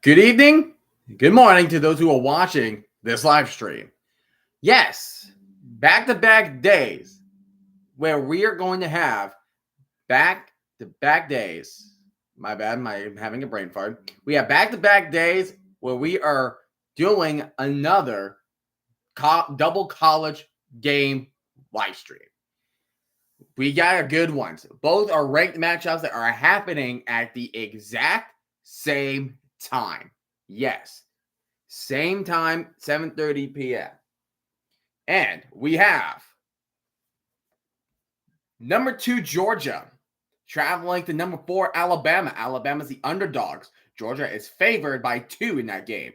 Good evening, good morning to those who are watching this live stream. Yes, back to back days where we are going to have back to back days. My bad, I'm having a brain fart. We have back to back days where we are doing another double college game live stream. We got a good ones. Both are ranked matchups that are happening at the exact same time. Yes, same time, 7:30 p.m. And we have number 2 Georgia traveling to number 4 Alabama. Alabama's the underdogs. Georgia is favored by 2 in that game.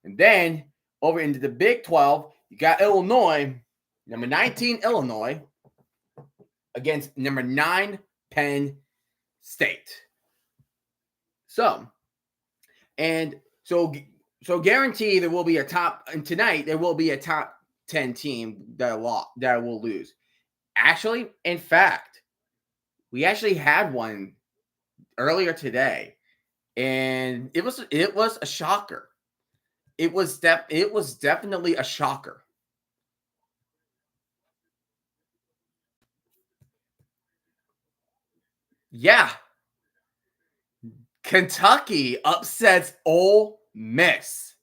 And then over into the Big 12, you got Illinois, number 19 Illinois against number 9 Penn State. So guarantee there will be a top, and tonight there will be a top 10 team that will lose. Actually, in fact, we actually had one earlier today, and it was a shocker. It was definitely a shocker. Yeah. Kentucky upsets Ole Miss.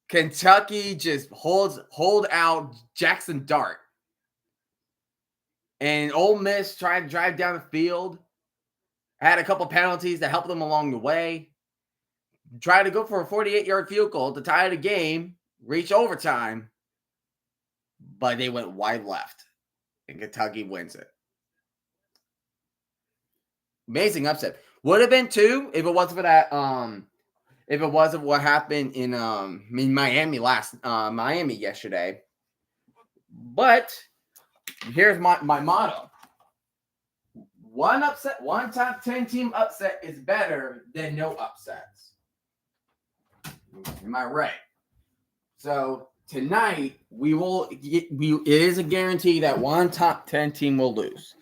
Kentucky just hold out Jackson Dart. And Ole Miss tried to drive down the field. Had a couple penalties that helped them along the way. Tried to go for a 48-yard field goal to tie the game, reach overtime. But they went wide left. And Kentucky wins it. Amazing upset. Would have been 2 if it wasn't for that. If it wasn't what happened in Miami Miami yesterday. But here's my motto. One top 10 team upset is better than no upsets. Am I right? So tonight it is a guarantee that one top 10 team will lose.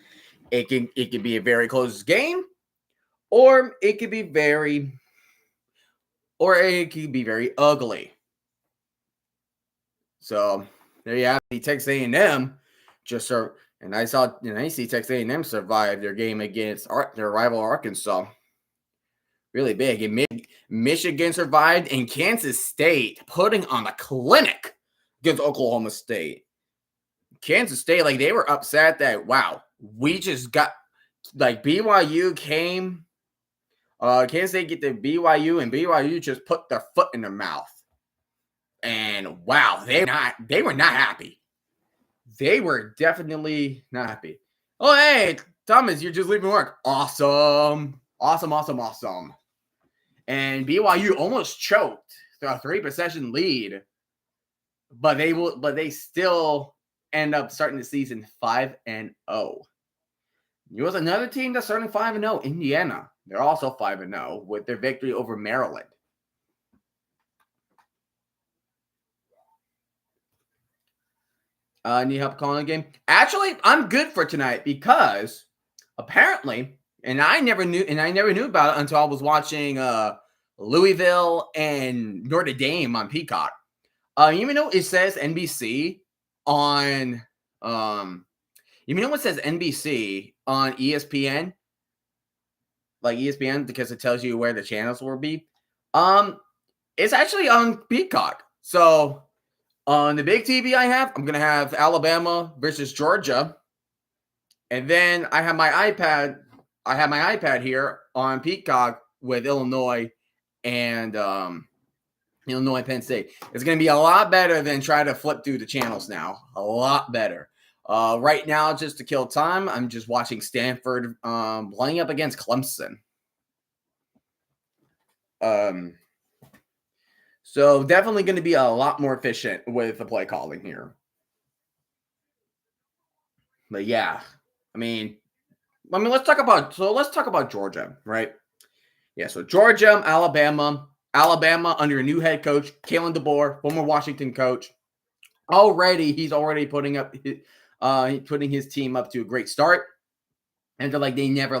It could be a very close game, or it could be very ugly. So there you have the Texas A&M and I see Texas A&M survive their game against their rival Arkansas. Really big. And Michigan survived, and Kansas State putting on a clinic against Oklahoma State. Kansas State, they were upset that, wow, we just got, BYU came, Kansas State get to BYU, and BYU just put their foot in their mouth. And, wow, they were not happy. They were definitely not happy. Oh, hey, Thomas, you're just leaving work. Awesome. Awesome. And BYU almost choked a 3-possession lead, but they still end up starting the season 5-0. There was another team that's starting 5-0, Indiana. They're also 5-0 with their victory over Maryland. Need help calling the game? Actually, I'm good for tonight because apparently, and I never knew about it until I was watching Louisville and Notre Dame on Peacock. Even though it says NBC on even though it says NBC on ESPN, like ESPN, because it tells you where the channels will be. It's actually on Peacock. So on the big TV I have, I'm gonna have Alabama versus Georgia, and then I have my iPad. I have my iPad here on Peacock with Illinois and Illinois Penn State. It's going to be a lot better than try to flip through the channels now. A lot better. Right now, just to kill time, I'm just watching Stanford playing up against Clemson. So definitely going to be a lot more efficient with the play calling here. But yeah, I mean, let's talk about Georgia, right? Yeah, so Georgia, Alabama under a new head coach, Kalen DeBoer, former Washington coach. He's already putting his team up to a great start. And they never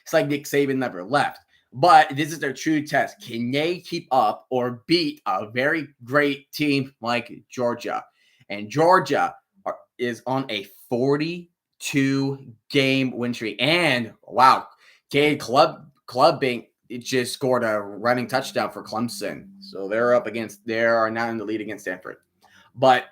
it's like Nick Saban never left. But this is their true test. Can they keep up or beat a very great team like Georgia? And Georgia is on a 42-game win streak. And wow, Cade Clubbing it just scored a running touchdown for Clemson. So they are now in the lead against Stanford. But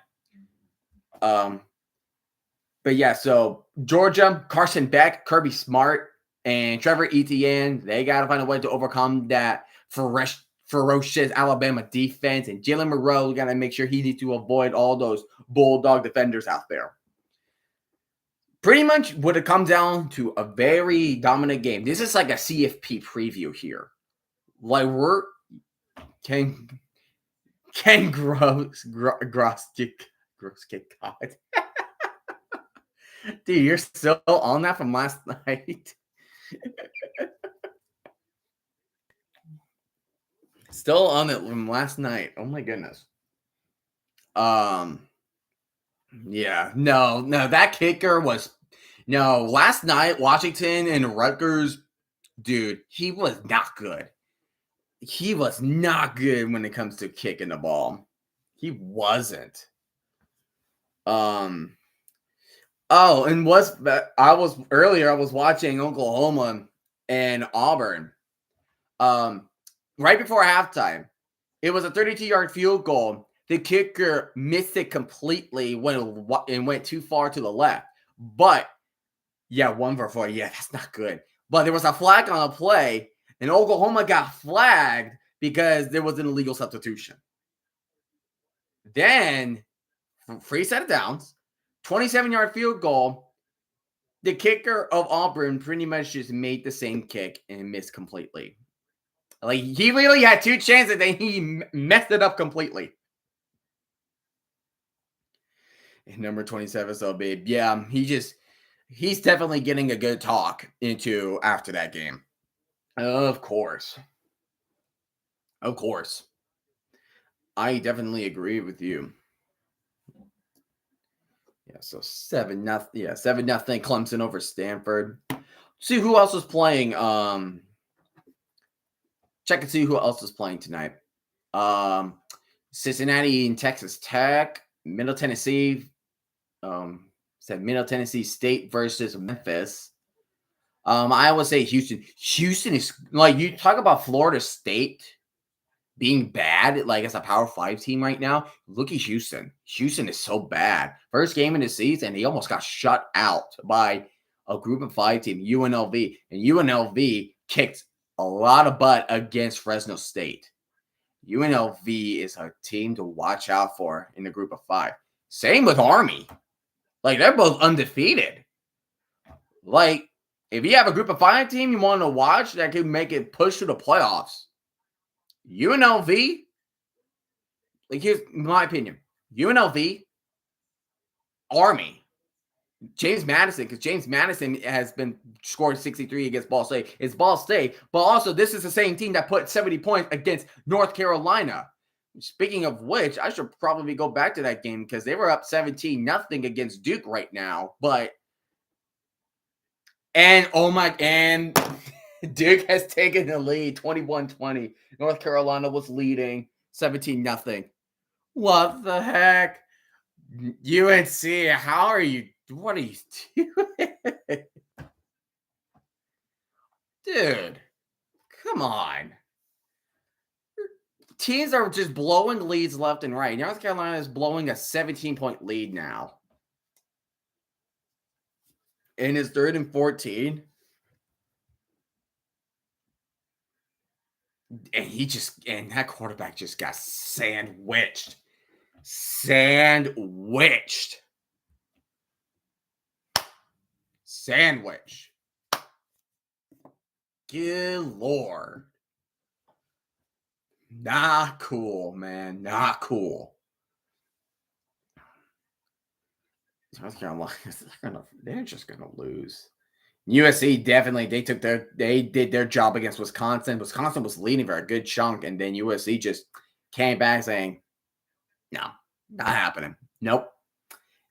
yeah, so Georgia, Carson Beck, Kirby Smart, and Trevor Etienne, they got to find a way to overcome that ferocious Alabama defense. And Jalen Monroe got to make sure he needs to avoid all those Bulldog defenders out there. Pretty much what it comes down to a very dominant game. This is like a CFP preview here. Like can Gross get caught? Dude, you're still on that from last night. Still on it from last night. Oh my goodness. Yeah, no, that kicker was last night, Washington and Rutgers, dude, he was not good. He was not good when it comes to kicking the ball. He wasn't. And I was watching Oklahoma and Auburn. Right before halftime, it was a 32-yard field goal. The kicker missed it completely and went too far to the left. But, yeah, 1 for 4. Yeah, that's not good. But there was a flag on a play, and Oklahoma got flagged because there was an illegal substitution. Then, free set of downs, 27-yard field goal. The kicker of Auburn pretty much just made the same kick and missed completely. Like, he literally had 2 chances, and he messed it up completely. And number 27, so babe. Yeah, he's definitely getting a good talk into after that game. Of course. I definitely agree with you. Yeah, so 7-0. Yeah, 7-0 Clemson over Stanford. See who else is playing. Check and see who else is playing tonight. Cincinnati and Texas Tech, Middle Tennessee. Middle Tennessee State versus Memphis. I would say Houston. Houston is like, you talk about Florida State being bad, like as a Power 5 team right now. Look at Houston. Houston is so bad. First game in the season, they almost got shut out by a Group of 5 team, UNLV, and UNLV kicked a lot of butt against Fresno State. UNLV is a team to watch out for in the Group of 5. Same with Army. Like, they're both undefeated. Like, if you have a Group of 5 team you want to watch that could make it push to the playoffs, UNLV, like, here's my opinion. UNLV, Army, James Madison, because James Madison has been scoring 63 against Ball State. It's Ball State, but also this is the same team that put 70 points against North Carolina. Speaking of which, I should probably go back to that game because they were up 17-0 against Duke right now. And Duke has taken the lead 21-20. North Carolina was leading 17-0. What the heck? UNC, what are you doing? Dude, come on. Teams are just blowing leads left and right. North Carolina is blowing a 17-point lead now. And it's 3rd and 14. And that quarterback just got sandwiched. Sandwich. Good Lord. Not cool, man. Not cool. North Carolina, they're just gonna lose. USC definitely they did their job against Wisconsin. Wisconsin was leading for a good chunk, and then USC just came back saying, "No, not happening. Nope,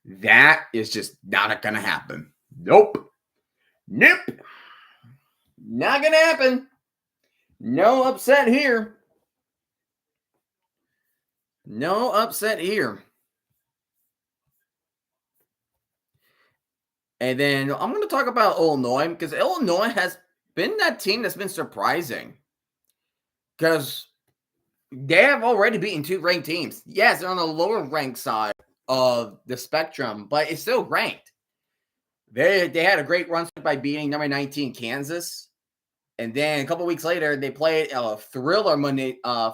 that is just not gonna happen. Nope, not gonna happen." No upset here. No upset here. And then I'm going to talk about Illinois because Illinois has been that team that's been surprising because they have already beaten two ranked teams. Yes, they're on the lower ranked side of the spectrum, but it's still ranked. They had a great run by beating number 19 Kansas. And then a couple weeks later, they played a thriller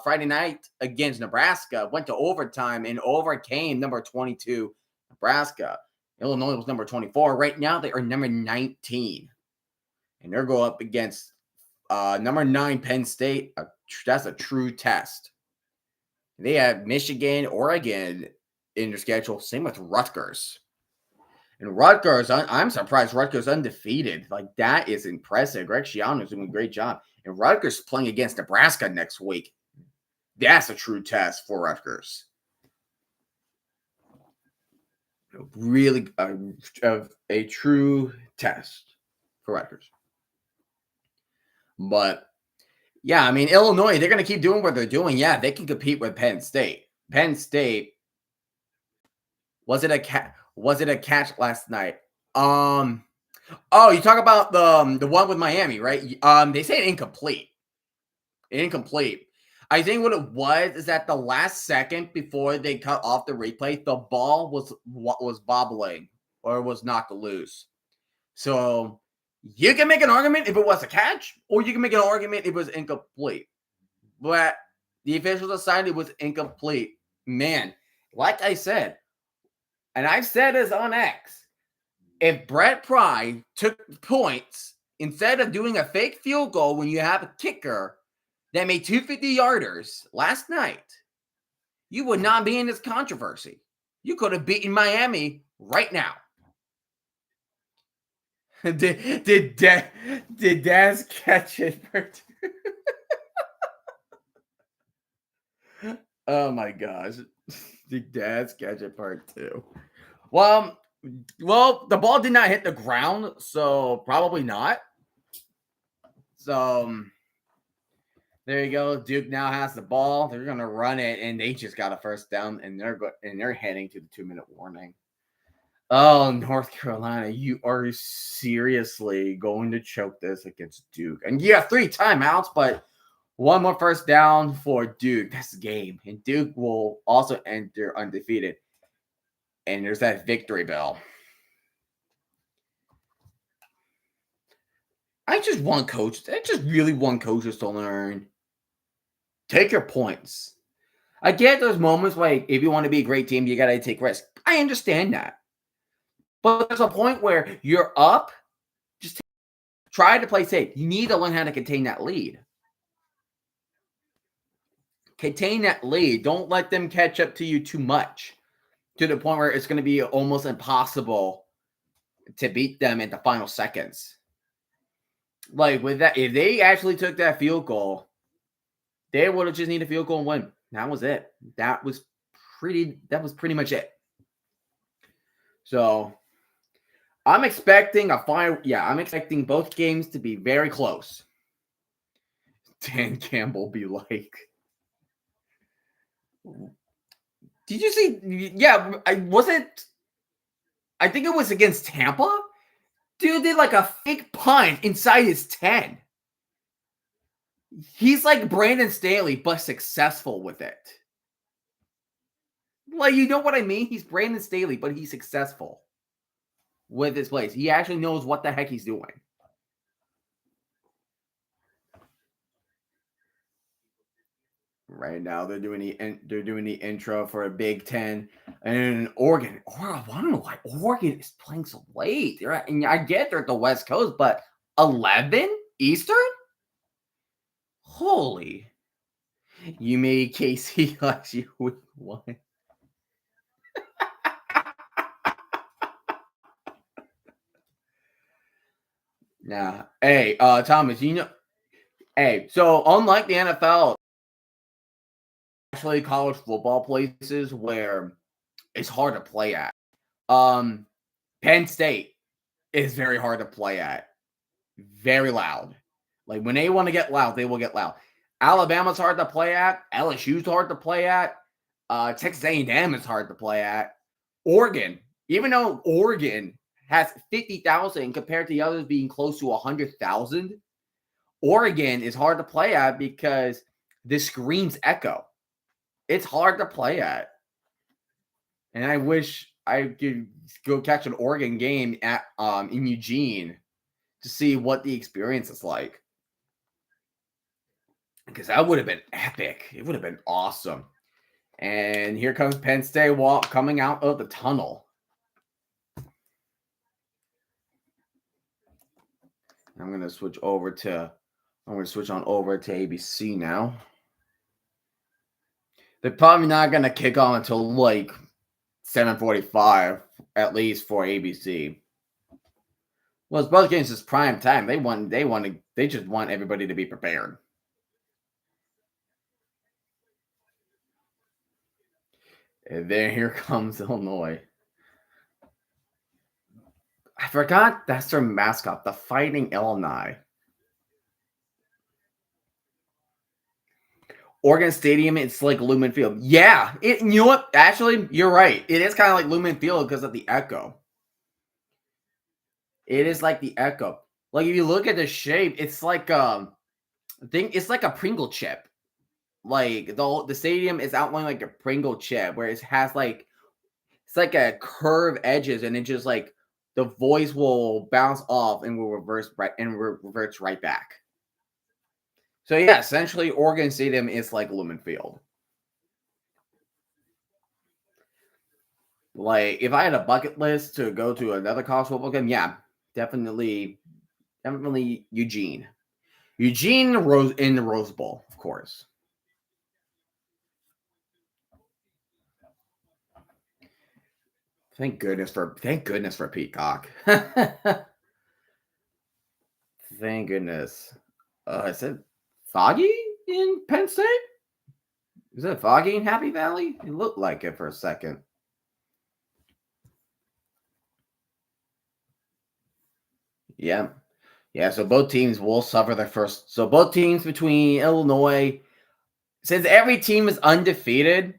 Friday night against Nebraska. Went to overtime and overcame number 22 Nebraska. Illinois was number 24. Right now, they are number 19, and they're going up against number 9 Penn State. That's a true test. They have Michigan, Oregon in their schedule. Same with Rutgers. And Rutgers, I'm surprised Rutgers undefeated. Like, that is impressive. Greg Schiano's doing a great job. And Rutgers playing against Nebraska next week. That's a true test for Rutgers. Really a true test for Rutgers. But, yeah, I mean, Illinois, they're going to keep doing what they're doing. Yeah, they can compete with Penn State. Penn State, was it a catch last night? Oh, you talk about the one with Miami, right? They say incomplete. Incomplete. I think what it was is that the last second before they cut off the replay, the ball was bobbling or was knocked loose. So you can make an argument if it was a catch, or you can make an argument if it was incomplete. But the officials decided it was incomplete. Man, like I said, and I've said this on X, if Brett Pry took points instead of doing a fake field goal when you have a kicker that made 250-yarders last night, you would not be in this controversy. You could have beaten Miami right now. Did Daz catch it? Oh my gosh. Did Daz catch it part 2? Well, the ball did not hit the ground, so probably not. So there you go. Duke now has the ball. They're gonna run it, and they just got a first down, and they're heading to the 2-minute warning. Oh, North Carolina, you are seriously going to choke this against Duke. And you have 3 timeouts, but one more first down for Duke. That's the game. And Duke will also enter undefeated. And there's that victory bell. I just really want coaches to learn. Take your points. I get those moments like if you want to be a great team, you got to take risks. I understand that. But there's a point where you're up. Just try to play safe. You need to learn how to contain that lead. Contain that lead. Don't let them catch up to you too much to the point where it's going to be almost impossible to beat them in the final seconds. Like with that, if they actually took that field goal, they would have just needed a field goal and win. That was it. That was pretty much it. So I'm expecting I'm expecting both games to be very close. Dan Campbell be like, did you see? Yeah, I think it was against Tampa. Dude did like a fake punt inside his 10. He's like Brandon Staley, but successful with it. Like, you know what I mean? He's Brandon Staley, but he's successful with his plays. He actually knows what the heck he's doing. Right now, they're doing the intro for a Big Ten, and Oregon. I don't know why Oregon is playing so late. And I get they're at the West Coast, but 11 Eastern. Holy! You made Casey last year week 1. Nah. Hey, Thomas, so unlike the NFL, actually college football places where it's hard to play at. Penn State is very hard to play at. Very loud. Like when they want to get loud, they will get loud. Alabama's hard to play at. LSU's hard to play at. Texas A&M is hard to play at. Oregon, even though Oregon has 50,000 compared to the others being close to 100,000, Oregon is hard to play at because the screams echo. It's hard to play at. And I wish I could go catch an Oregon game at in Eugene to see what the experience is like. Because that would have been epic. It would have been awesome. And here comes Penn State coming out of the tunnel. I'm going to switch on over to ABC now. They're probably not going to kick on until like 7:45, at least for ABC. Well, it's both games is prime time. They just want everybody to be prepared. And then here comes Illinois. I forgot that's their mascot, the Fighting Illini. Oregon Stadium, it's like Lumen Field. Yeah, you know what? Actually, you're right. It is kind of like Lumen Field because of the echo. It is like the echo. Like if you look at the shape, it's like it's like a Pringle chip. Like the stadium is outlined like a Pringle chip, where it has like it's like a curved edges, and it just like the voice will bounce off and will reverse reverts right back. So yeah, essentially Oregon Stadium is like Lumen Field. Like if I had a bucket list to go to another college football game, yeah, definitely Eugene. Eugene in the Rose Bowl, of course. Thank goodness for Peacock. Thank goodness. Is it foggy in Penn State? Is it foggy in Happy Valley? It looked like it for a second. Yeah. Yeah, so both teams will suffer their first. So both teams between Illinois, since every team is undefeated,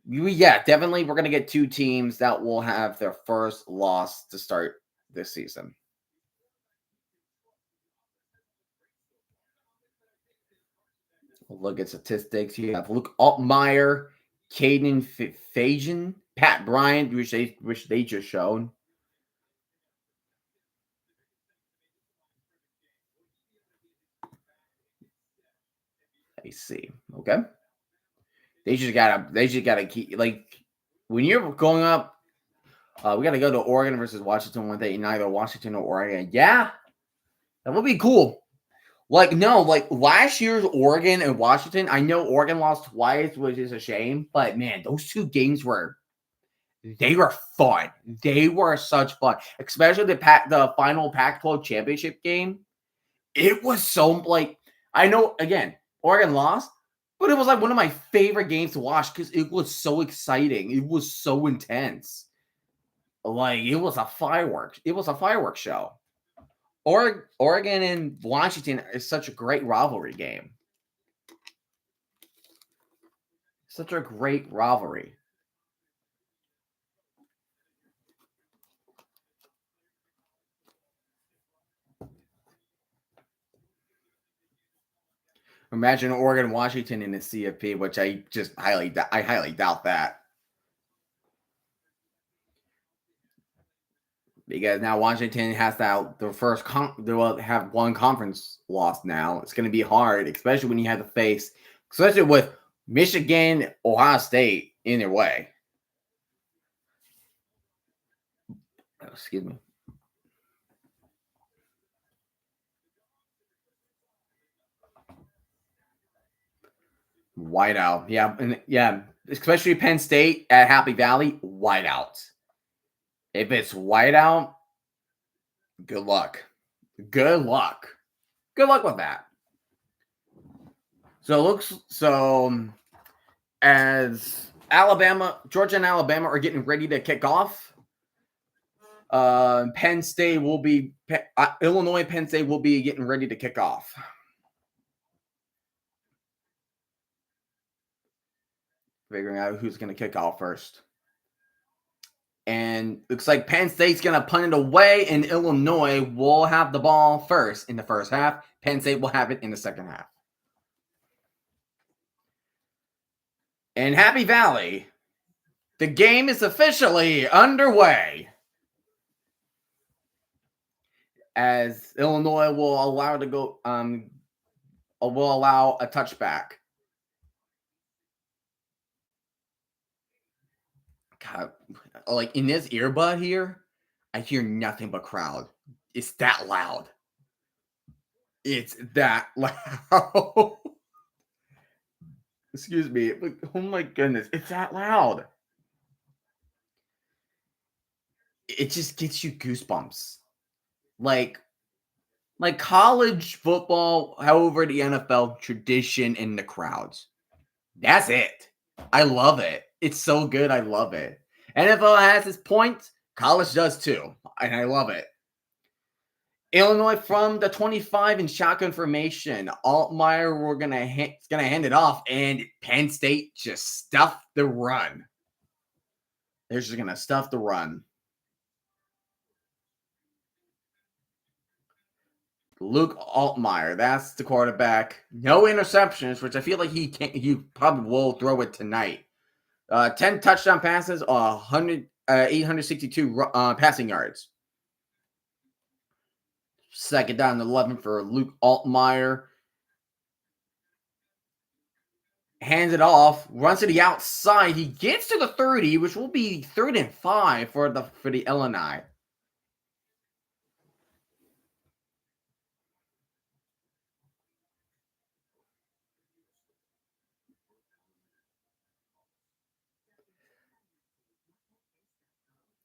definitely we're going to get two teams that will have their first loss to start this season. We'll look at statistics. You have Luke Altmaier, Caden Fajan, Pat Bryant, which they just shown. I see. Okay. They just gotta keep like when you're going up. We gotta go to Oregon versus Washington one day, in either Washington or Oregon. Yeah, that would be cool. Like last year's Oregon and Washington. I know Oregon lost twice, which is a shame. But man, those two games were fun. They were such fun, especially the final Pac-12 championship game. It was so like I know again Oregon lost, but it was like one of my favorite games to watch because it was so exciting. It was so intense. Like it was a fireworks. It was a fireworks show. Oregon and Washington is such a great rivalry game. Such a great rivalry. Imagine Oregon, Washington in the CFP, which I highly doubt that. Because now Washington has their first they will have one conference loss now. It's going to be hard, especially when you have to face, especially with Michigan, Ohio State in their way. Excuse me. Whiteout, yeah, especially Penn State at Happy Valley, whiteout. If it's whiteout, good luck. Good luck. Good luck with that. So as Georgia and Alabama are getting ready to kick off, Penn State will be Illinois. Penn State will be getting ready to kick off. Figuring out who's going to kick off first. And looks like Penn State's going to punt it away, and Illinois will have the ball first in the first half. Penn State will have it in the second half. In Happy Valley, the game is officially underway, as Illinois will allow will allow a touchback. God, like in this earbud here, I hear nothing but crowd. It's that loud. It's that loud. Excuse me. Oh my goodness. It's that loud. It just gets you goosebumps. Like college football, however, the NFL tradition in the crowds. That's it. I love it. It's so good. I love it. NFL has its points. College does too. And I love it. Illinois from the 25 in shotgun formation. Altmaier, we're gonna hand it off, and Penn State just stuffed the run. They're just gonna stuff the run. Luke Altmaier, that's the quarterback. No interceptions, which I feel like he probably will throw it tonight. 10 touchdown passes, 862 passing yards. Second down and 11 for Luke Altmaier. Hands it off, runs to the outside. He gets to the 30, which will be 3rd and 5 for the Illini.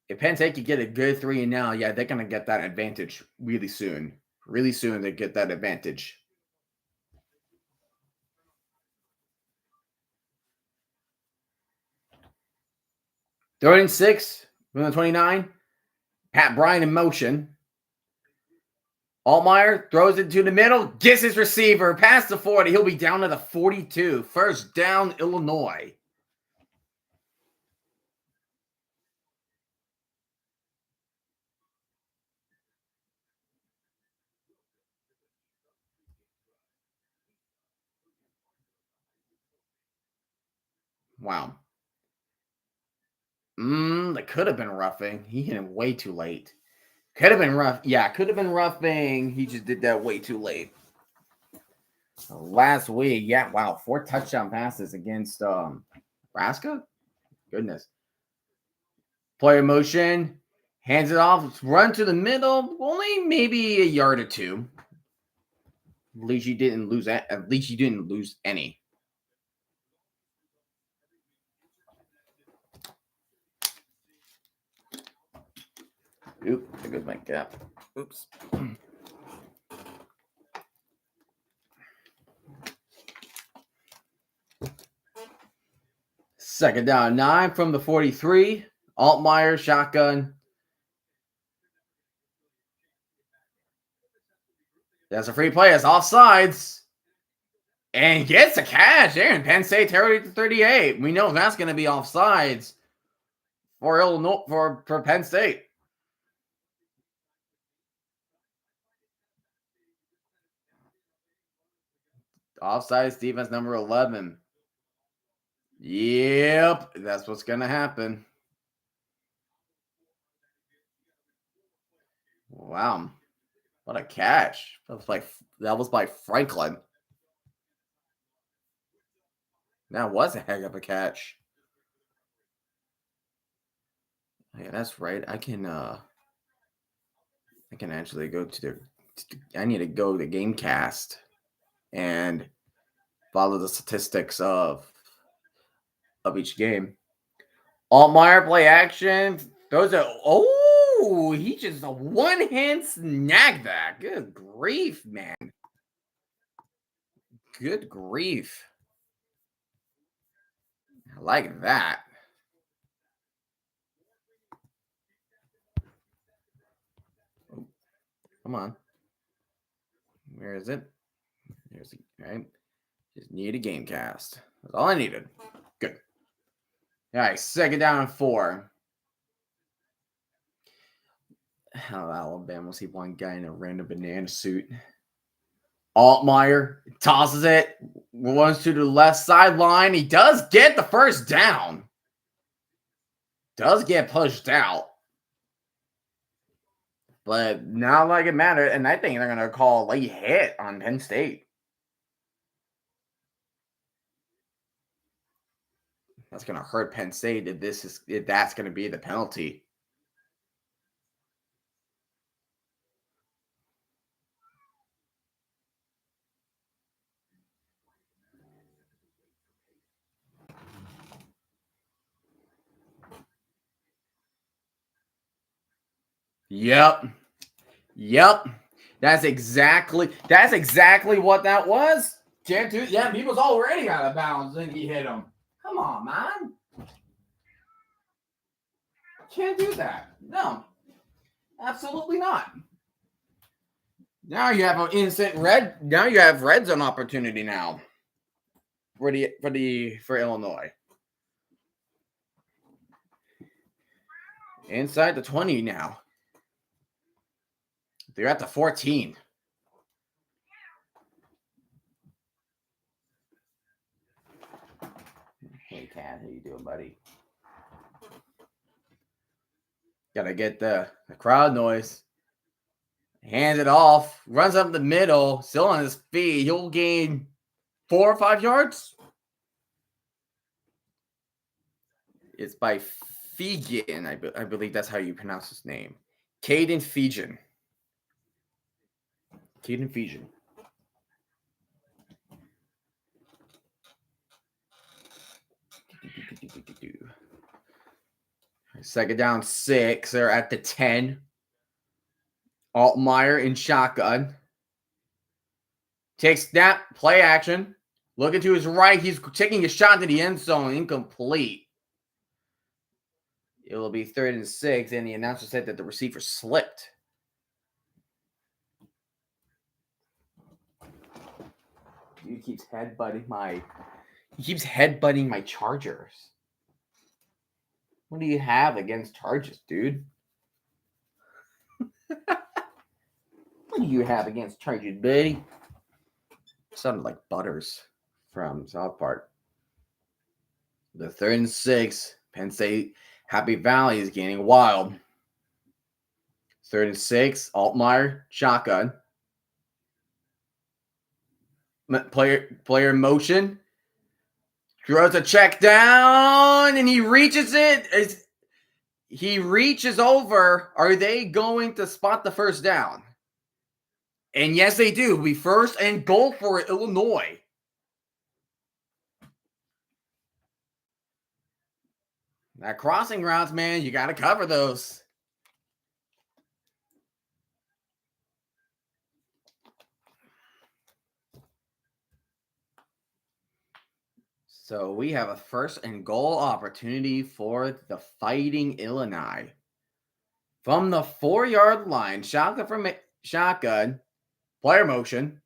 If Penn State could get a good 3 and now, yeah, they're gonna get that advantage really soon. Really soon they get that advantage. Third and 6 from the 29. Pat Bryant in motion. Altmaier throws it to the middle, gets his receiver past the 40. He'll be down to the 42. First down, Illinois. Wow. That could have been roughing. He hit him way too late. Could have been rough. Yeah, could have been roughing. He just did that way too late. Last week, yeah, wow, 4 touchdown passes against Nebraska. Goodness. Player motion, hands it off, run to the middle, only maybe a yard or two. At least you didn't lose. At least you didn't lose any. Oop, there goes my cap. Oops. Second down, 9 from the 43. Altmaier, shotgun. That's a free play. It's offsides. And gets a catch there in Penn State territory to 38. We know that's going to be offsides for Illinois for Penn State. Offsides defense number 11. Yep, that's what's going to happen. Wow. What a catch. That was by Franklin. That was a heck of a catch. Yeah, that's right. I can actually go to I need to go to the Gamecast and follow the statistics of each game. Altmaier play action. Those are he just a one-hand snag that. Good grief, man. Good grief. I like that. Come on. Where is it? There's right. Just need a game cast. That's all I needed. Good. All right, second down and 4. How Alabama will see one guy in a random banana suit. Altmaier tosses it, runs to the left sideline. He does get the first down. Does get pushed out. But not like it mattered. And I think they're going to call a late hit on Penn State. That's going to hurt Penn State if that's going to be the penalty. Yep. That's exactly what that was. Yeah, he was already out of bounds and he hit him. Come on, man. Can't do that. No. Absolutely not. Now you have an instant red. Now you have red zone opportunity now for Illinois. Inside the 20 now. They're at the 14. Hey, Cat, how you doing, buddy? Gotta get the crowd noise. Hands it off. Runs up the middle. Still on his feet. He'll gain 4 or 5 yards. It's by Fegan. I believe that's how you pronounce his name. Caden Fegan. Second down 6. They're at the 10. Altmaier in shotgun. Takes snap, play action. Looking to his right. He's taking a shot to the end zone. Incomplete. It will be 3rd and 6, and the announcer said that the receiver slipped. He keeps headbutting my Chargers. What do you have against Chargers, dude? What do you have against Chargers, buddy? Sounded like Butters from South Park. The 3rd and 6. Penn State Happy Valley is gaining wild. 3rd and 6. Altmaier shotgun. Player in motion. Throws a check down and he reaches it. He reaches over. Are they going to spot the first down? And yes, they do. We 1st and goal for Illinois. That crossing routes, man, you got to cover those. So we have a 1st and goal opportunity for the Fighting Illini. From the 4-yard line, shotgun, player motion,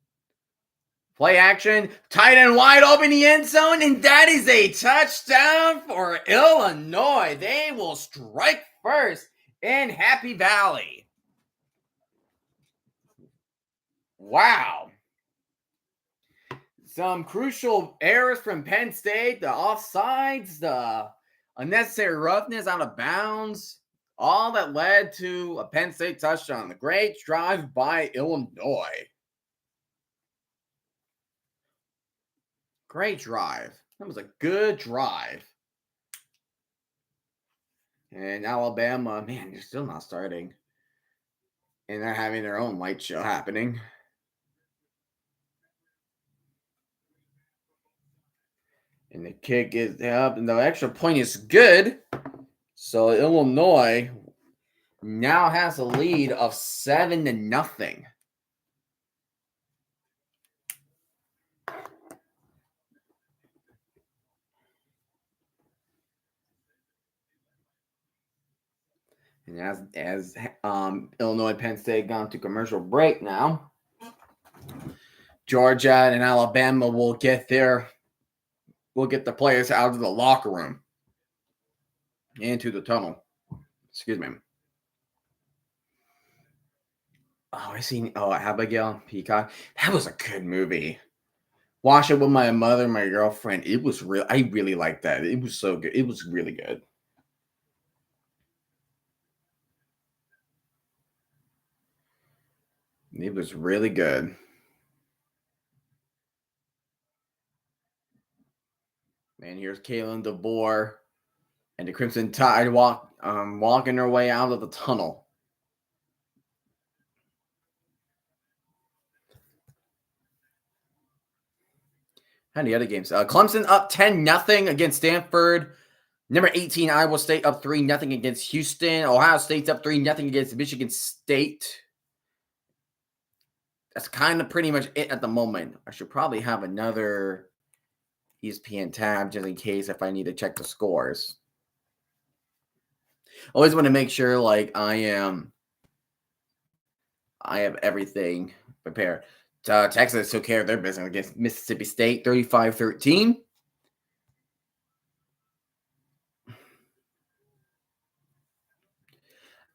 play action, tight end wide open the end zone, and that is a touchdown for Illinois. They will strike first in Happy Valley. Wow. Some crucial errors from Penn State, the offsides, the unnecessary roughness out of bounds, all that led to a Penn State touchdown. The great drive by Illinois. Great drive. That was a good drive. And Alabama, man, they're still not starting. And they're having their own light show happening. And the kick is up, and the extra point is good. So Illinois now has a lead of 7-0. And as Illinois Penn State gone to commercial break now, Georgia and Alabama will get the players out of the locker room into the tunnel. Excuse me. Oh, I seen Abigail Peacock. That was a good movie. Watch it with my mother and my girlfriend. It was real. I really liked that. It was so good. It was really good. It was really good. Man, here's Kalen DeBoer and the Crimson Tide walking their way out of the tunnel. And the other games. Clemson up 10-0 against Stanford. Number 18, Iowa State up 3-0 against Houston. Ohio State's up 3-0 against Michigan State. That's kind of pretty much it at the moment. I should probably have another ESPN tab just in case if I need to check the scores. Always want to make sure like I have everything prepared. Texas took care of their business against Mississippi State 35-13.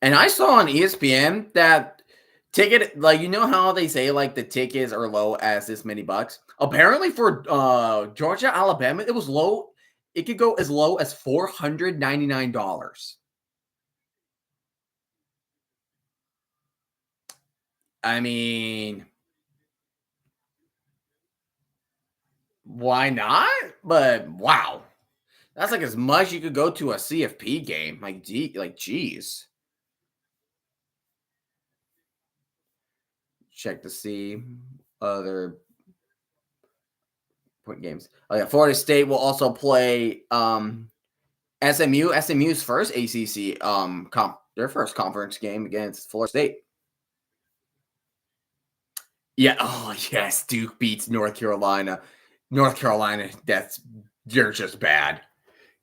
And I saw on ESPN that ticket, like, you know how they say like the tickets are low as this many bucks? Apparently for Georgia, Alabama, it was low. It could go as low as $499. I mean, why not? But wow. That's like as much you could go to a CFP game. Geez. Check to see other point games. Oh yeah, Florida State will also play SMU. SMU's first ACC their first conference game against Florida State. Yeah. Oh yes, Duke beats North Carolina. North Carolina, they're just bad.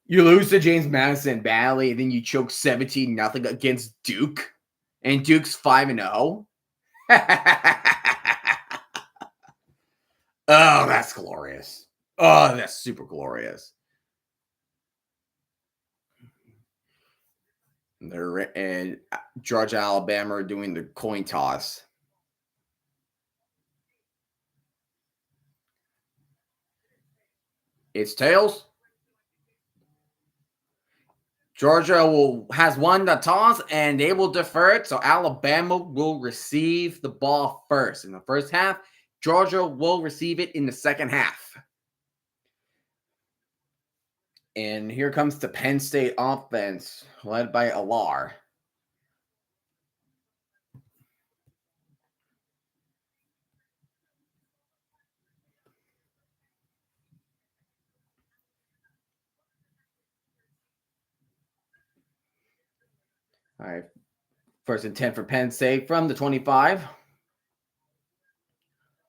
You lose to James Madison badly, and then you choke 17-0 against Duke, and Duke's 5-0. Oh, that's glorious. Oh, that's super glorious. And Georgia, Alabama are doing the coin toss. It's tails. Georgia has won the toss and they will defer it. So Alabama will receive the ball first in the first half. Georgia will receive it in the second half. And here comes the Penn State offense led by Alar. All right. First and 10 for Penn State from the 25.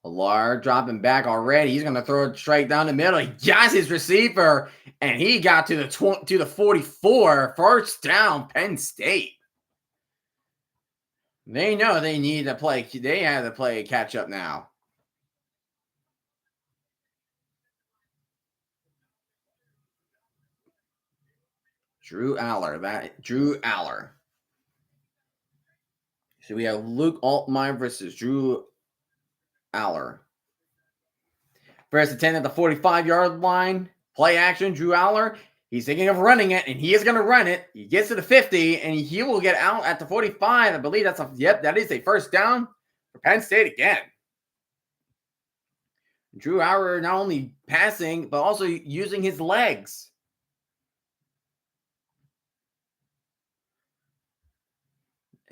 Alar dropping back already. He's going to throw it straight down the middle. He got his receiver, and he got to the 44. First down, Penn State. They know they need to play. They have to play catch up now. Drew Aller. So we have Luke Altmaier versus Drew Aller. First and 10 at the 45-yard line. Play action, Drew Aller. He's thinking of running it, and he is going to run it. He gets to the 50, and he will get out at the 45. I believe that is a first down for Penn State again. Drew Aller not only passing, but also using his legs.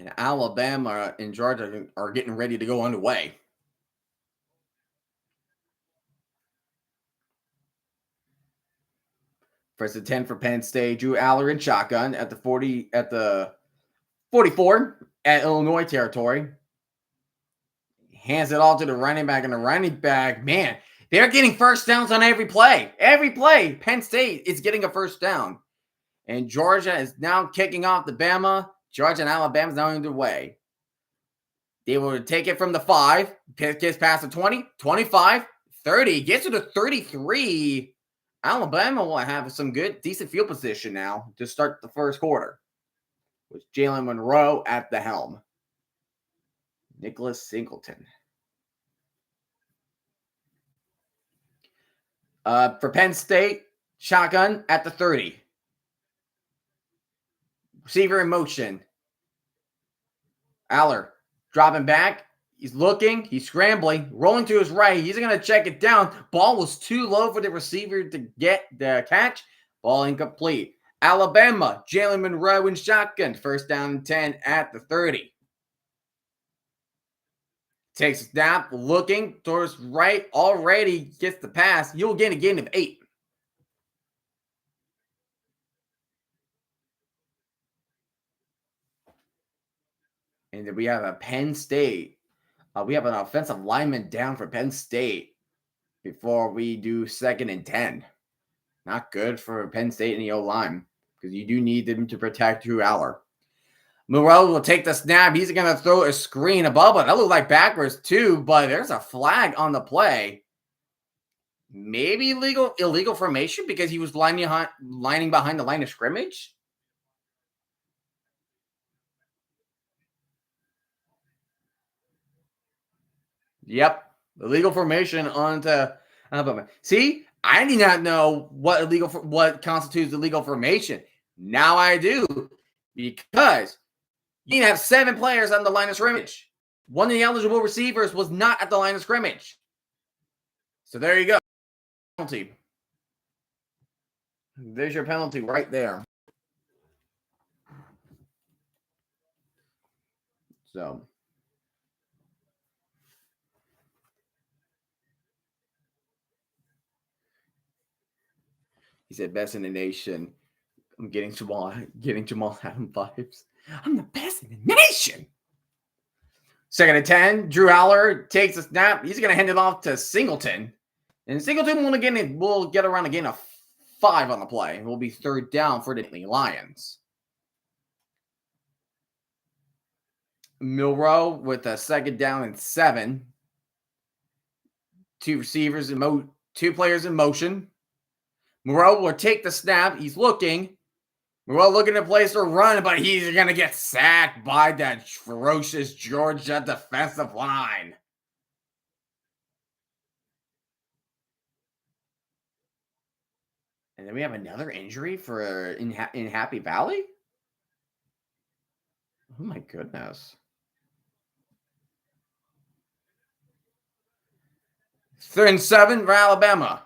And Alabama and Georgia are getting ready to go underway. First and 10 for Penn State. Drew Aller in shotgun at the 44 at Illinois territory. Hands it all to the running back, and the running back, man, they're getting first downs on every play. Every play, Penn State is getting a first down. And Georgia is now kicking off the Bama. Georgia and Alabama's now underway. They will take it from the 5. Gets past the 20, 25, 30. Gets to the 33. Alabama will have some decent field position now to start the first quarter. With Jalen Monroe at the helm. Nicholas Singleton. For Penn State, shotgun at the 30. Receiver in motion. Aller dropping back. He's looking. He's scrambling. Rolling to his right. He's going to check it down. Ball was too low for the receiver to get the catch. Ball incomplete. Alabama, Jalen Monroe in shotgun. First down and 10 at the 30. Takes a snap. Looking towards right. Already gets the pass. You'll get a gain of 8. And then we have a Penn State. We have an offensive lineman down for Penn State before we do 2nd and 10. Not good for Penn State in the O-line because you do need them to protect Drew Aller. Monroe will take the snap. He's going to throw a screen above it. That looked like backwards too, but there's a flag on the play. Maybe illegal formation because he was lining behind the line of scrimmage. Yep. Illegal formation onto Alabama. See, I did not know what constitutes illegal formation. Now I do, because you have 7 players on the line of scrimmage. One of the eligible receivers was not at the line of scrimmage. So there you go. Penalty. There's your penalty right there. So he said best in the nation. I'm getting Jamal Adams vibes. I'm the best in the nation. 2nd and 10. Drew Aller takes a snap. He's going to hand it off to Singleton. And Singleton will get around a gain of 5 on the play. It will be 3rd down for the Lions. Monroe with a 2nd down and 7. 2 players in motion. Monroe will take the snap. He's looking. Monroe looking to place a run, but he's going to get sacked by that ferocious Georgia defensive line. And then we have another injury in Happy Valley? Oh my goodness. 3rd and 7 for Alabama.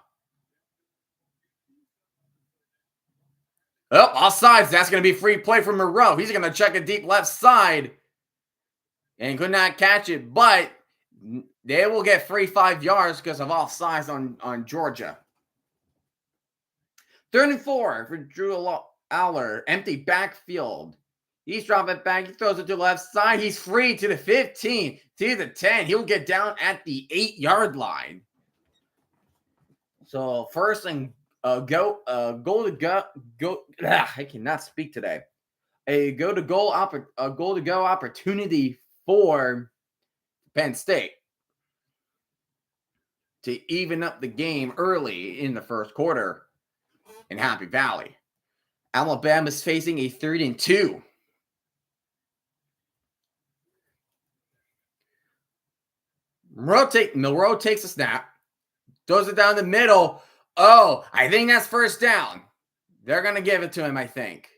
Oh, offsides. That's going to be free play for Monroe. He's going to check a deep left side and could not catch it, but they will get free 5 yards because of offsides on Georgia. 3rd and 4 for Drew Aller. Empty backfield. He's dropping it back. He throws it to the left side. He's free to the 15, to the 10. He'll get down at the 8-yard line. So first and go to go. I cannot speak today. A goal to go opportunity for Penn State to even up the game early in the first quarter in Happy Valley. Alabama's facing a 3rd and 2. Monroe takes a snap, throws it down the middle. Oh, I think that's 1st down. They're going to give it to him, I think.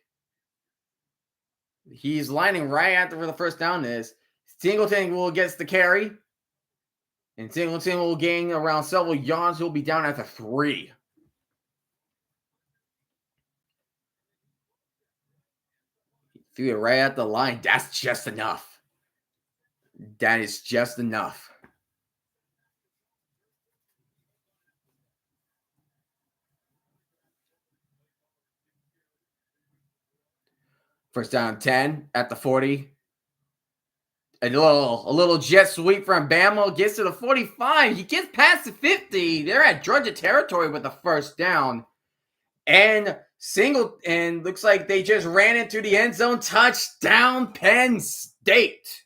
He's lining right after where the 1st down is. Singleton will get the carry. And Singleton will gain around several yards. He'll be down at the 3. Threw it right at the line. That's just enough. That is just enough. First down 10 at the 40. A little jet sweep from Bama. Gets to the 45. He gets past the 50. They're at Georgia territory with the 1st down. And Single, and looks like they just ran into the end zone. Touchdown, Penn State.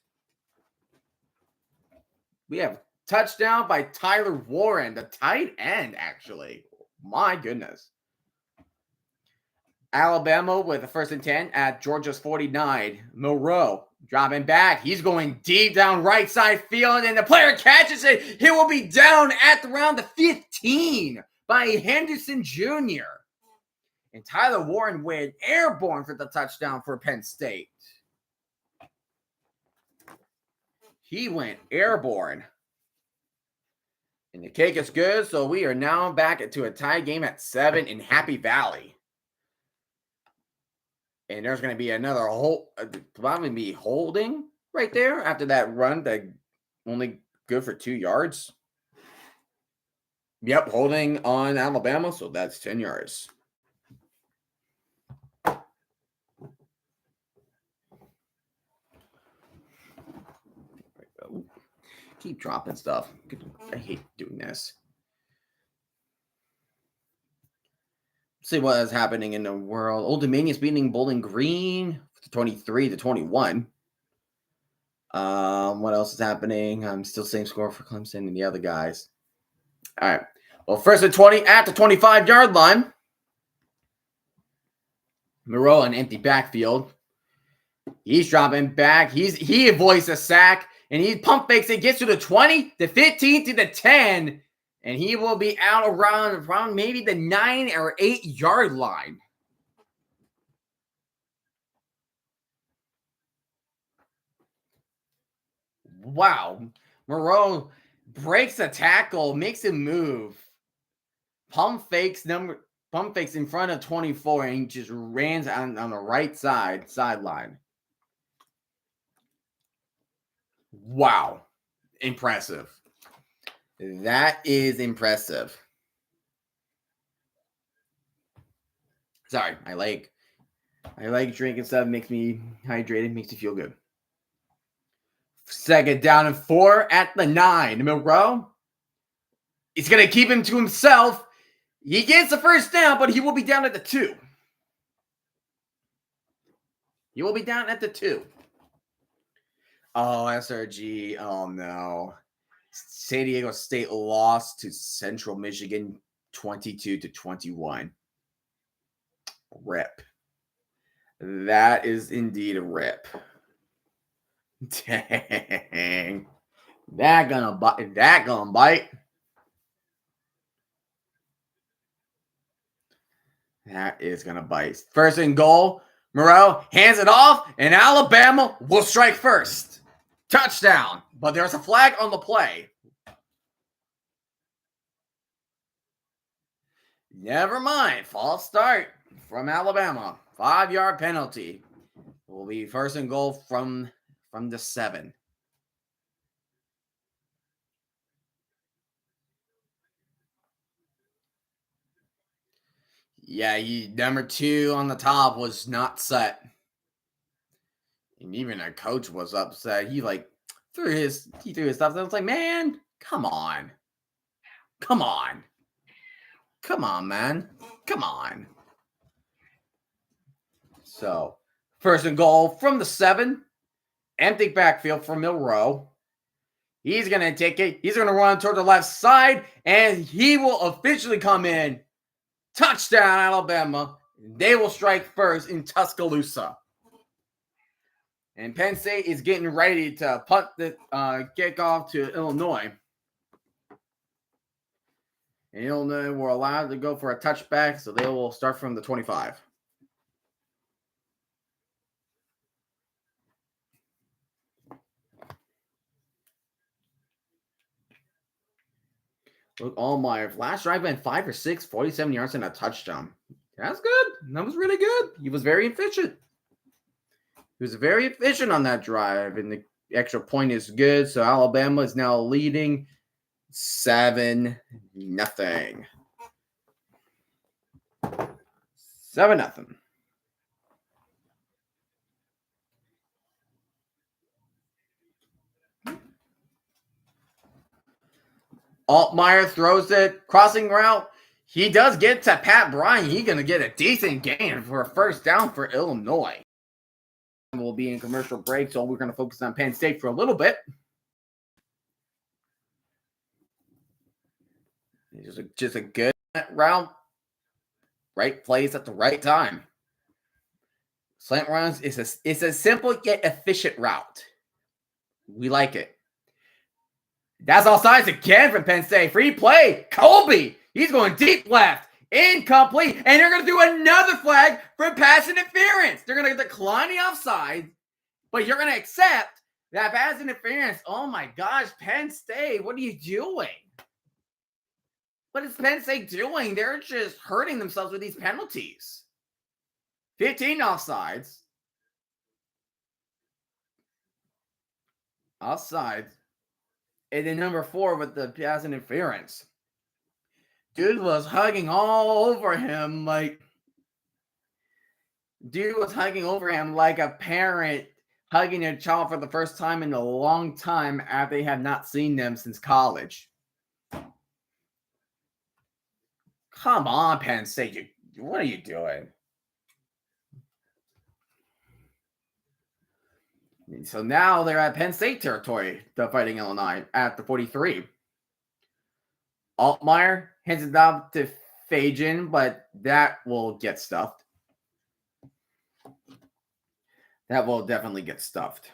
We have touchdown by Tyler Warren, the tight end, actually. My goodness. Alabama with a 1st and 10 at Georgia's 49. Moreau dropping back. He's going deep down right side field, and the player catches it. He will be down at around the 15 by Henderson Jr. And Tyler Warren went airborne for the touchdown for Penn State. He went airborne. And the cake is good, so we are now back into a tie game at 7 in Happy Valley. And there's going to be another probably holding right there after that run that only good for 2 yards. Yep, holding on Alabama, so that's 10 yards. Keep dropping stuff. I hate doing this. Let's see what is happening in the world. Old Dominion is beating Bowling Green 23-21. What else is happening? I'm still same score for Clemson and the other guys. All right. Well, 1st and 20 at the 25-yard line. Moreau an empty backfield. He's dropping back. He avoids a sack, and he pump fakes it, gets to the 20, the 15, to the 10, and he will be out around maybe the 9 or 8-yard line. Wow. Moreau breaks the tackle, makes him move. Pump fakes in front of 24, and he just runs on the right sideline. Wow. Impressive. That is impressive. Sorry, I like drinking stuff. Makes me hydrated, makes me feel good. 2nd down and 4 at the 9. Moreau, he's going to keep him to himself. He gets the 1st down, but he will be down at the 2. He will be down at the 2. Oh, SRG. Oh, no. San Diego State lost to Central Michigan 22-21. Rip. That is indeed a rip. Dang. That gonna bite. That is gonna bite. 1st and goal. Moreau hands it off, and Alabama will strike first. Touchdown. But there's a flag on the play. Never mind. False start from Alabama. 5-yard penalty. It will be 1st and goal from the 7. Yeah, number 2 on the top was not set. And even a coach was upset. He threw his stuff. I was like, man, come on. Come on. Come on, man. Come on. So, 1st and goal from the 7. Empty backfield for Moreau. He's going to take it. He's going to run toward the left side, and he will officially come in. Touchdown, Alabama. They will strike first in Tuscaloosa. And Penn State is getting ready to punt the kickoff to Illinois. And Illinois were allowed to go for a touchback, so they will start from the 25. Look, Allmeyer, last drive went 5 or 6, 47 yards and a touchdown. That's good. That was really good. He was very efficient. He was very efficient on that drive, and the extra point is good. So Alabama is now leading 7-0. 7-0. Altmaier throws it, crossing route. he does get to Pat Bryant. He's going to get a decent gain for a first down for Illinois. We'll be in commercial break, so we're going to focus on Penn State for a little bit. Just a good route, right place at the right time. Slant runs is a simple yet efficient route. We like it. That's all sides again from Penn State. Free play. Colby. He's going deep left. Incomplete. And they're going to do another flag for pass interference. They're going to decline the offside, but you're going to accept that pass interference. Oh my gosh, Penn State, what are you doing? What is Penn State doing? They're just hurting themselves with these penalties. 15 offsides. Offsides. And then number 4 with the pass interference. Dude was hugging all over him like a parent hugging their child for the first time in a long time after they have not seen them since college. Come on, Penn State. What are you doing? So now they're at Penn State territory, the Fighting Illini, at the 43. Altmaier hands it off to Fajan, but that will get stuffed. That will definitely get stuffed.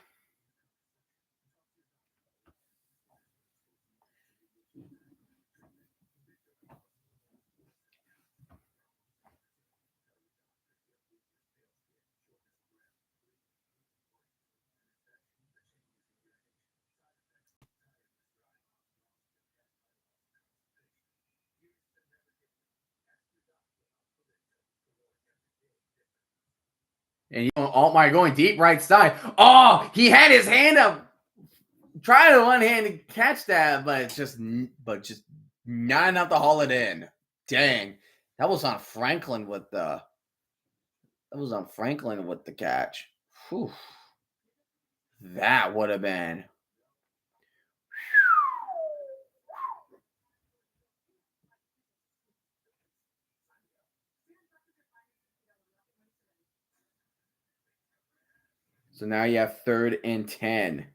And Altmaier going deep right side. Oh, he had his hand up. Try to one hand to catch that, but just not enough to haul it in. Dang. That was on Franklin with the catch. Whew. That would have been. So now you have 3rd and 10.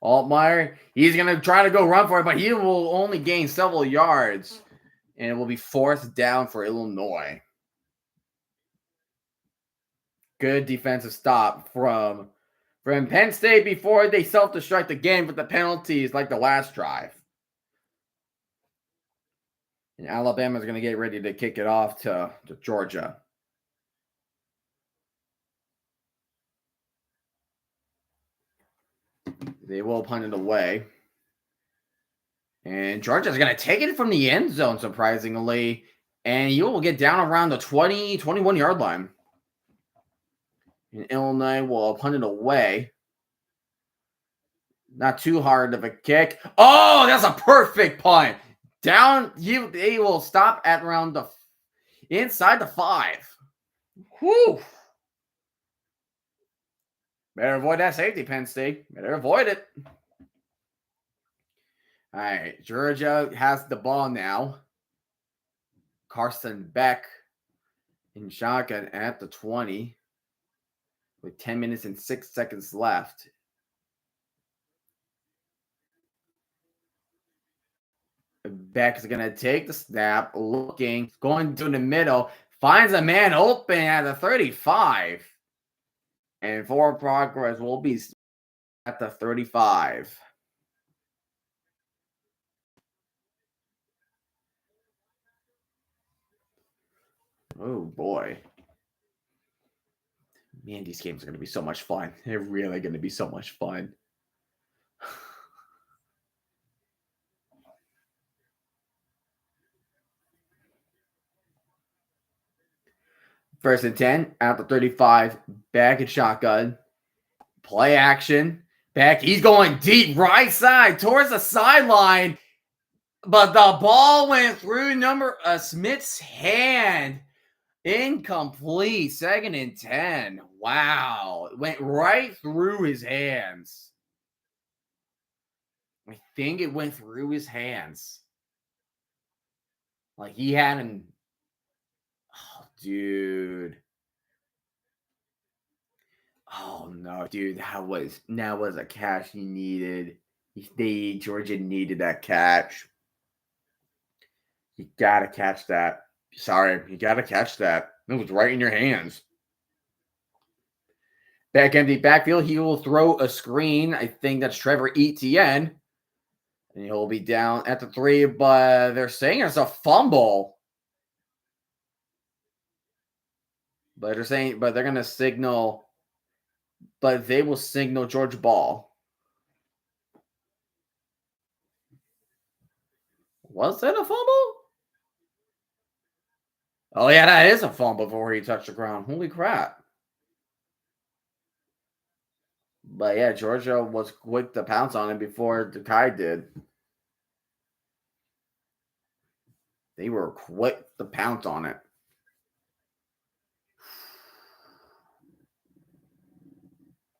Altmaier, he's going to try to go run for it, but he will only gain several yards, and it will be 4th down for Illinois. Good defensive stop from Penn State before they self-destruct again with the penalties like the last drive. And Alabama's going to get ready to kick it off to Georgia. They will punt it away. And Georgia's going to take it from the end zone, surprisingly. And you will get down around the 20, 21-yard line. And Illinois will punt it away. Not too hard of a kick. Oh, that's a perfect punt. Down, they will stop at around inside the 5. Whew. Better avoid that safety, Penn State. Better avoid it. All right, Georgia has the ball now. Carson Beck in shotgun at the 20 with 10 minutes and 6 seconds left. Beck is going to take the snap, looking, going to the middle, finds a man open at the 35. And forward progress will be at the 35. Oh, boy. Man, these games are going to be so much fun. They're really going to be so much fun. First and 10 at the 35. Back in shotgun. Play action. Back. He's going deep right side towards the sideline. But the ball went through Smith's hand. Incomplete. 2nd and 10. Wow. It went right through his hands. I think it went through his hands. Like he had him. Oh, dude. Oh no, dude. That was a catch he needed. Georgia needed that catch. You gotta catch that. Sorry, you gotta catch that. It was right in your hands. Back empty backfield. He will throw a screen. I think that's Trevor Etienne. And he'll be down at the 3, but they're saying it's a fumble. But they're gonna signal, but they will signal Georgia ball. Was that a fumble? Oh yeah, that is a fumble before he touched the ground. Holy crap. But yeah, Georgia was quick to pounce on it before the Tide did. They were quick to pounce on it.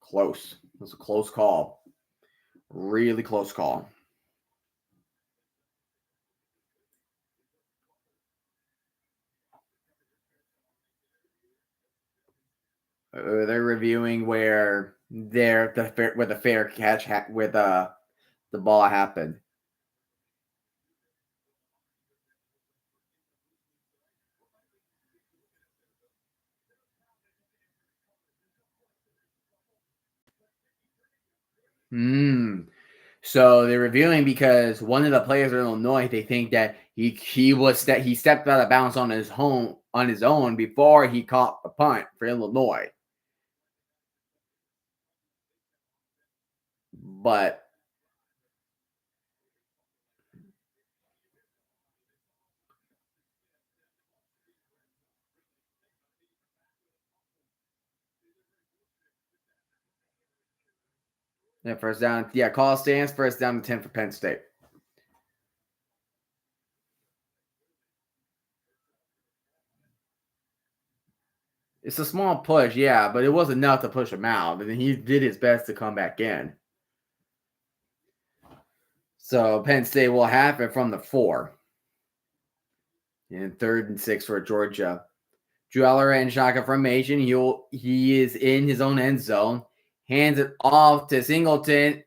Close. It was a close call. Really close call. They're reviewing where the fair catch where the ball happened. So they're reviewing because one of the players in Illinois, they think that he stepped out of bounds on his own before he caught a punt for Illinois. But yeah, first down. Yeah, call stands. First down to 10 for Penn State. It's a small push, yeah, but it was enough to push him out. And he did his best to come back in. So Penn State will have it from the 4. And 3rd and 6 for Georgia. Drew Aller and shotgun formation. He is in his own end zone. Hands it off to Singleton.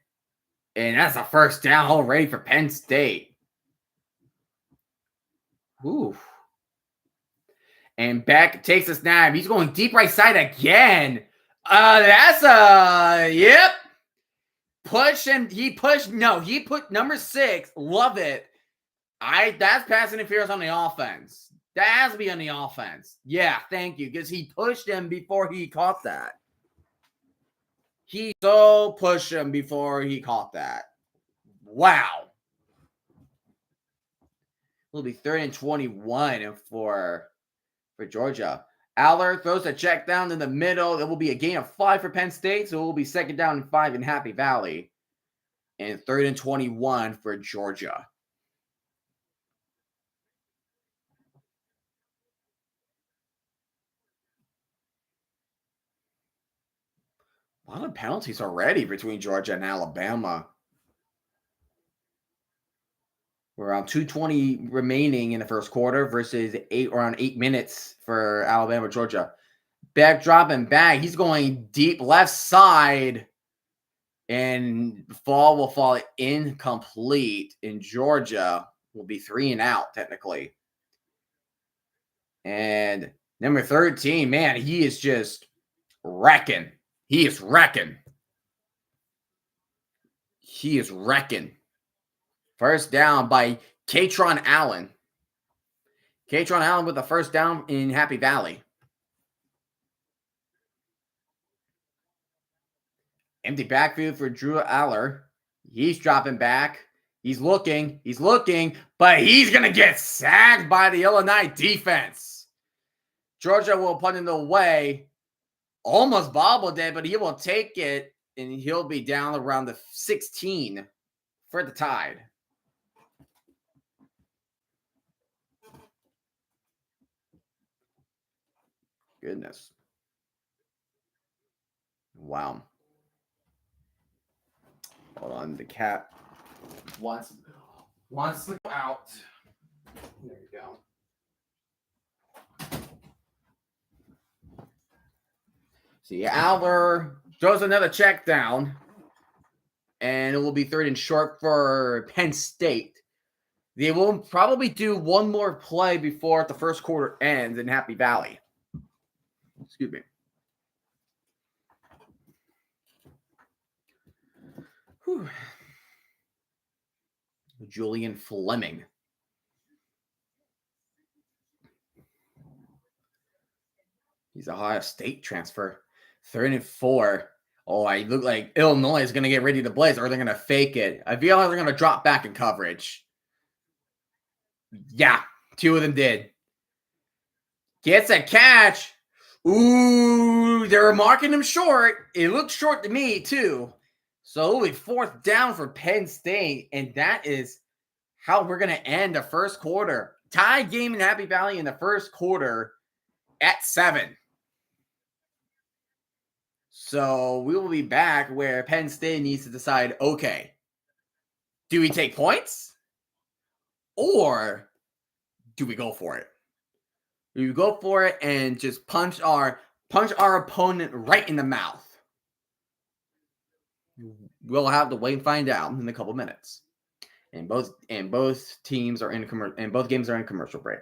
And that's a first down already for Penn State. Ooh. And Beck takes a snap. He's going deep right side again. Yep. Push him. He put number 6. Love it. That's pass interference on the offense. That has to be on the offense. Yeah, thank you. Because he pushed him before he caught that. He so pushed him before he caught that. Wow. It'll be 3rd and 21 for Georgia. Aller throws a check down in the middle. It will be a gain of 5 for Penn State. So it will be 2nd down and 5 in Happy Valley. And 3rd and 21 for Georgia. A lot of penalties already between Georgia and Alabama. We're around 2:20 remaining in the first quarter versus around 8 minutes for Alabama, Georgia. Back dropping back. He's going deep left side. And will fall incomplete. In Georgia will be 3 and out, technically. And number 13, man, he is just wrecking. He is wrecking. He is wrecking. First down by Katron Allen. Katron Allen with the first down in Happy Valley. Empty backfield for Drew Aller. He's dropping back. He's looking, but he's going to get sacked by the Illinois defense. Georgia will put it away. Almost bobbled it, but he will take it, and he'll be down around the 16 for the Tide. Goodness. Wow. Hold on. The cat wants to go out. There you go. See, Alver throws another check down, and it will be 3rd and short for Penn State. They will probably do one more play before the first quarter ends in Happy Valley. Excuse me. Whew. Julian Fleming. He's a Ohio State transfer. 3rd and 4. Oh, I look like Illinois is going to get ready to blaze, or they're going to fake it. I feel like they're going to drop back in coverage. Yeah, 2 of them did. Gets a catch. Ooh, they were marking him short. It looked short to me, too. So it'll be 4th down for Penn State, and that is how we're going to end the first quarter. Tie game in Happy Valley in the first quarter at 7. So we will be back where Penn State needs to decide, okay, do we take points or do we go for it? Do we go for it and just punch our opponent right in the mouth? We'll have to wait and find out in a couple minutes. And both teams are in both games are in commercial break.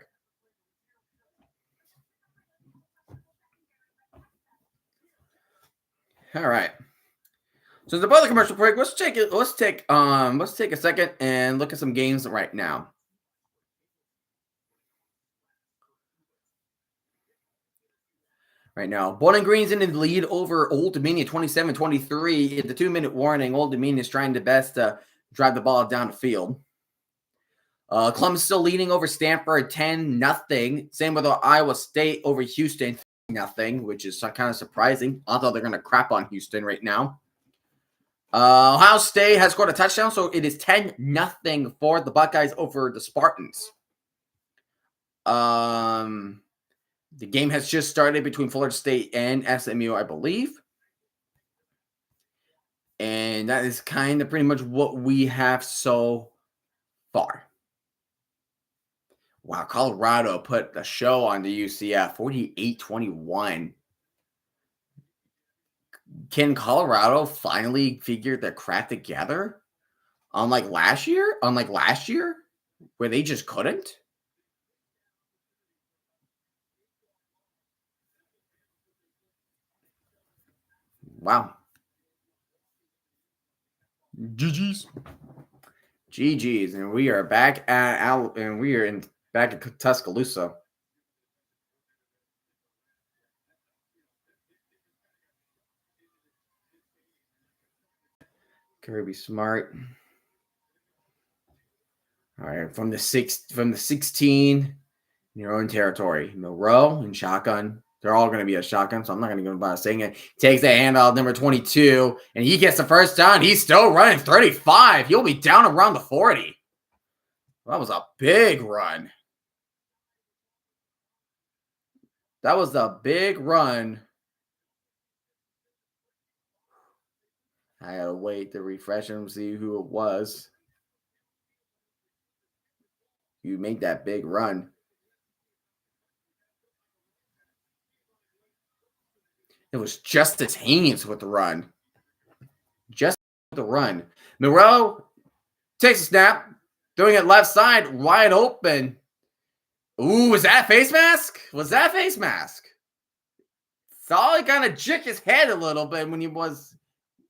All right. So the both commercial break. Let's take a second and look at some games right now. Right now, Bowling Green's in the lead over Old Dominion 27-23. At the 2-minute warning, Old Dominion is trying the best to drive the ball down the field. Clemson still leading over Stanford 10-0. Same with Iowa State over Houston 0, which is kind of surprising. Although they're going to crap on Houston right now. Ohio State has scored a touchdown, so it is 10-0 for the Buckeyes over the Spartans. The game has just started between Florida State and SMU, I believe. And that is kind of pretty much what we have so far. Wow, Colorado put a show on the UCF, 48-21. Can Colorado finally figure their crap together? Unlike last year, where they just couldn't? Wow. GG's. And we are back at back at Tuscaloosa. Kirby Smart. All right, from the 16 in your own territory. Monroe and shotgun. They're all going to be a shotgun, so I'm not going to go about saying it. Takes the handoff, number 22, and he gets the first down. He's still running 35. He'll be down around the 40. That was a big run. That was a big run. I had to wait to refresh him, see who it was. You make that big run. It was Justice Haynes with the run. Monroe takes a snap, throwing it left side, wide open. Ooh, was that a face mask? Saw he kind of jick his head a little bit when he was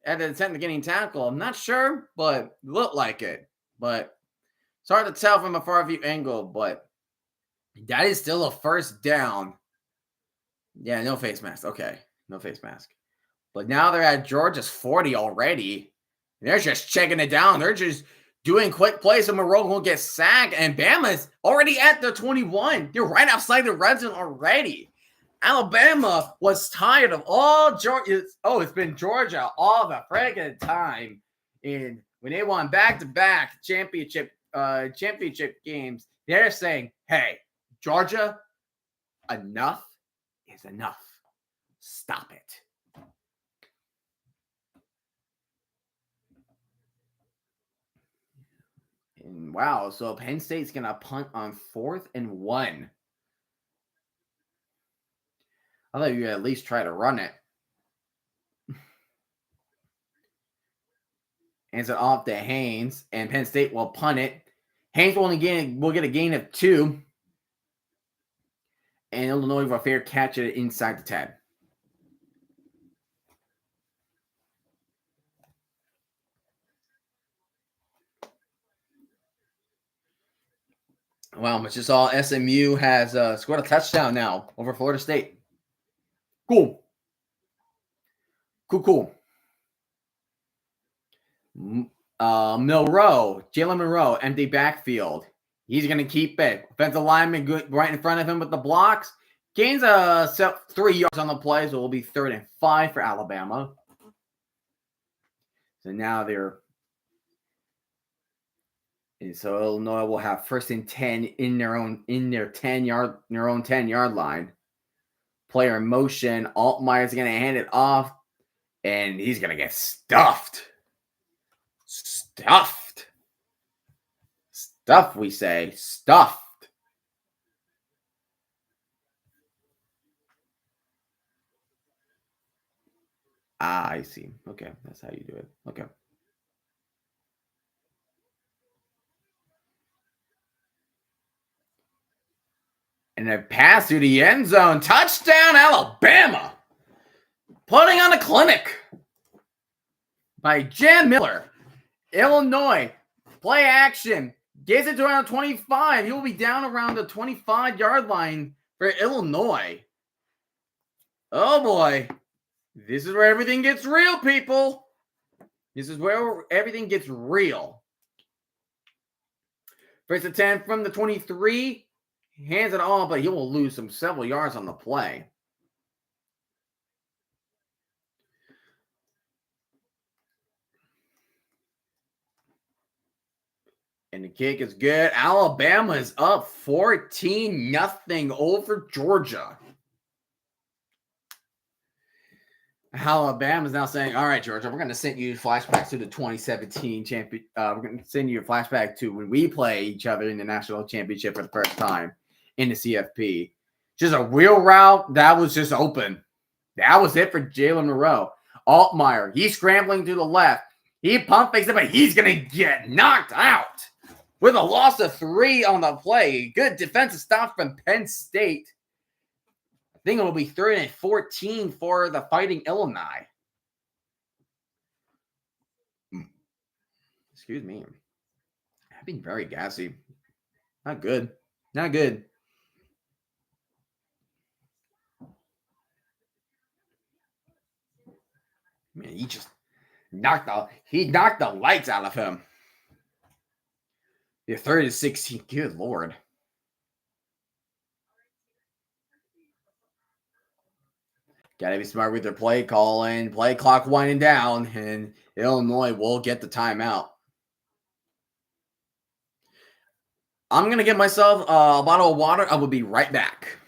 at the attempt of getting tackled. I'm not sure, but it looked like it. But it's hard to tell from a far view angle, but that is still a first down. Yeah, no face mask. Okay, no face mask. But now they're at Georgia's 40 already. They're just checking it down. They're just doing quick plays, and Monroe won't get sacked. And Bama's already at the 21. They're right outside the red zone already. Alabama was tired of all Georgia. Oh, it's been Georgia all the friggin' time. And when they won back-to-back championship games, they're saying, hey, Georgia, enough is enough. Stop it. And wow, so Penn State's going to punt on 4th and 1. I thought you'd at least try to run it. Hands it off to Haynes, and Penn State will punt it. Haynes will get a gain of 2. And Illinois will fair catch it inside the 10. Wow, it's just all SMU has scored a touchdown now over Florida State. Cool. Cool. Jalen Monroe, empty backfield. He's going to keep it. Offensive lineman good, right in front of him with the blocks. Gains 3 yards on the play, so it will be 3rd and 5 for Alabama. So now so Illinois will have 1st and 10 in their own 10-yard line. Player in motion. Altmaier's going to hand it off, and he's going to get stuffed. Stuffed, we say. Stuffed. Ah, I see. Okay, that's how you do it. Okay. And a pass to the end zone. Touchdown, Alabama. Putting on a clinic by Jan Miller. Illinois, play action. Gets it to around 25. He will be down around the 25-yard line for Illinois. Oh, boy. This is where everything gets real, people. This is where everything gets real. 1st and 10 from the 23. Hands it off, but he will lose several yards on the play. And the kick is good. Alabama is up 14-0 over Georgia. Alabama is now saying, all right, Georgia, we're going to send you flashbacks to the 2017 champion. We're going to send you a flashback to when we play each other in the national championship for the first time in the CFP. Just a wheel route. That was just open. That was it for Jalen Monroe. Altmaier, he's scrambling to the left. He pump fakes it, but he's going to get knocked out with a loss of 3 on the play. Good defensive stop from Penn State. I think it will be 3rd and 14 for the Fighting Illini. Excuse me. I've been very gassy. Not good. Not good. Man, he just knocked the lights out of him. The 3rd and 16. Good Lord. Gotta be smart with their play calling, play clock winding down, and Illinois will get the timeout. I'm going to get myself a bottle of water. I will be right back.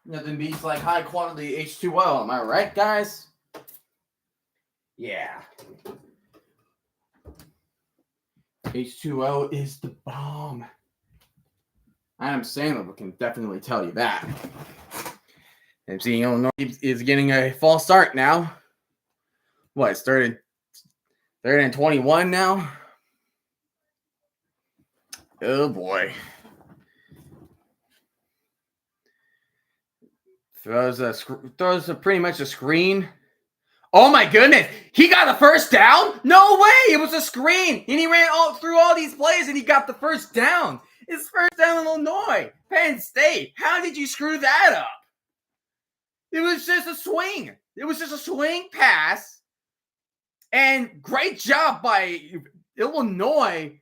Nothing beats like high quality H2O. Am I right, guys? Yeah. H2O is the bomb. Adam Sandler can definitely tell you that. And see, Illinois is getting a false start now. What, it's third and 21 now? Oh boy. Throws pretty much a screen. Oh my goodness! He got the first down? No way! It was a screen, and he ran through all these plays, and he got the first down. It's first down in Illinois, Penn State. How did you screw that up? It was just a swing. It was just a swing pass, and great job by Illinois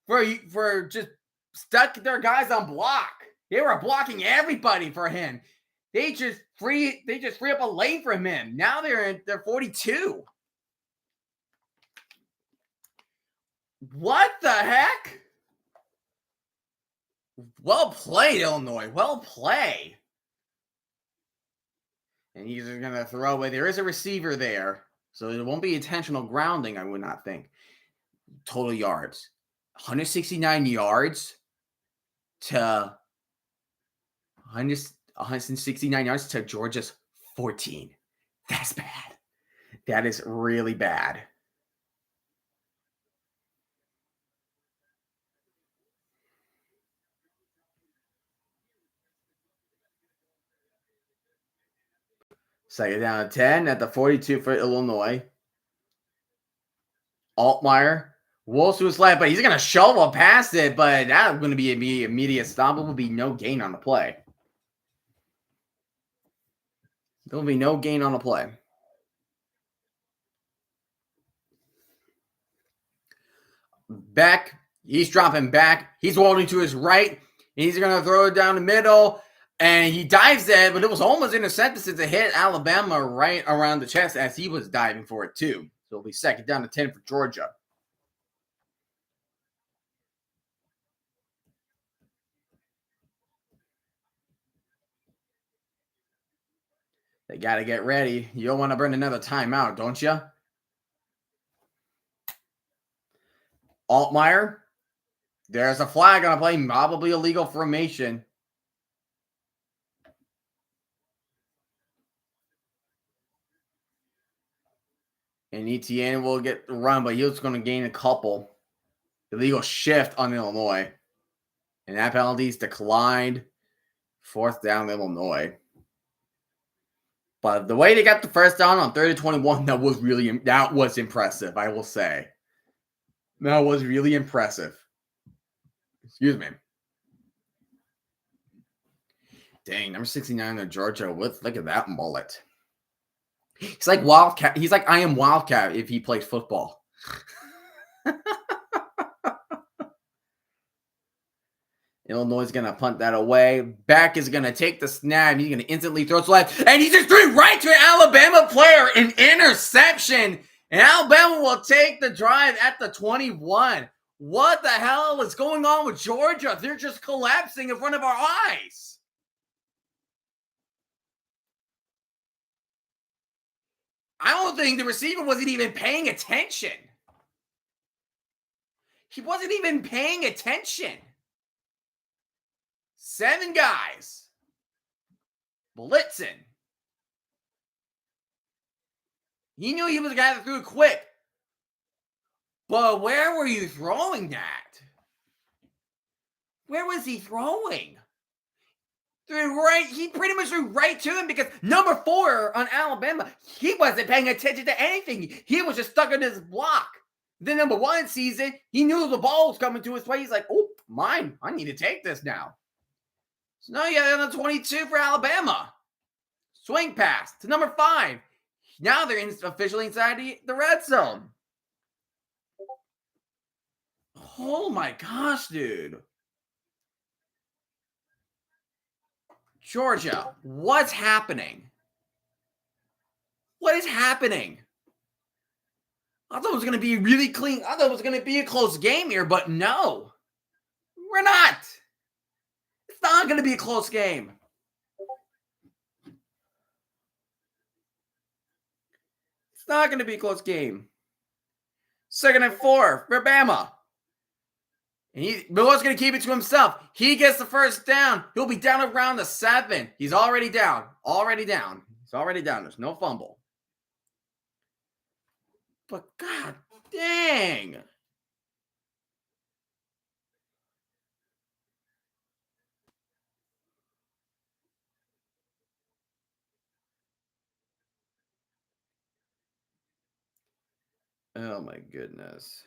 for just stuck their guys on block. They were blocking everybody for him. They just free up a lane for him. Now they're 42. What the heck? Well played, Illinois. Well played. And he's going to throw away. There is a receiver there, so it won't be intentional grounding, I would not think. Total yards. 169 yards to 169 yards to Georgia's 14. That's bad. That is really bad. Second down at 10 at the 42 for Illinois. Altmaier. Wolves to his left, but he's going to shovel past it, but that's going to be immediate stop. It will be no gain on the play. There will be no gain on the play. Beck, he's dropping back. He's rolling to his right. He's going to throw it down the middle, and he dives it, but it was almost intercepted since it hit Alabama right around the chest as he was diving for it too. So it'll be second down to 10 for Georgia. They got to get ready. You don't want to burn another timeout, don't you? Altmaier. There's a flag on a play, probably illegal formation. And Etienne will get the run, but he was going to gain a couple. Illegal shift on Illinois. And that penalty's declined. Fourth down, Illinois. But the way they got the first down on 3rd and 21, that was impressive, I will say. That was really impressive. Excuse me. Dang, number 69 of Georgia. Look at that mullet. He's like Wildcat. He's like I am Wildcat if he plays football. Illinois is going to punt that away. Beck is going to take the snap. He's going to instantly throw it left. And he just threw right to an Alabama player. An interception. And Alabama will take the drive at the 21. What the hell is going on with Georgia? They're just collapsing in front of our eyes. I don't think the receiver wasn't even paying attention. He wasn't even paying attention. 7 guys blitzing. He knew he was the guy that threw it quick. But where were you throwing that? Where was he throwing? He pretty much threw right to him because number 4 on Alabama, he wasn't paying attention to anything. He was just stuck in his block. Then number 1 sees it. He knew the ball was coming to his way. He's like, oh, mine. I need to take this now. So now you got a 22 for Alabama. Swing pass to number 5. Now they're officially inside the red zone. Oh my gosh, dude. Georgia, what's happening? What is happening? I thought it was going to be really clean. I thought it was going to be a close game here, but no. We're not. It's not going to be a close game. It's not going to be a close game. 2nd and 4 for Bama. And Miller's going to keep it to himself. He gets the first down. He'll be down around the 7. He's already down. He's already down. There's no fumble. But god dang. Oh my goodness.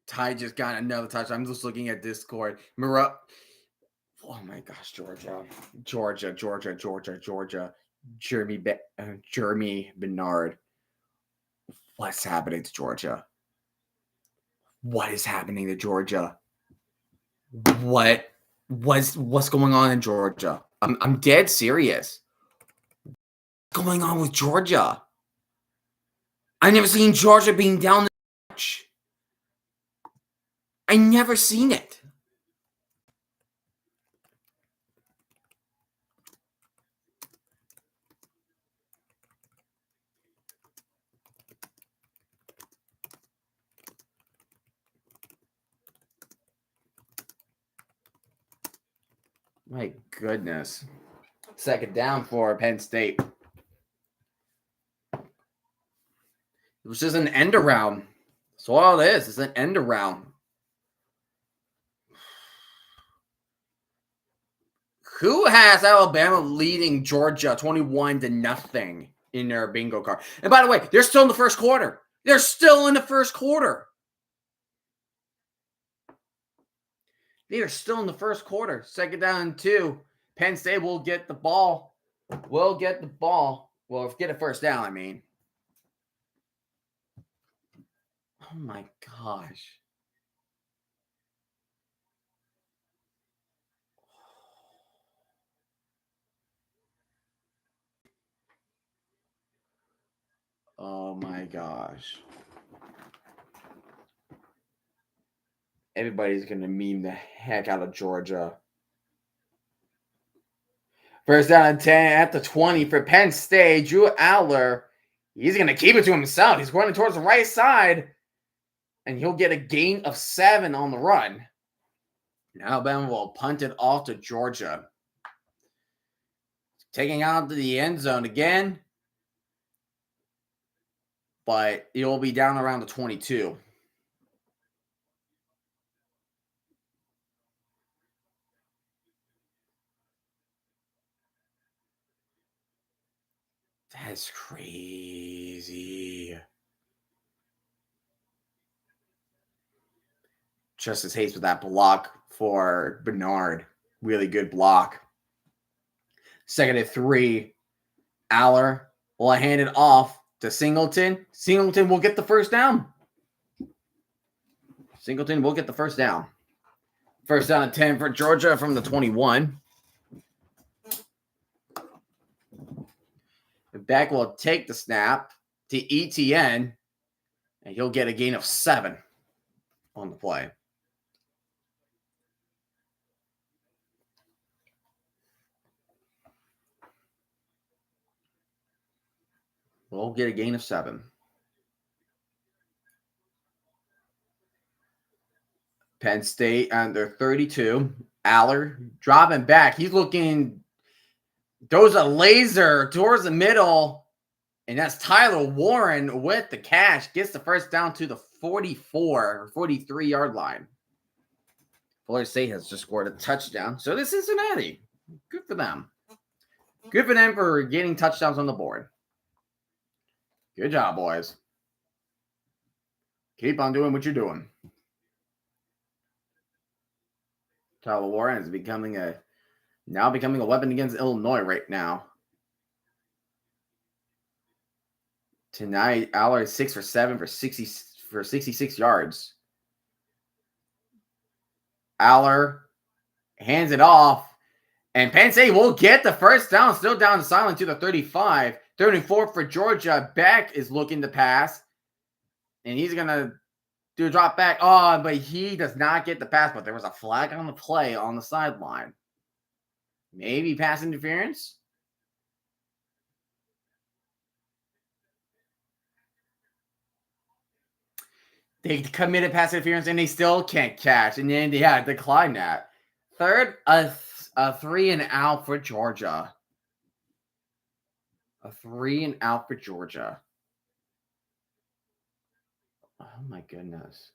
Ty just got another touch. I'm just looking at Discord. Oh my gosh, Georgia. Jeremy Bernard. What's happening to Georgia? What is happening to Georgia? What's going on in Georgia? I'm dead serious. What's going on with Georgia? I never seen Georgia being down this much. I never seen it. My goodness. 2nd down for Penn State. It was just an end around. That's all it is. It's an end around. Who has Alabama leading Georgia 21-0 in their bingo card? And by the way, they're still in the first quarter. They are still in the first quarter. 2nd down and 2. Penn State will get the ball. Well, get a first down, I mean. Oh my gosh. Oh my gosh. Everybody's going to meme the heck out of Georgia. First down and 10 at the 20 for Penn State. Drew Aller, he's going to keep it to himself. He's running towards the right side, and he'll get a gain of 7 on the run. And Alabama will punt it off to Georgia. Taking out to the end zone again, but it will be down around the 22. That's crazy. Justice Hayes with that block for Bernard. Really good block. 2nd and 3. Aller will hand it off to Singleton. Singleton will get the first down. First down and 10 for Georgia from the 21. Beck will take the snap to ETN, and he'll get a gain of 7 on the play. We'll get a gain of 7. Penn State on their 32. Aller dropping back. He's looking, throws a laser towards the middle, and that's Tyler Warren with the catch. Gets the first down to the 44 or 43-yard line. Florida State has just scored a touchdown. So this is Cincinnati. Good for them. Good for them for getting touchdowns on the board. Good job, boys. Keep on doing what you're doing. Tyler Warren is becoming a weapon against Illinois right now. Tonight, Aller is 6 for 7 for 66 yards. Aller hands it off, And Penn State will get the first down, still down silent to the 35. 3rd and 4 for Georgia. Beck is looking to pass. And he's going to do a drop back. Oh, but he does not get the pass. But there was a flag on the play on the sideline. Maybe pass interference? They committed pass interference and they still can't catch. And then, yeah, decline that. 3rd, a 3 and out for Georgia. A 3 and out for Georgia. Oh, my goodness.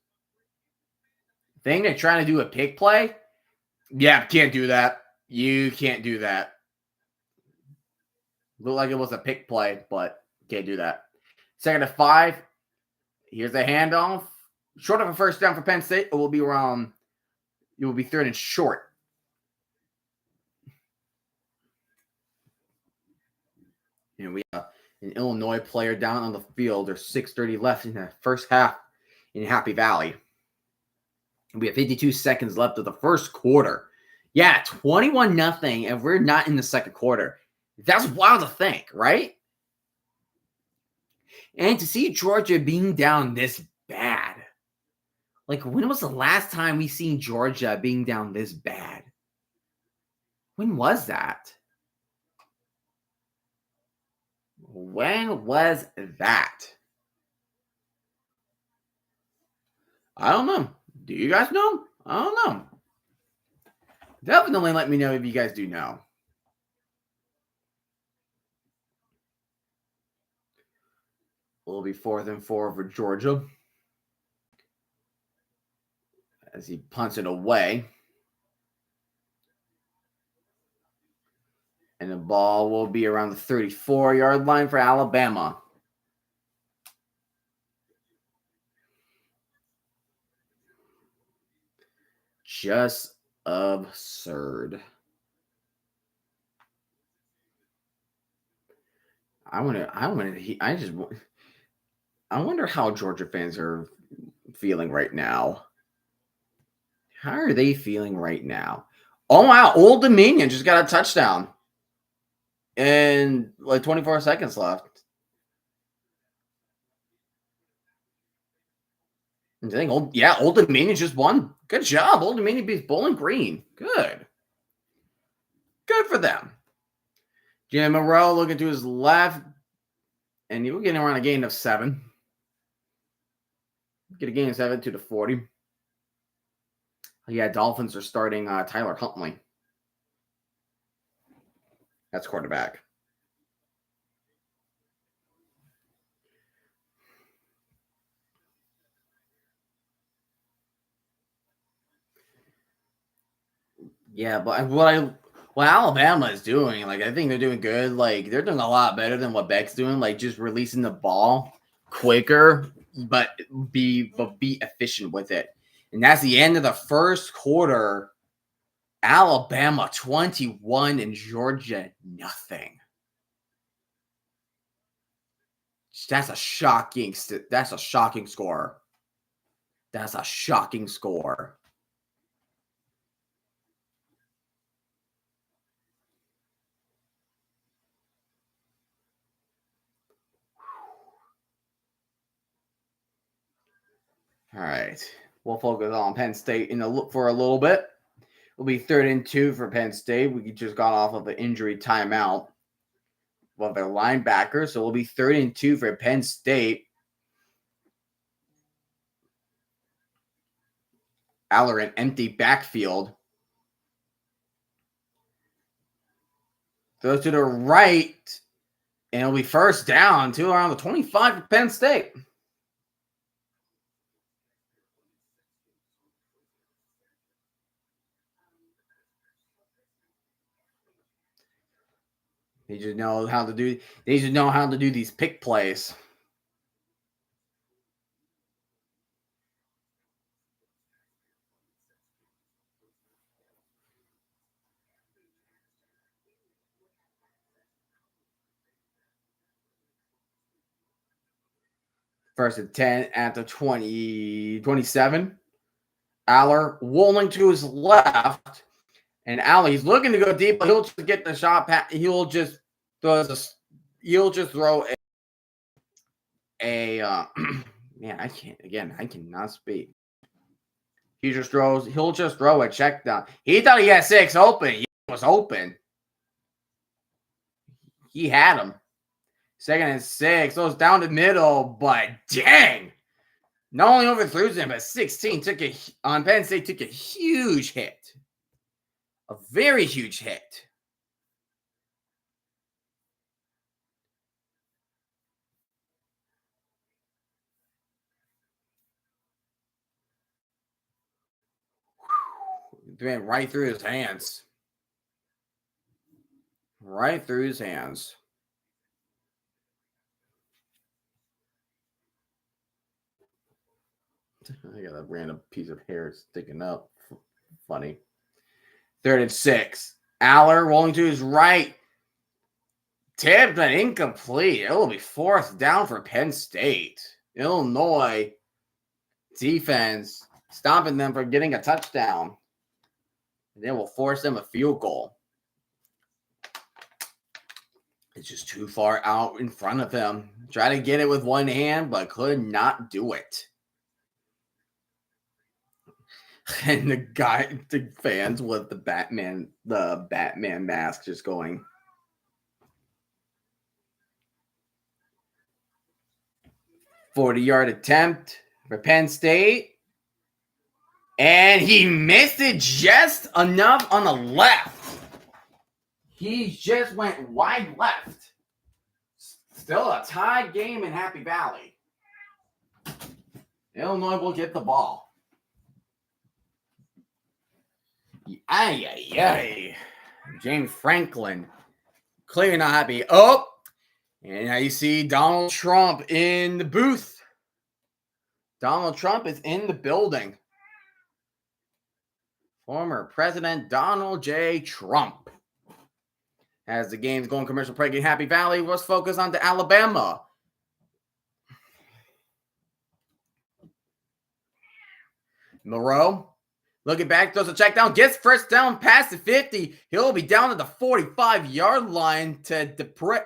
Think they're trying to do a pick play? Yeah, can't do that. You can't do that. Looked like it was a pick play, but can't do that. 2nd and 5. Here's a handoff. Short of a first down for Penn State. It will be around. It will be 3rd and short. And we have an Illinois player down on the field. There's 6:30 left in the first half in Happy Valley. We have 52 seconds left of the first quarter. Yeah, 21-0, and we're not in the second quarter. That's wild to think, right? And to see Georgia being down this bad. Like, when was the last time we seen Georgia being down this bad? When was that? When was that? I don't know. Do you guys know? I don't know. Definitely let me know if you guys do know. Will be 4th and 4 for Georgia. As he punts it away. And the ball will be around the 34-yard line for Alabama. Just absurd. I wonder how Georgia fans are feeling right now. How are they feeling right now? Oh, wow. Old Dominion just got a touchdown. And like 24 seconds left. I think Old Dominion just won. Good job. Old Dominion beats Bowling Green. Good. Good for them. Jim Morrell looking to his left. And he will get around a gain of 7. Get a gain of 7 to the 40. Yeah, Dolphins are starting Tyler Huntley. That's quarterback. Yeah, but what Alabama is doing, like, I think they're doing good. Like, they're doing a lot better than what Beck's doing. Like, just releasing the ball quicker, but be efficient with it. And that's the end of the first quarter. Alabama 21 and Georgia nothing. That's a shocking score. That's a shocking score. All right. We'll focus on Penn State for a little bit. It'll be 3rd and 2 for Penn State. We just got off of an injury timeout of their linebacker. So it'll be 3rd and 2 for Penn State. Allerin, empty backfield. Throws to the right. And it'll be first down to around the 25 for Penn State. They just know how to do these pick plays. First and 10 at the 27. Aller rolling to his left. And Allen, he's looking to go deep, but he'll just get the shot. He'll just throw a man. I can't again. I cannot speak. He'll just throw a check down. He thought he had 6 open. He was open. He had him. 2nd and 6. So it's down the middle, but dang. Not only overthrew him, but 16 on Penn State took a huge hit. A very huge hit. Went right through his hands. Right through his hands. I got a random piece of hair sticking up. Funny. 3rd and 6. Aller rolling to his right. Tipped but incomplete. It will be 4th down for Penn State. Illinois defense stopping them from getting a touchdown. And then will force them a field goal. It's just too far out in front of him. Try to get it with one hand, but could not do it. And the fans with the Batman mask just going. "40-yard attempt for Penn State. And he missed it just enough on the left. He just went wide left. Still a tied game in Happy Valley. Illinois will get the ball. James Franklin. Clearly not happy. Oh! And now you see Donald Trump in the booth. Donald Trump is in the building. Former President Donald J. Trump. As the game's going commercial break in Happy Valley, let's focus on to Alabama. Moreau, looking back, throws a check down, gets first down past the 50. He'll be down at the 45-yard line to Dipre.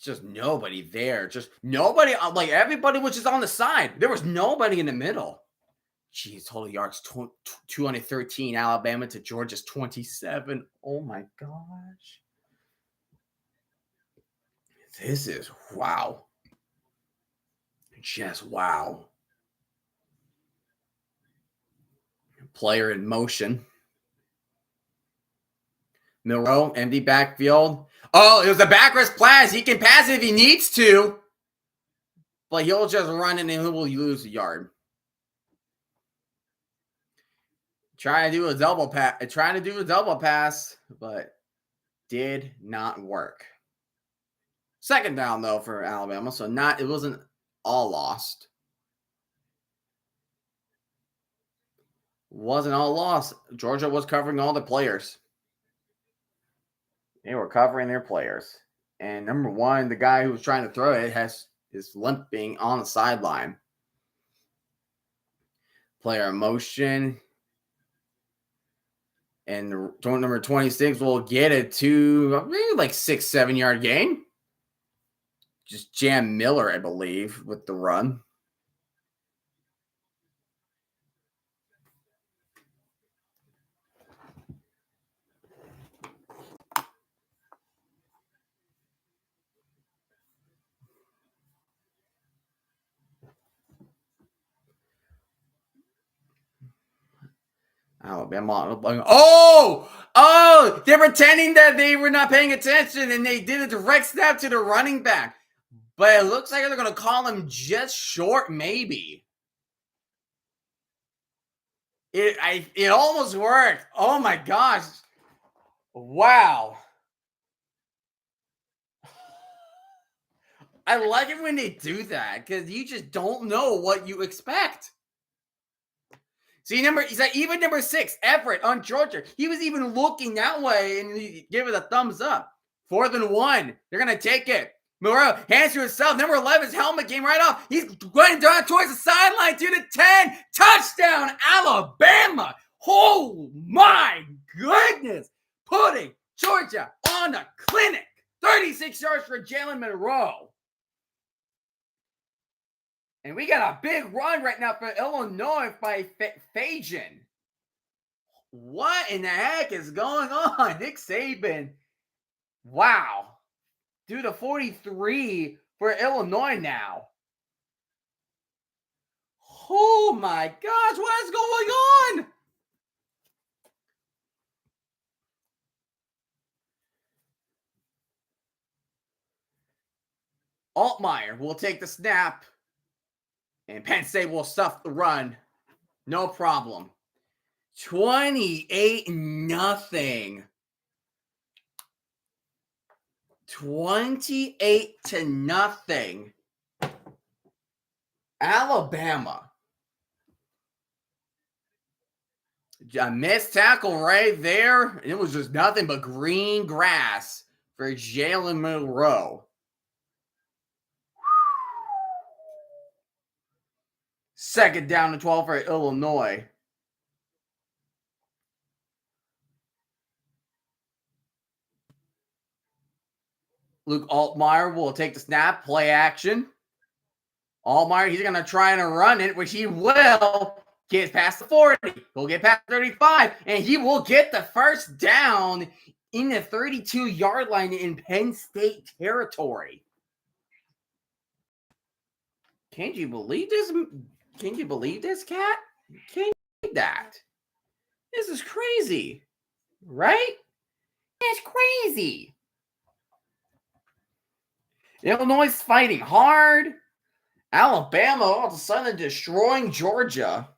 Just nobody there. Just nobody. Like, everybody was just on the side. There was nobody in the middle. Jeez, total yards 213. Alabama to Georgia's 27. Oh my gosh. This is wow. Just wow. Player in motion. Milroe, empty backfield. Oh, it was a backwards pass. He can pass it if he needs to. But he'll just run and he will lose a yard. Trying to do a double pass, but did not work. 2nd down, though, for Alabama. So it wasn't all lost. Wasn't all lost. Georgia was covering all the players. They were covering their players. And number one, the guy who was trying to throw it is limping on the sideline. Player in motion. And number 26 will get it to maybe like 6-7 yard gain. Just Jam Miller, I believe, with the run. Alabama. Oh, they're pretending that they were not paying attention and they did a direct snap to the running back. But it looks like they're going to call him just short, maybe. It almost worked. Oh my gosh. Wow. I like it when they do that because you just don't know what you expect. See, even number 6, Everett on Georgia. He was even looking that way and he gave it a thumbs up. 4th and 1. They're going to take it. Moreau hands to himself. Number 11's helmet game right off. He's going down towards the sideline to the 10. Touchdown, Alabama. Oh, my goodness. Putting Georgia on a clinic. 36 yards for Jalen Monroe. And we got a big run right now for Illinois by Fajan. What in the heck is going on? Nick Saban. Wow. Do the 43 for Illinois now. Oh my gosh, what is going on? Altmaier will take the snap. And Penn State will stuff the run. No problem. 28-0. 28-0. Alabama. A missed tackle right there. It was just nothing but green grass for Jalen Monroe. Second down and 12 for Illinois. Luke Altmaier will take the snap, play action. Altmaier, he's going to try and run it, which he will. Gets past the 40. He'll get past 35, and he will get the first down in the 32-yard line in Penn State territory. Can you believe this? Can you believe this, Cat? Can you believe that? This is crazy, right? It's crazy. Illinois is fighting hard. Alabama all of a sudden destroying Georgia.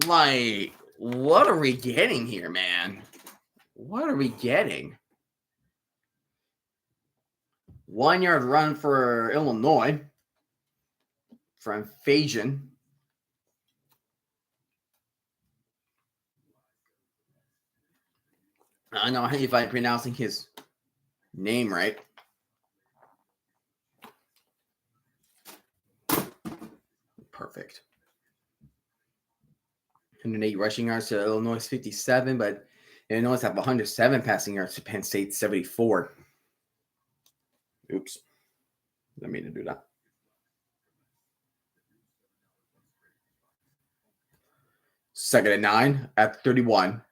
Like, what are we getting here, man? What are we getting? 1 yard run for Illinois from Fajan. I don't know if I'm pronouncing his name right. Perfect. 108 rushing yards to Illinois 57, but Illinois have 107 passing yards to Penn State 74. Oops. Didn't mean to do that. Second and 9 at 31.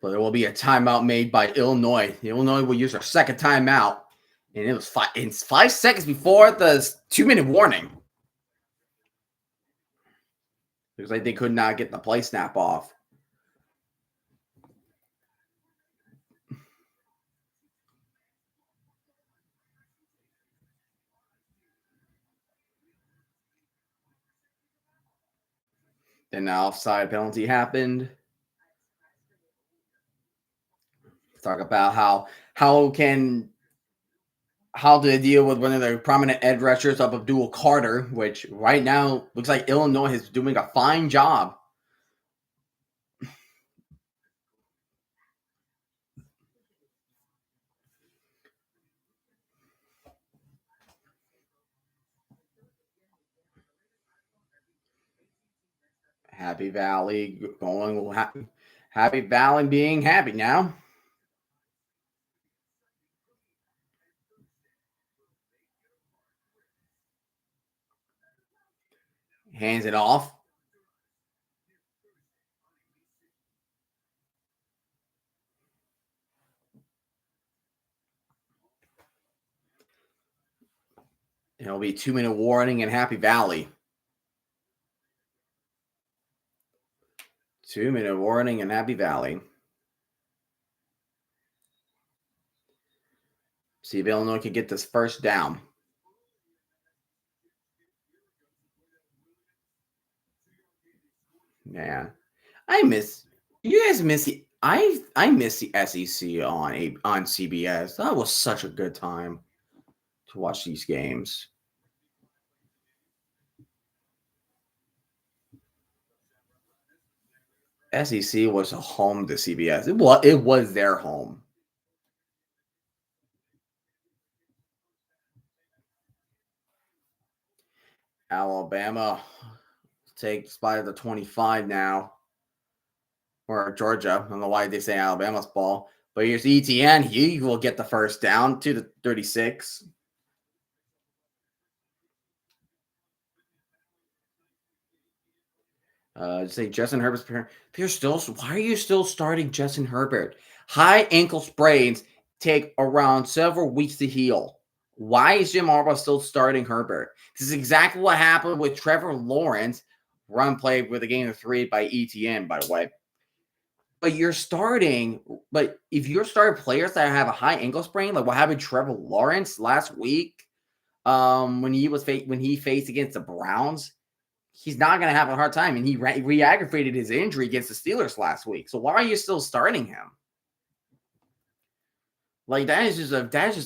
But there will be a timeout made by Illinois. Illinois will use their second timeout. And it was 5 seconds before the 2-minute warning. Looks like they could not get the play snap off. Then the offside penalty happened. Talk about how to deal with one of the prominent edge rushers of Abdul Carter, which right now looks like Illinois is doing a fine job. Happy Valley going. Happy Valley being happy now. Hands it off. It'll be 2-minute warning in Happy Valley. 2-minute warning in Happy Valley. See if Illinois can get this first down. Man, you guys miss the I miss the SEC on CBS. That was such a good time to watch these games. SEC was a home to CBS. It was their home. Alabama take spot at the 25 now, or Georgia. I don't know why they say Alabama's ball, but here's ETN. He will get the first down to the 36. Say Justin Herbert's parent. Why are you still starting Justin Herbert? High ankle sprains take around several weeks to heal. Why is Jim Harbaugh still starting Herbert? This is exactly what happened with Trevor Lawrence, run play with a game of 3 by ETN, by the way. But if you're starting players that have a high ankle sprain, like what happened to Trevor Lawrence last week, when he faced against the Browns, he's not going to have a hard time. And he re-aggravated his injury against the Steelers last week. So why are you still starting him? Like that is just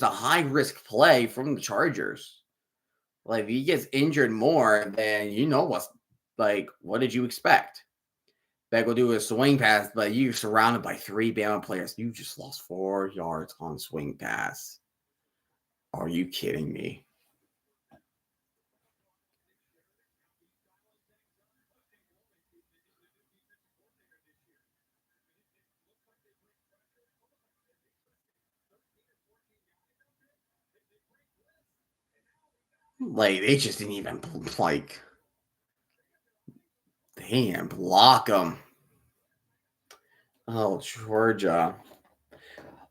a high risk play from the Chargers. Like if he gets injured more, then what did you expect? Beck will do a swing pass, but you're surrounded by 3 Bama players. You just lost 4 yards on swing pass. Are you kidding me? Like they just didn't even they didn't block them. Oh, Georgia.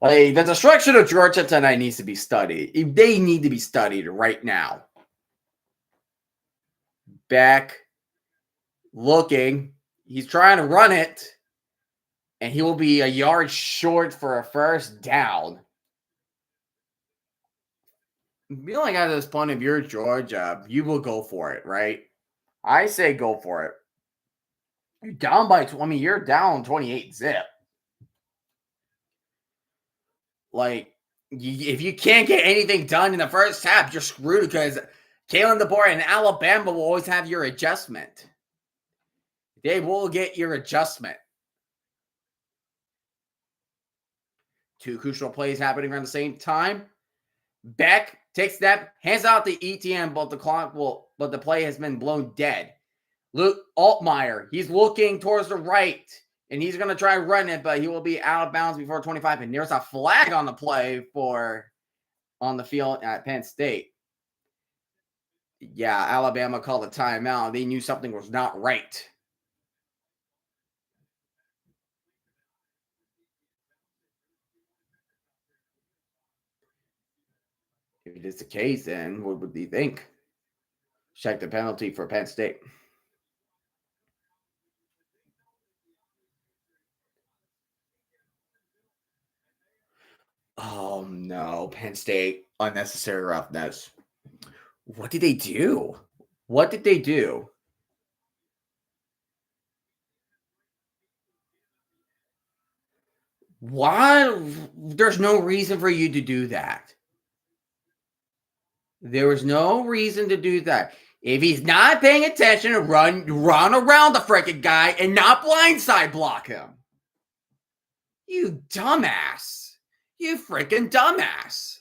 Like the destruction of Georgia tonight needs to be studied. They need to be studied right now. Back looking. He's trying to run it. And he will be a yard short for a first down. Feeling at this point, if you're Georgia, you will go for it, right? I say go for it. You're down by 20. You're down 28 zip. Like, if you can't get anything done in the first half, you're screwed because Kalen DeBoer and Alabama will always have your adjustment. They will get your adjustment. 2 crucial plays happening around the same time. Beck takes that, hands out the ETN, but the play has been blown dead. Luke Altmaier, he's looking towards the right, and he's going to try and run it, but he will be out of bounds before 25. And there's a flag on the play on the field at Penn State. Yeah, Alabama called a timeout. They knew something was not right. If it is the case, then what would you think? Check the penalty for Penn State. Oh, no. Penn State, unnecessary roughness. What did they do? What did they do? Why? There's no reason for you to do that. There was no reason to do that. If he's not paying attention, run around the freaking guy and not blindside block him. You dumbass. You freaking dumbass.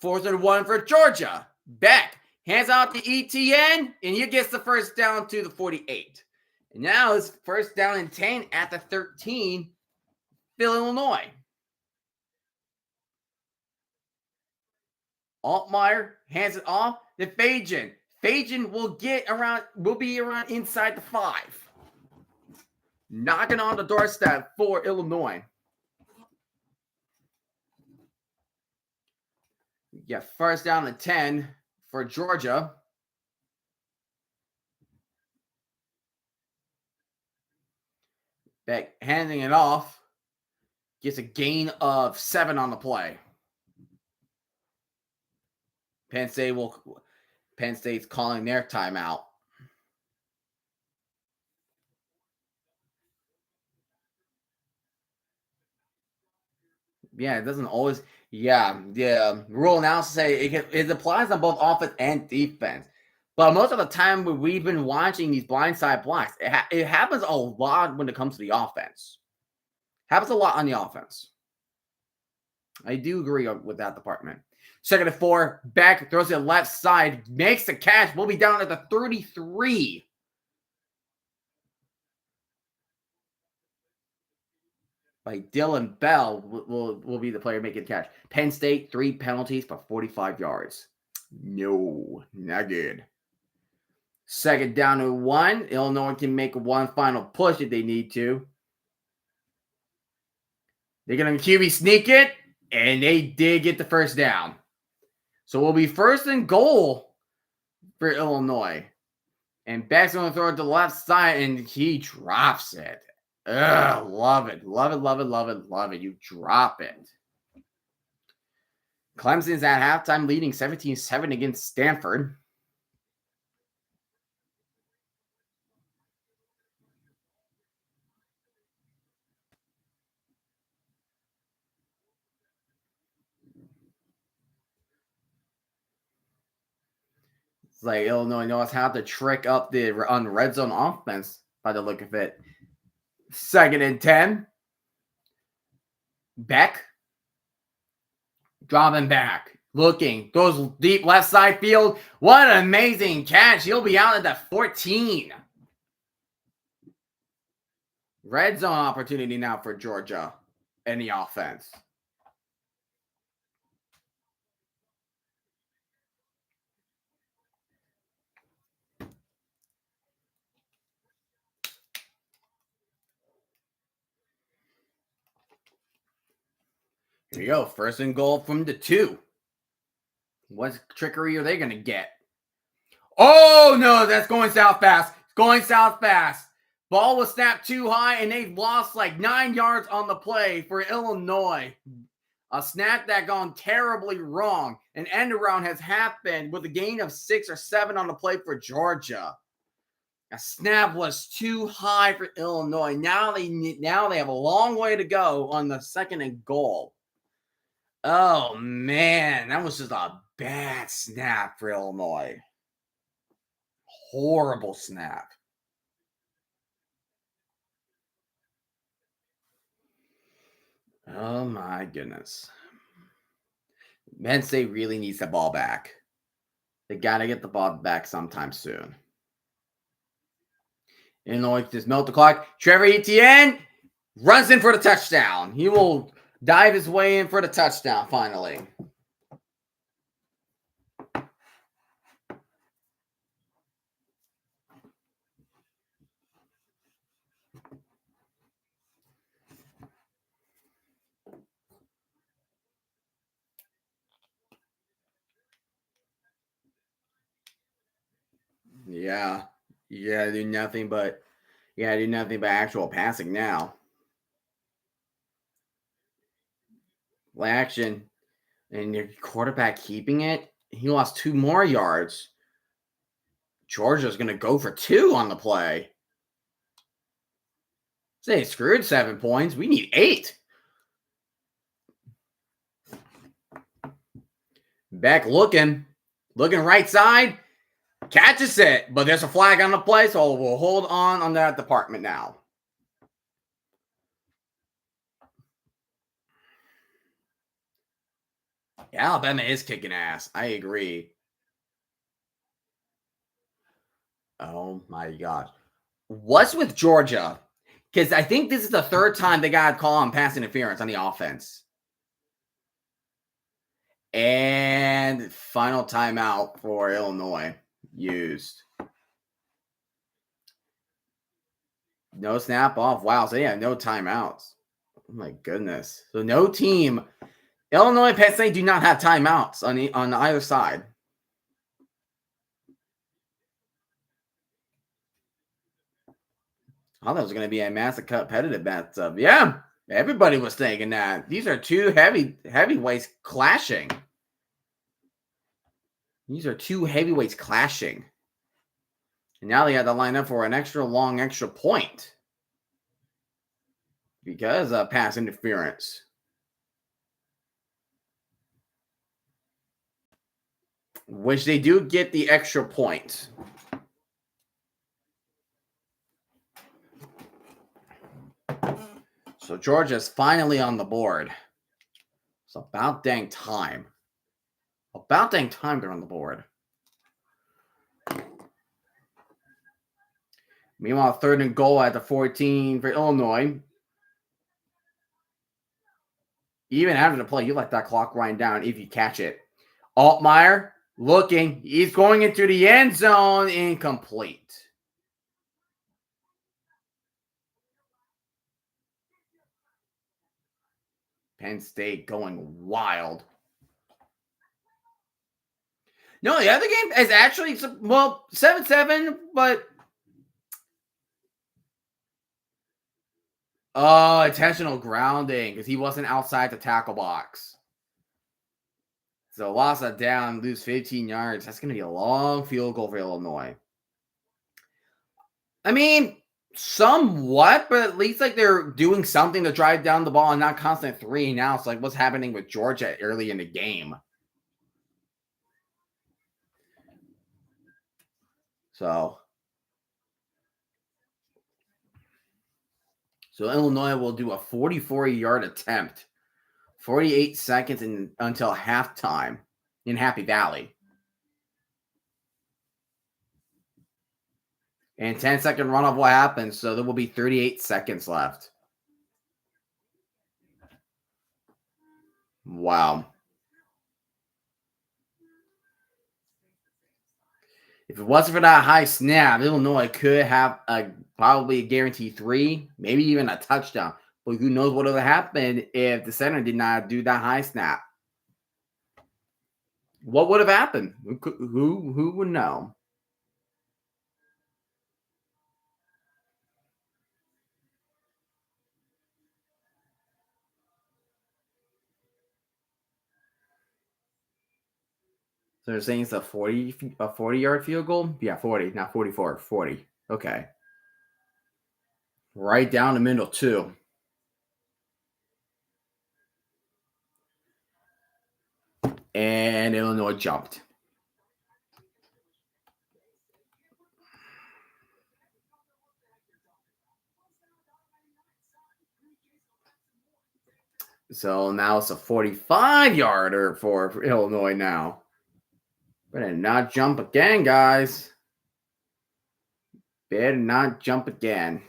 4th and 1 for Georgia. Beck hands out the ETN, and he gets the first down to the 48. And now it's first down and 10 at the 13, Phil, Illinois. Altmaier hands it off to Fajan. Fajan will be around inside the 5. Knocking on the doorstep for Illinois. Yeah, first down and 10 for Georgia. Beck handing it off. Gets a gain of 7 on the play. Penn State's calling their timeout. Yeah, it doesn't always. Yeah. Rule analysis say it applies on both offense and defense. But most of the time when we've been watching these blindside blocks, it happens a lot when it comes to the offense. Happens a lot on the offense. I do agree with that department. Second and 4. Beck throws it left side. Makes the catch. We'll be down at the 33. By Dylan Bell will be the player making the catch. Penn State, 3 penalties for 45 yards. No, not good. Second down and 1. Illinois can make one final push if they need to. They're going to QB sneak it, and they did get the first down. So we'll be first and goal for Illinois. And Beck's going to throw it to the left side, and he drops it. Ugh, love it. Love it, love it, love it, love it. You drop it. Clemson's at halftime leading 17-7 against Stanford. It's like Illinois knows how to trick up on the red zone offense by the look of it. Second and 10. Beck. Dropping back. Looking. Goes deep left side field. What an amazing catch. He'll be out at the 14. Red zone opportunity now for Georgia and the offense. Here we go. First and goal from the 2. What trickery are they going to get? Oh, no, that's going south fast. It's going south fast. Ball was snapped too high, and they lost like 9 yards on the play for Illinois. A snap that gone terribly wrong. An end around has happened with a gain of 6 or 7 on the play for Georgia. A snap was too high for Illinois. Now they have a long way to go on the second and goal. Oh, man, that was just a bad snap for Illinois. Horrible snap. Oh, my goodness. Penn State really needs the ball back. They got to get the ball back sometime soon. Illinois just melt the clock. Trevor Etienne runs in for the touchdown. He will dive his way in for the touchdown finally. Yeah. You gotta do nothing but actual passing now. Play action. And your quarterback keeping it. He lost 2 more yards. Georgia's gonna go for 2 on the play. Say screwed 7 points. We need 8. Beck looking right side. Catches it, but there's a flag on the play, so we'll hold on that department now. Alabama is kicking ass. I agree. Oh my gosh. What's with Georgia? Because I think this is the 3rd time they got a call on pass interference on the offense. And final timeout for Illinois used. No snap off. Wow. So yeah, no timeouts. Oh my goodness. So no team. Illinois, Penn State do not have timeouts on either side. I thought it was going to be a massive competitive matchup. Yeah, everybody was thinking that. These are 2 heavyweights clashing. These are 2 heavyweights clashing. And now they had to line up for an extra point. Because of pass interference. Which they do get the extra point. So Georgia's finally on the board. It's about dang time. About dang time they're on the board. Meanwhile, 3rd and goal at the 14 for Illinois. Even after the play, you let that clock wind down if you catch it. Altmaier looking. He's going into the end zone. Incomplete. Penn State going wild. No, the other game is actually, well, 7-7, but intentional grounding because he wasn't outside the tackle box. So loss of down, lose 15 yards. That's going to be a long field goal for Illinois. I mean, somewhat, but at least like they're doing something to drive down the ball and not constant three. Now it's like what's happening with Georgia early in the game. So Illinois will do a 44-yard attempt, 48 seconds until halftime in Happy Valley. And 10-second runoff will happen, so there will be 38 seconds left. Wow. If it wasn't for that high snap, Illinois could have probably a guaranteed 3, maybe even a touchdown. But who knows what would have happened if the center did not do that high snap? What would have happened? Who would know? So they're saying it's a 40-yard field goal? Yeah, 40, not 44, 40. Okay. Right down the middle, too. And Illinois jumped. So now it's a 45-yarder for Illinois now. Better not jump again, guys. Better not jump again.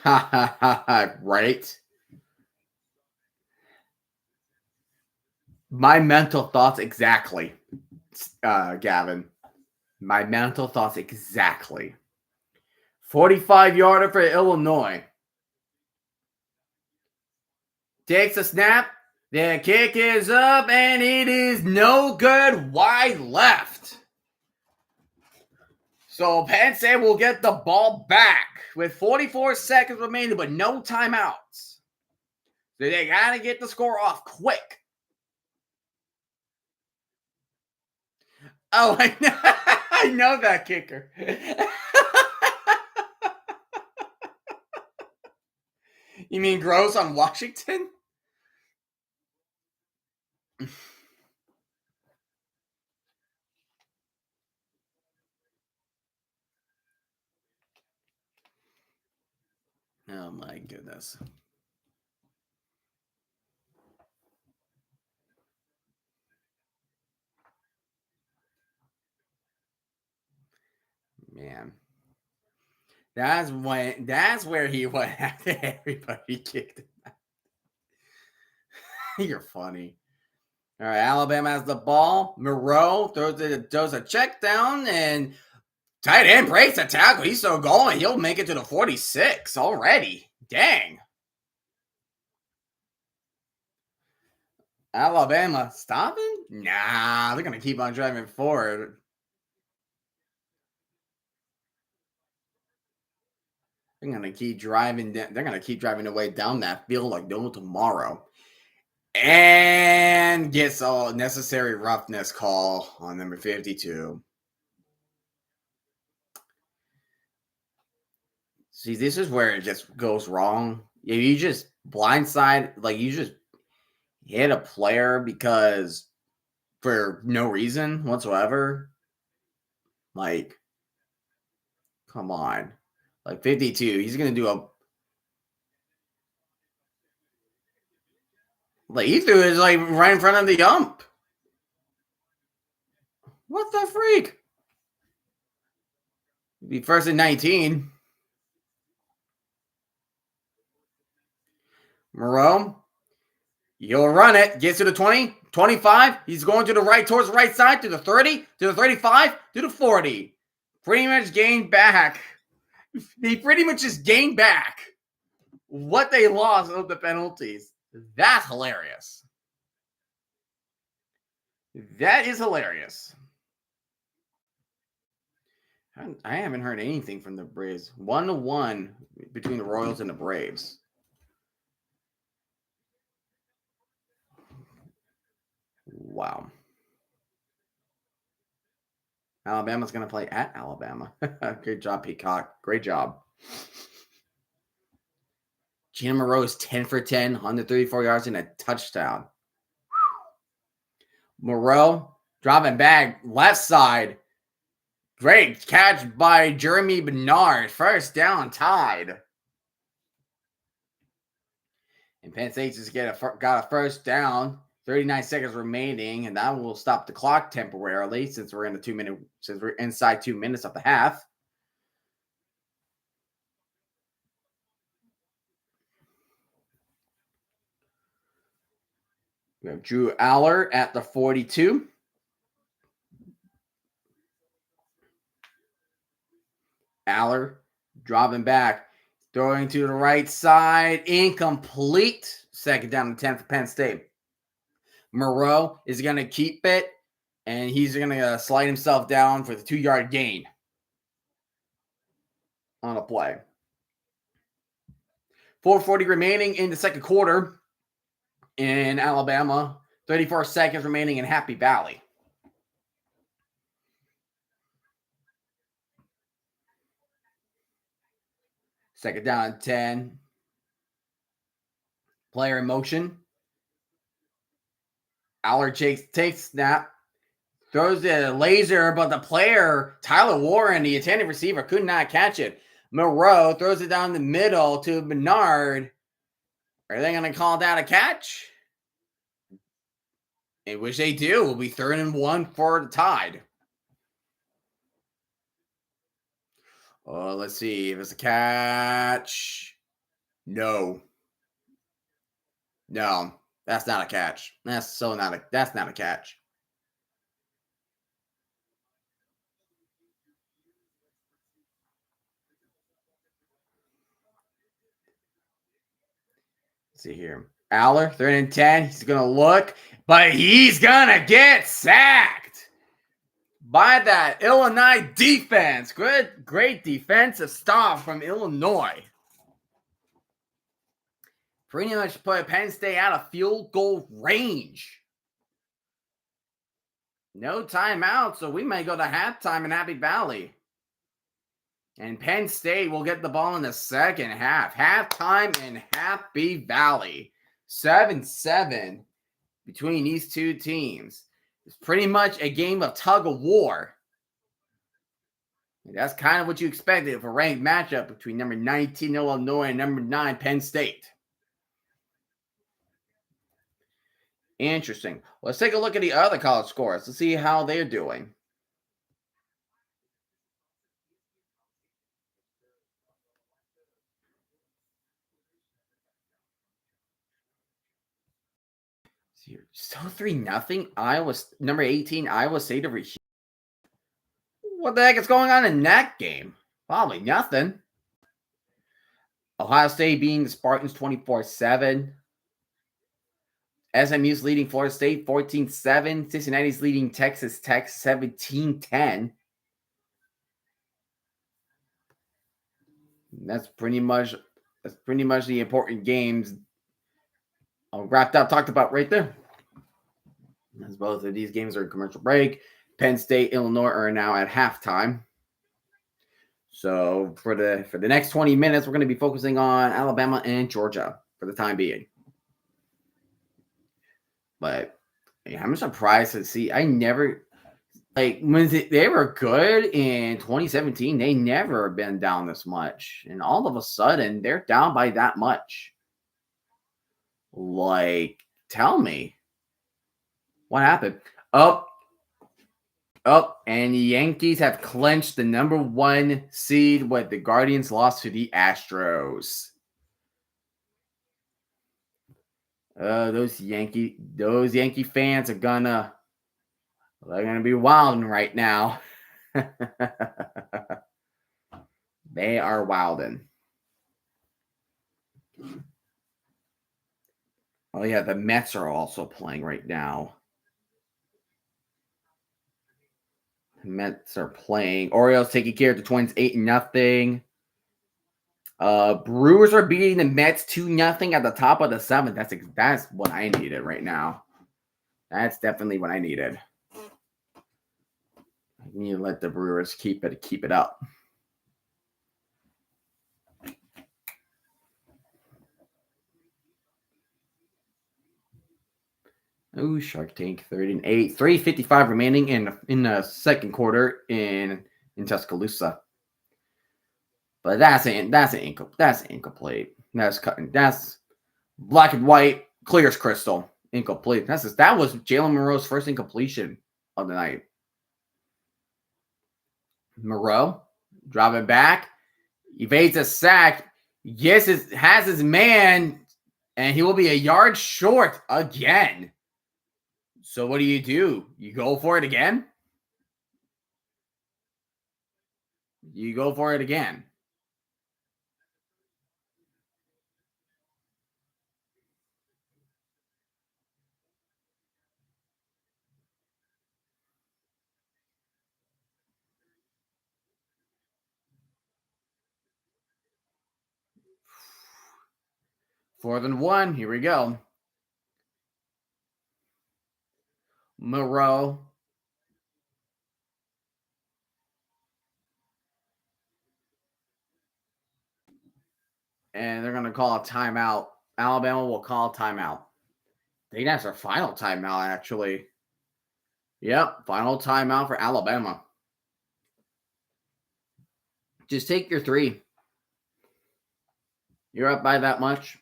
Ha ha ha ha, right? My mental thoughts exactly, Gavin. My mental thoughts exactly. 45-yarder for Illinois. Takes a snap. The kick is up, and it is no good. Wide left. So Penn State will get the ball back with 44 seconds remaining, but no timeouts. So they got to get the score off quick. Oh, I know, I know that kicker. You mean Gross on Washington? Oh my goodness. Man. That's where he went after everybody kicked him out. You're funny. All right, Alabama has the ball. Moreau throws a check down, and tight end breaks a tackle. He's still going. He'll make it to the 46 already. Dang. Alabama stopping? Nah, they're going to keep on driving forward. They're going to keep driving. They're going to keep driving away down that field like no tomorrow. And gets a necessary roughness call on number 52. See, this is where it just goes wrong. You just blindside, like you just hit a player because for no reason whatsoever. Like, come on. Like 52, he's going to do a Like he threw it like right in front of the ump. What the freak? Be first and 19. Moreau, he'll run it. Gets to the 20, 25. He's going to the right, towards the right side, to the 30, to the 35, to the 40. Pretty much gained back. He pretty much just gained back what they lost of the penalties. That's hilarious. That is hilarious. I haven't heard anything from the Braves. 1-1 between the Royals and the Braves. Wow. Alabama's going to play at Alabama. Good job, Peacock. Great job. Gina Moreau is 10 for 10, 134 yards and a touchdown. Moreau dropping back left side. Great catch by Jeremy Bernard. First down, tied. And Penn State just got a first down. 39 seconds remaining, and that will stop the clock temporarily since we're inside 2 minutes of the half. We have Drew Aller at the 42. Aller dropping back, throwing to the right side, incomplete. Second down and 10 for Penn State. Moreau is going to keep it, and he's going to slide himself down for the 2-yard gain on a play. 4:40 remaining in the second quarter in Alabama. 34 seconds remaining in Happy Valley. Second down and 10. Player in motion. Aller takes snap. Throws the laser, but the player, Tyler Warren, the attending receiver, could not catch it. Moreau throws it down the middle to Bernard. Are they going to call that a catch? In which they do. It will be 3rd and 1 for the Tide. Oh, let's see if it's a catch. No, that's not a catch. That's not a catch. Let's see here. Aller, 3rd and 10. He's going to look, but he's going to get sacked by that Illinois defense. Great defensive stop from Illinois. Pretty much put Penn State out of field goal range. No timeout, so we may go to halftime in Happy Valley. And Penn State will get the ball in the second half. Halftime in Happy Valley. 7-7 between these two teams. It's pretty much a game of tug of war. And that's kind of what you expected of a ranked matchup between number 19 Illinois and number 9 Penn State. Interesting. Let's take a look at the other college scores. Let's see how they're doing. Still 3-0. Iowa, number 18, Iowa State over here. What the heck is going on in that game? Probably nothing. Ohio State beating the Spartans 24-7. SMU's leading Florida State 14-7. Cincinnati's leading Texas Tech 17-10. That's pretty much the important games wrapped up, talked about right there. As both of these games are in commercial break. Penn State, Illinois are now at halftime. So for the next 20 minutes, we're going to be focusing on Alabama and Georgia for the time being. But I'm surprised to see. I never when they were good in 2017. They never been down this much, and all of a sudden they're down by that much. Like Tell me. What happened? Oh, oh, and the Yankees have clinched the #1 seed with the Guardians lost to the Astros. Those Yankee fans are they're gonna be wilding right now. They are wilding. Oh yeah, the Mets are also playing right now. Mets are playing. Orioles taking care of the Twins 8-0. Brewers are beating the Mets 2-0 at the top of the seventh. That's what I needed right now. That's definitely what I needed. I need to let the Brewers keep it up. Oh, Shark Tank 38. 3:55 remaining in the second quarter in Tuscaloosa. But that's incomplete. That's black and white, clear as crystal. Incomplete. That was Jalen Monroe's first incompletion of the night. Monroe driving back, evades a sack. Yes, has his man, and he will be a yard short again. So what do? You go for it again? You go for it again. Fourth and 1. Here we go. Monroe. And they're going to call a timeout. Alabama will call a timeout. I think that's our final timeout, actually. Yep, final timeout for Alabama. Just take your 3. You're up by that much.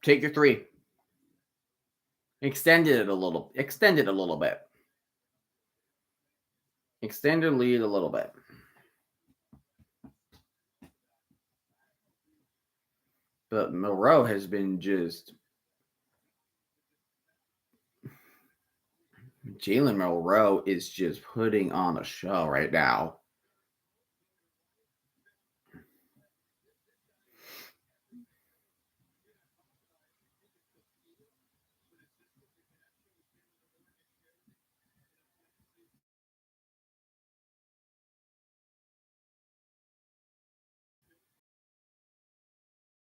Take your 3. Extend it a little bit. Extend the lead a little bit. But Monroe has been just... Jalen Monroe is just putting on a show right now.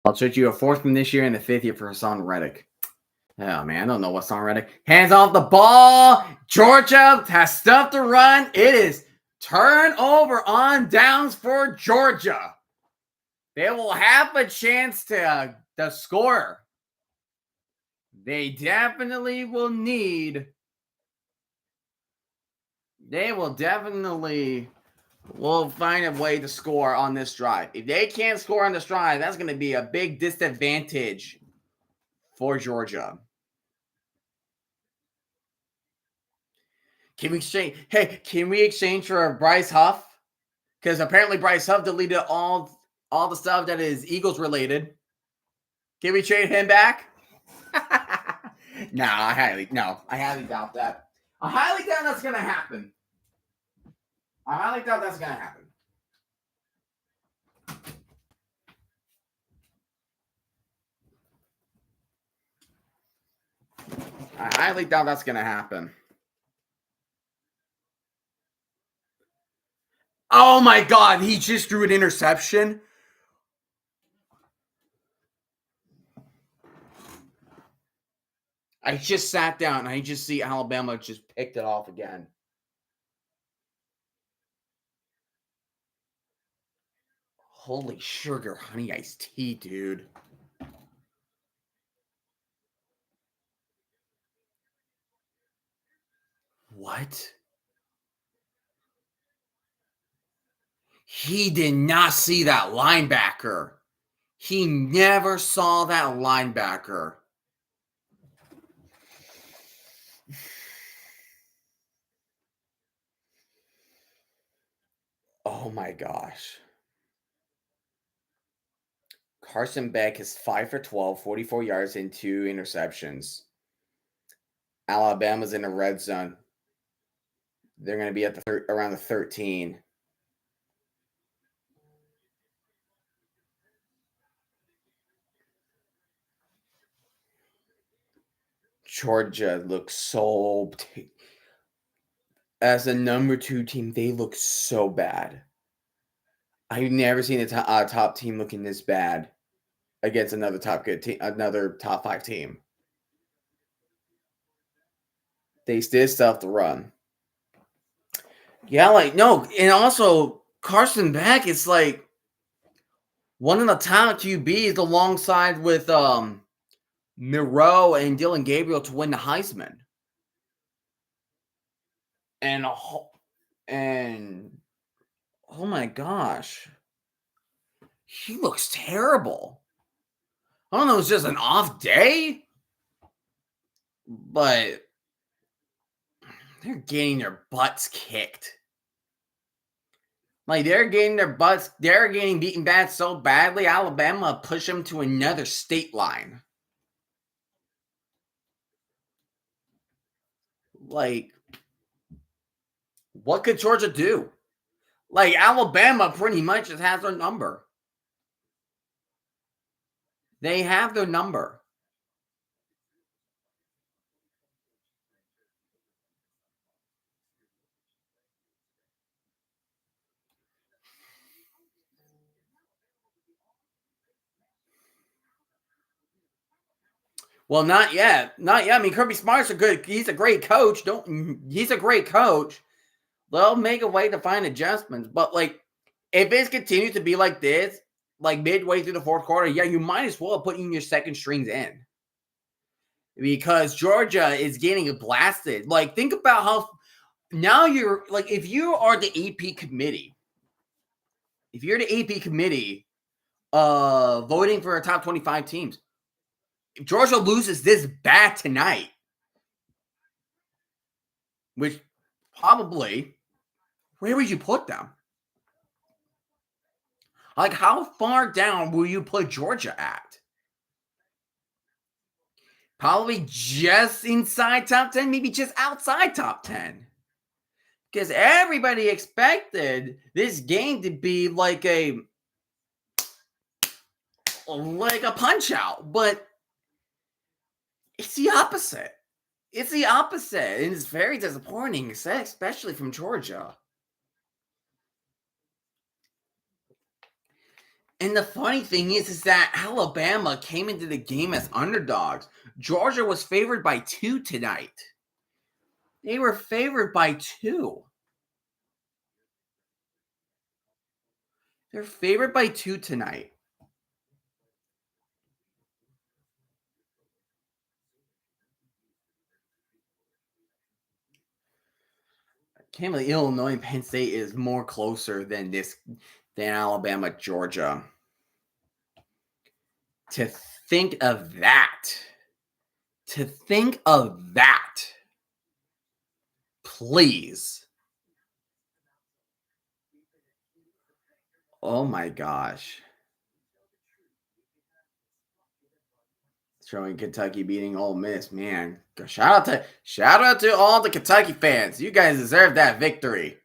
I'll trade you a 4th from this year and a 5th year for Hassan Reddick. Oh, man, I don't know what's on Reddick. Hands off the ball. Georgia has stuff to run. It is turnover on downs for Georgia. They will have a chance to score. They definitely will need. They will find a way to score on this drive. If they can't score on this drive, that's going to be a big disadvantage for Georgia. Can we exchange for Bryce Huff? Because apparently Bryce Huff deleted all the stuff that is Eagles related. Can we trade him back? I highly doubt that. I highly doubt that's gonna happen. I highly doubt that's gonna happen. I highly doubt that's gonna happen. Oh my God, he just threw an interception. I just sat down and I just see Alabama just picked it off again. Holy sugar, honey iced tea, dude. What? He did not see that linebacker. He never saw that linebacker. Oh my gosh. Carson Beck is 5 for 12, 44 yards, and 2 interceptions. Alabama's in the red zone. They're going to be at the around the 13. Georgia looks so as a number 2 team, they look so bad. I've never seen a top team looking this bad against another top good team, another top 5 team. They still have to run. Yeah, like no, and also Carson Beck is like one of the top QBs alongside with Miro and Dylan Gabriel to win the Heisman. And and oh my gosh, he looks terrible. I don't know, it's just an off day, but they're getting their butts kicked. Like they're getting beaten bad so badly. Alabama push them to another state line. Like, what could Georgia do? Like Alabama pretty much just has their number. They have their number. Well, not yet. Not yet. I mean, Kirby Smart's a good. He's a great coach. He's a great coach. They'll make a way to find adjustments. But like, if it continues to be like this, like midway through the fourth quarter, yeah, you might as well put in your second strings in because Georgia is getting blasted. Like, think about how now you're like, if you are the AP committee, if you're the AP committee, voting for our top 25 teams, if Georgia loses this bad tonight, which probably, where would you put them? Like, how far down will you put Georgia at? Probably just inside top 10, maybe just outside top 10. Because everybody expected this game to be like a punch out, but it's the opposite. It's the opposite, and it's very disappointing, especially from Georgia. And the funny thing is that Alabama came into the game as underdogs. Georgia was favored by 2 tonight. They were favored by 2. They're favored by 2 tonight. I can't believe Illinois and Penn State is more closer than Alabama, Georgia. To think of that. To think of that. Please. Oh my gosh. Showing Kentucky beating Ole Miss, man. Shout out to all the Kentucky fans. You guys deserve that victory.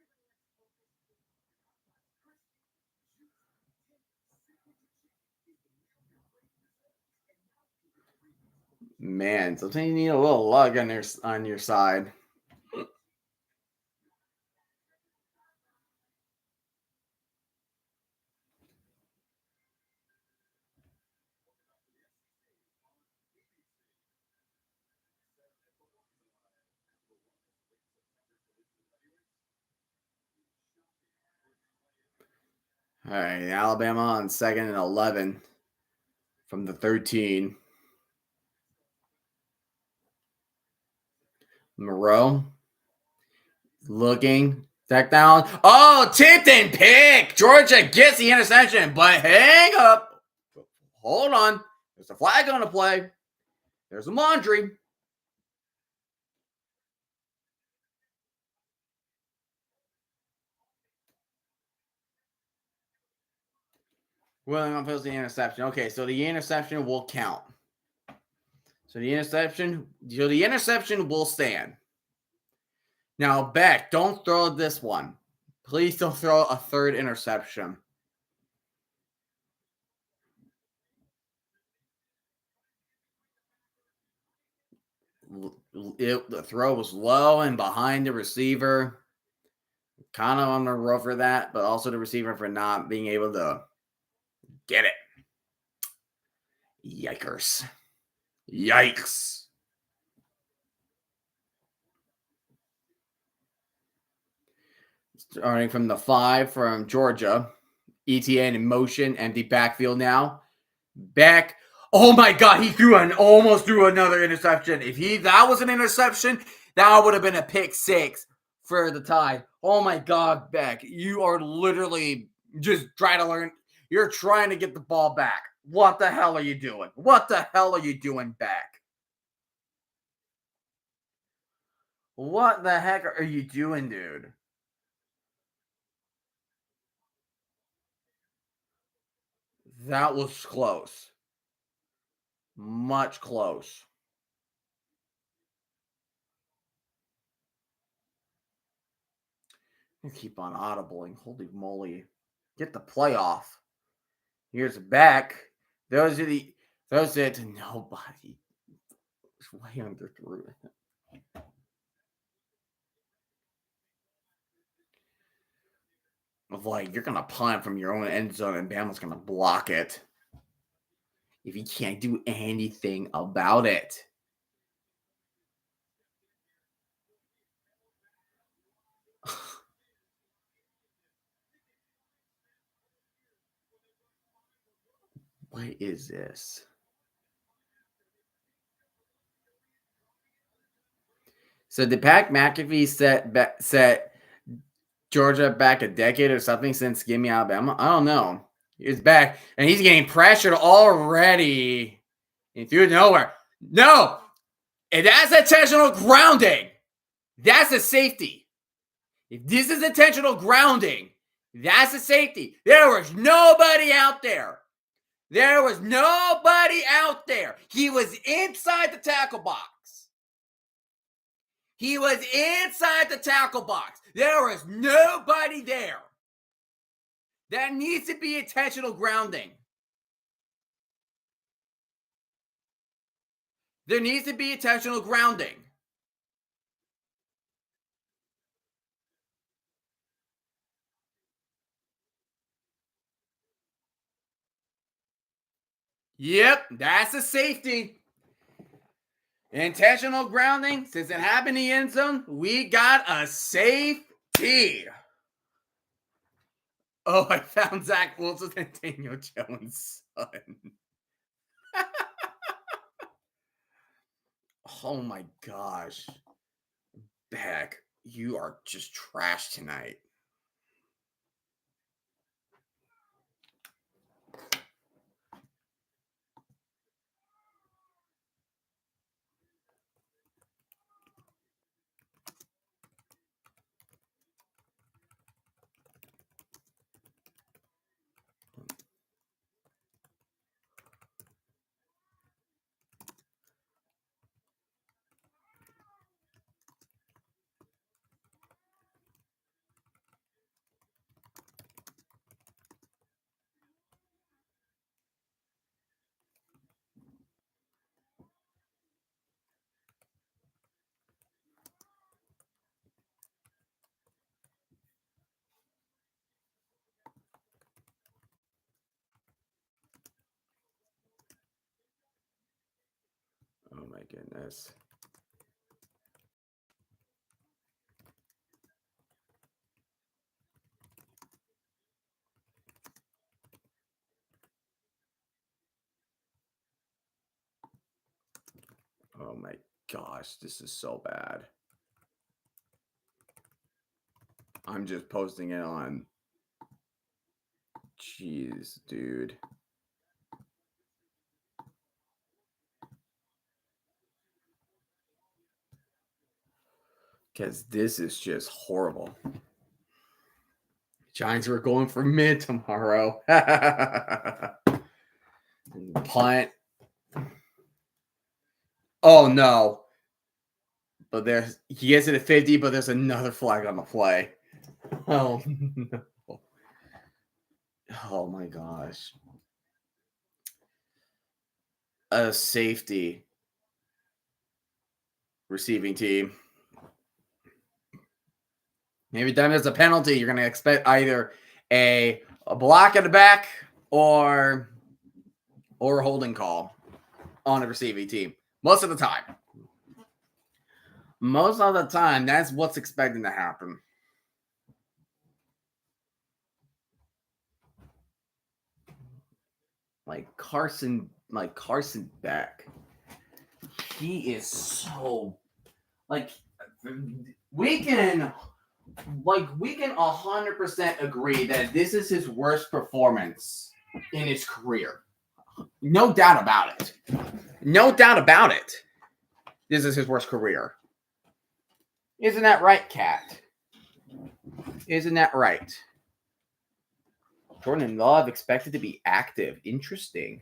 Man, sometimes you need a little luck on your side. All right, Alabama on 2nd and 11 from the 13. Moreau looking back down. Oh, tipped and pick. Georgia gets the interception, but hang up. Hold on. There's a flag on the play. There's some laundry. William feels the interception. Okay, so the interception will count. So the interception will stand. Now, Beck, don't throw this one. Please don't throw a third interception. The throw was low and behind the receiver. Kind of on the rough for that, but also the receiver for not being able to get it. Yikers. Yikes. Starting from the 5 from Georgia. ETN in motion, empty backfield now. Beck. Oh my God, he almost threw another interception. If that was an interception, that would have been a pick 6 for the tie. Oh my God, Beck, you are literally just trying to learn. You're trying to get the ball back. What the hell are you doing? What the hell are you doing, Beck? What the heck are you doing, dude? That was close. Much close. You keep on audibling. Holy moly. Get the playoff. Here's Beck. Those are to nobody. It's way under through. Of like, you're gonna punt from your own end zone and Bama's gonna block it. If you can't do anything about it. What is this? So did Pat McAfee set Georgia back a decade or something since Gimme Alabama? I don't know. He's back and he's getting pressured already. He threw it nowhere. No, and that's intentional grounding. That's a safety. If this is intentional grounding, that's a safety. There was nobody out there. There was nobody out there. He was inside the tackle box. He was inside the tackle box. There was nobody there. That needs to be intentional grounding. There needs to be intentional grounding. Yep, that's a safety. Intentional grounding. Since it happened in the end zone, we got a safety. Oh, I found Zach Wilson and Daniel Jones' son. Oh my gosh. Beck, you are just trash tonight. Oh my goodness. Oh my gosh, this is so bad. I'm just posting it on. Jeez, dude. Because this is just horrible. Giants were going for mid tomorrow. Punt. Oh no. But he gets it at 50, but there's another flag on the play. Oh no. Oh my gosh. A safety receiving team. Every time there's a penalty, you're going to expect either a block at the back or a holding call on a receiving team. Most of the time. Most of the time, that's what's expected to happen. Like Carson Beck. He is so we can 100% agree that this is his worst performance in his career. No doubt about it. No doubt about it. This is his worst career. Isn't that right, Kat? Isn't that right? Jordan Love expected to be active. Interesting.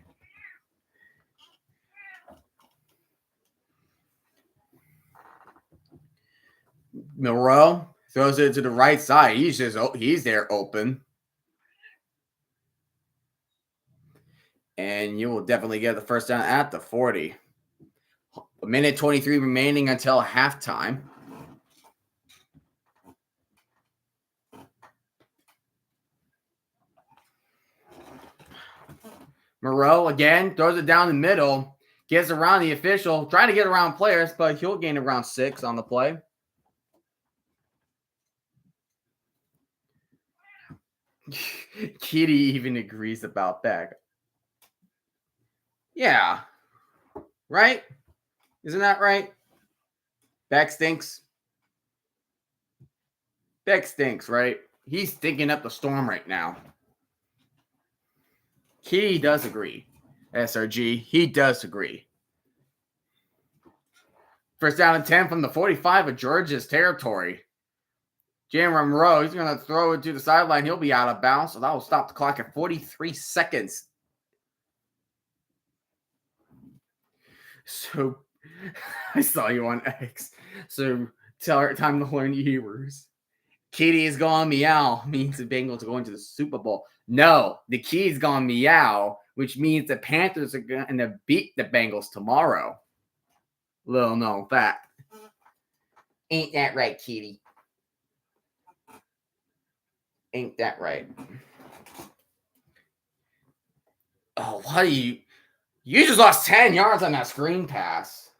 Moreau throws it to the right side. He's there open. And you will definitely get the first down at the 40. A minute 23 remaining until halftime. Moreau again throws it down the middle, gets around the official, trying to get around players, but he'll gain around 6 on the play. Kitty even agrees about that. Yeah. Right? Isn't that right? Beck stinks. Beck stinks, right? He's stinking up the storm right now. Kitty does agree. SRG, he does agree. First down and 10 from the 45 of Georgia's territory. Jalen Monroe, he's going to throw it to the sideline. He'll be out of bounds, so that will stop the clock at 43 seconds. So, I saw you on X. So, time to learn Hebrews. Kitty is gone meow means the Bengals are going to the Super Bowl. No, the key is gone meow, which means the Panthers are going to beat the Bengals tomorrow. Little known fact. Ain't that right, Kitty? Ain't that right? Oh, what are you? You just lost 10 yards on that screen pass.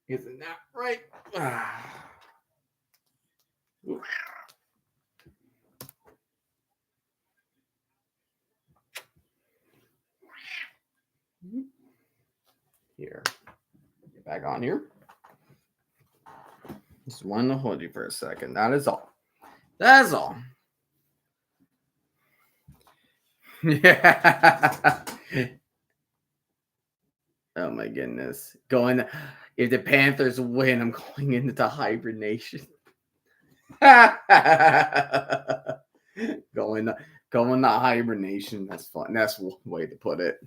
Isn't that right? Here. Get back on here. Just wanted to hold you for a second. That is all. That is all. Yeah. Oh my goodness. If the Panthers win, I'm going into hibernation. going to hibernation. That's fun. That's one way to put it.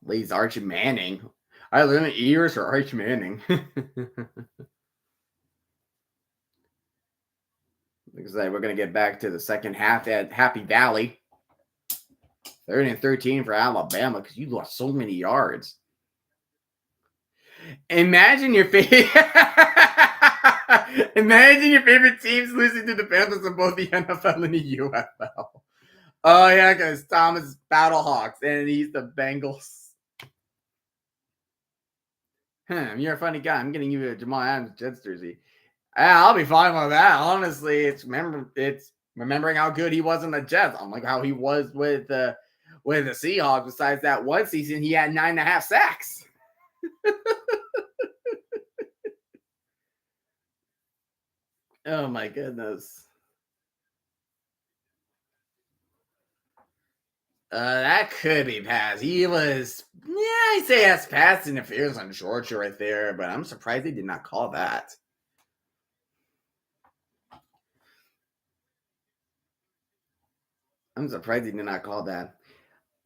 Lee's Archie Manning. I limit ears for Archie Manning. Like I said, we're going to get back to the second half at Happy Valley. 3rd and 13 for Alabama because you lost so many yards. Imagine your favorite teams losing to the Panthers in both the NFL and the UFL. Oh yeah, because Thomas is Battlehawks and he's the Bengals. You're a funny guy. I'm getting you a Jamal Adams Jets jersey. I'll be fine with that. Honestly, it's remembering how good he was in the Jets. I'm like how he was with the Seahawks. Besides that one season, he had 9.5 sacks. Oh my goodness. That could be pass. He was, yeah, I say that's pass interference on Georgia right there, but I'm surprised they did not call that. I'm surprised he did not call that.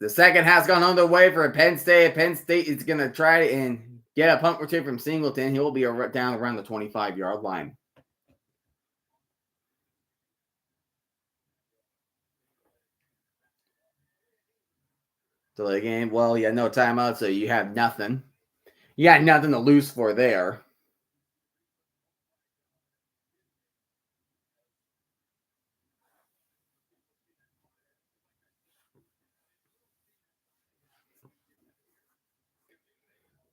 The second half's gone underway for Penn State. Penn State is going to try and get a punt return from Singleton. He'll be down around the 25-yard line. So the game, well, you had no timeout, so you have nothing. You got nothing to lose for there.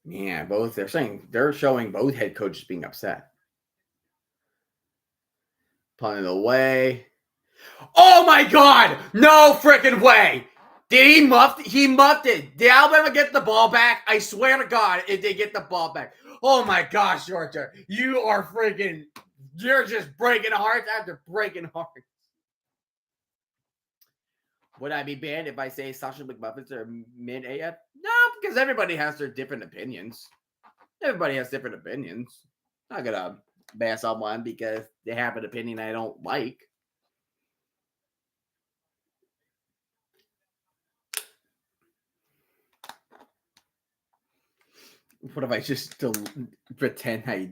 Yeah, both they're showing both head coaches being upset. Punted away. Oh my god! No freaking way! Did he muff? He muffed it. Did Alabama get the ball back? I swear to God, if they get the ball back. Oh my gosh, Georgia. You are freaking. You're just breaking hearts after breaking hearts. Would I be banned if I say Sasha McMuffins are mid AF? No, because everybody has their different opinions. Everybody has different opinions. I'm not gonna ban someone because they have an opinion I don't like. What if I just still pretend I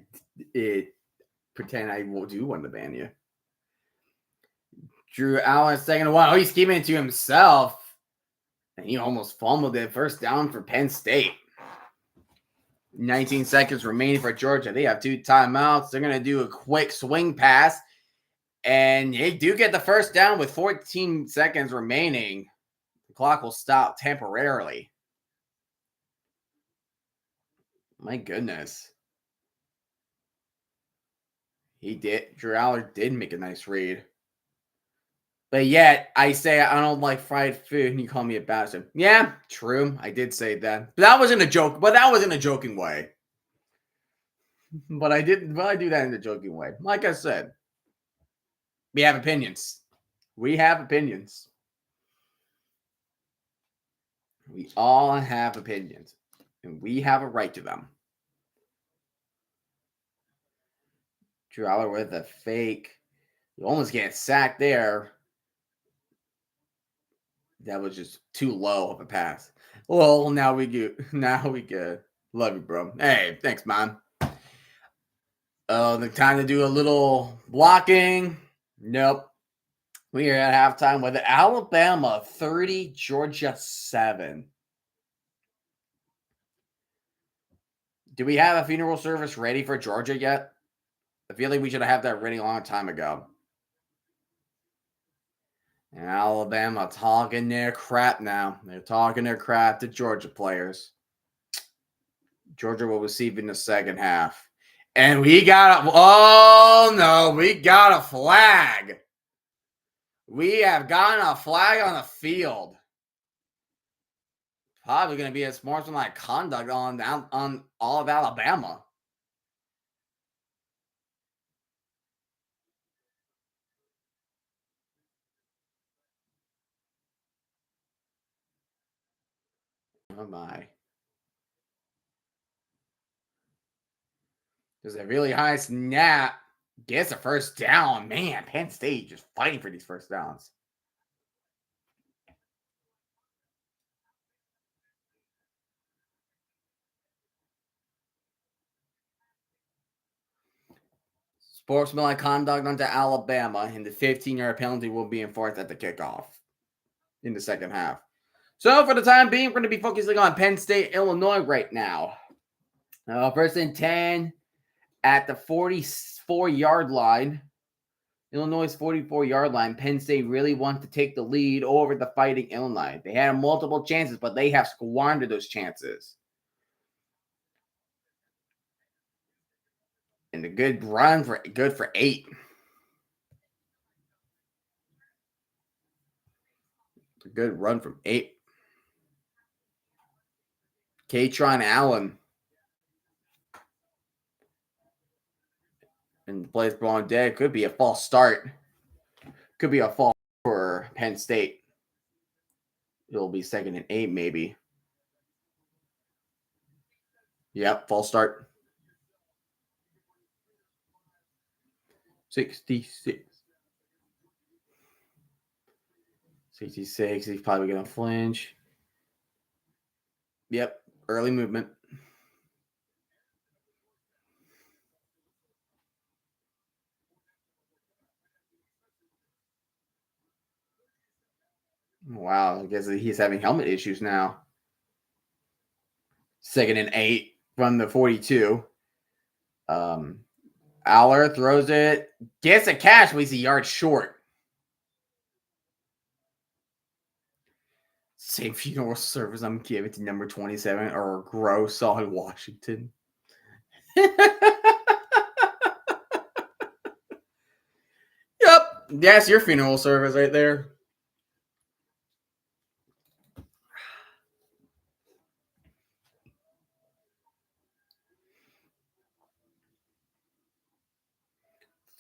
will do want to ban you? Drew Allen second one. Oh, he's keeping it to himself. And he almost fumbled it. First down for Penn State. 19 seconds remaining for Georgia. They have 2 timeouts. They're going to do a quick swing pass. And they do get the first down with 14 seconds remaining. The clock will stop temporarily. My goodness. He did. Drew Aller did make a nice read. But yet, I say I don't like fried food, and you call me a bastard. Yeah, true. I did say that. But that wasn't a joke. But that was in a joking way. But I didn't. But I do that in a joking way. Like I said, we have opinions. We have opinions. We all have opinions, and we have a right to them. Drew Aller with a fake. You almost get sacked there. That was just too low of a pass. Well, now we good. Now we good. Love you, bro. Hey, thanks, man. The time to do a little blocking. Nope. We are at halftime with Alabama 30, Georgia 7. Do we have a funeral service ready for Georgia yet? I feel like we should have that ready a long time ago. And Alabama talking their crap now. They're talking their crap to Georgia players. Georgia will receive in the second half. And we got we got a flag. We have gotten a flag on the field. Probably going to be a sportsmanlike conduct on all of Alabama. Oh my. There's a really high snap. Gets a first down. Man, Penn State just fighting for these first downs. Sportsmanlike conduct onto Alabama, and the 15-yard penalty will be enforced at the kickoff in the second half. So for the time being, we're going to be focusing on Penn State, Illinois right now. First and 10 at the 44-yard line. Illinois' 44-yard line. Penn State really wants to take the lead over the Fighting Illinois. They had multiple chances, but they have squandered those chances. And a good run for 8. A good run from 8. Katron Allen. and plays Braun dead. Could be a false start. Could be a false for Penn State. It'll be 2nd and 8, maybe. Yep, false start. 66. 66. He's probably going to flinch. Yep, early movement. Wow, I guess he's having helmet issues now. 2nd and 8 from the 42. Aller throws it, gets a catch, but he's a yard short. Same funeral service I'm giving to number 27 or gross on Washington. Yep, that's your funeral service right there.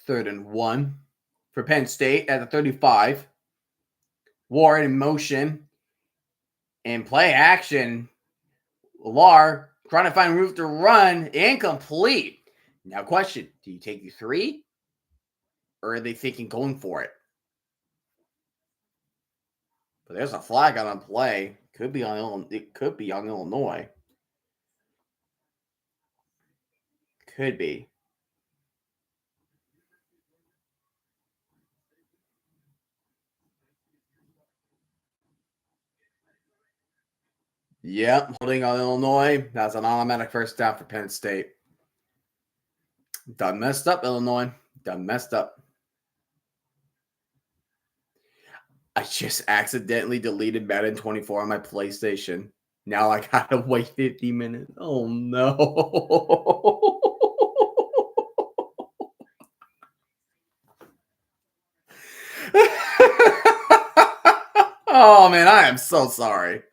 Third and 1 for Penn State at the 35. Ward in motion and play action. Lar trying to find room to run, incomplete. Now, question: do you take the 3, or are they thinking going for it? But there's a flag on a play. Could be on. It could be on Illinois. Could be. Yep, holding on Illinois. That's an automatic first down for Penn State. Done messed up, Illinois. Done messed up. I just accidentally deleted Madden 24 on my PlayStation. Now I gotta wait 50 minutes. Oh no. Oh man, I am so sorry.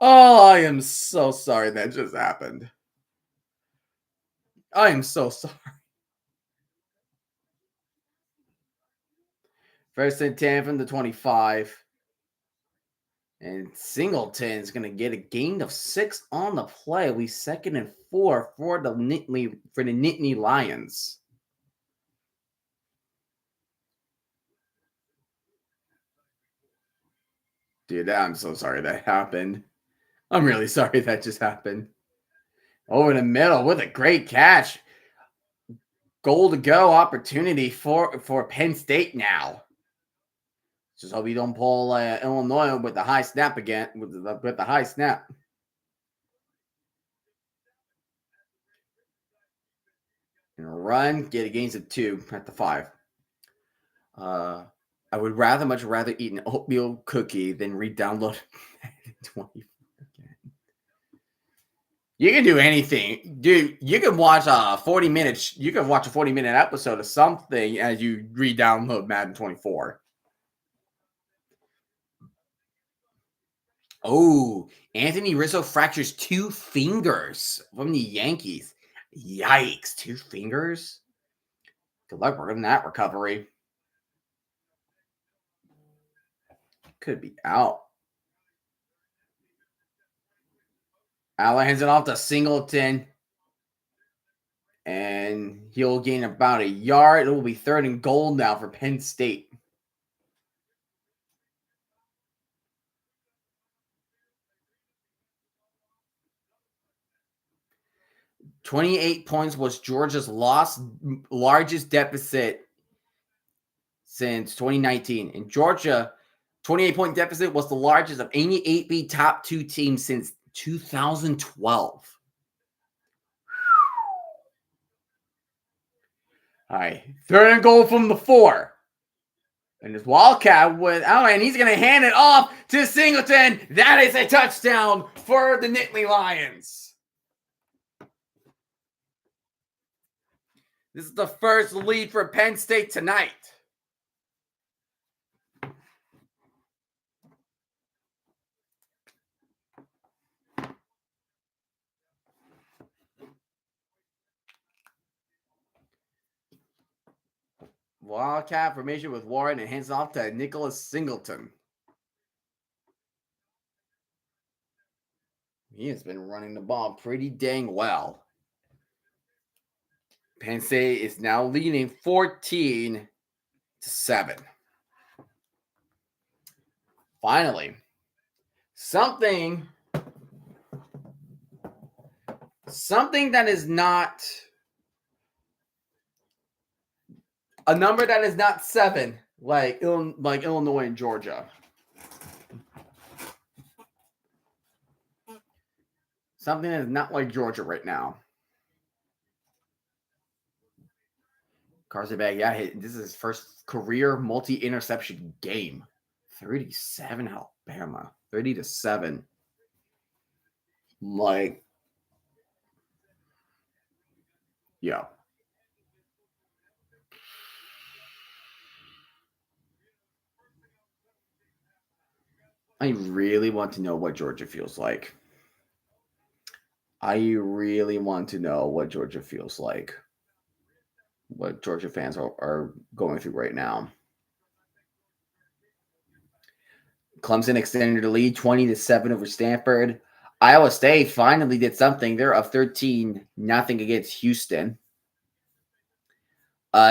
Oh, I am so sorry that just happened. I am so sorry. 1st and 10 from the 25. And Singleton's going to get a gain of 6 on the play. We 2nd and 4 for the Nittany Lions. Dude, I'm so sorry that happened. I'm really sorry that just happened. Over the middle with a great catch. Goal to go opportunity for Penn State now. Just hope you don't pull Illinois with the high snap again. With the high snap. And run, get a gains of 2 at the 5. I would much rather eat an oatmeal cookie than re-download 24 again. You can do anything, dude. You can watch a 40-minute. You can watch a 40-minute episode of something as you re-download Madden 24. Oh, Anthony Rizzo fractures 2 fingers from the Yankees. Yikes, 2 fingers. Good luck in that recovery. Could be out. Allen hands it off to Singleton. And he'll gain about a yard. It will be 3rd and goal now for Penn State. $28 points was Georgia's largest deficit since 2019. In Georgia, 28-point deficit was the largest of any 8B top 2 teams since 2012. All right, 3rd and goal from the 4. And this Wildcat and he's going to hand it off to Singleton. That is a touchdown for the Nittany Lions. This is the first lead for Penn State tonight. Wildcat formation with Warren and hands off to Nicholas Singleton. He has been running the ball pretty dang well. Penn State is now leading 14-7. Finally, something that is not a number that is not 7, like Illinois and Georgia. Something that is not like Georgia right now. Carson Bag, this is his first career multi-interception game. 37 Alabama, 30-7. Like, yeah. I really want to know what Georgia feels like. I really want to know what Georgia feels like. What Georgia fans are going through right now. Clemson extended the lead 20-7 over Stanford. Iowa State finally did something. They're up 13-0 against Houston.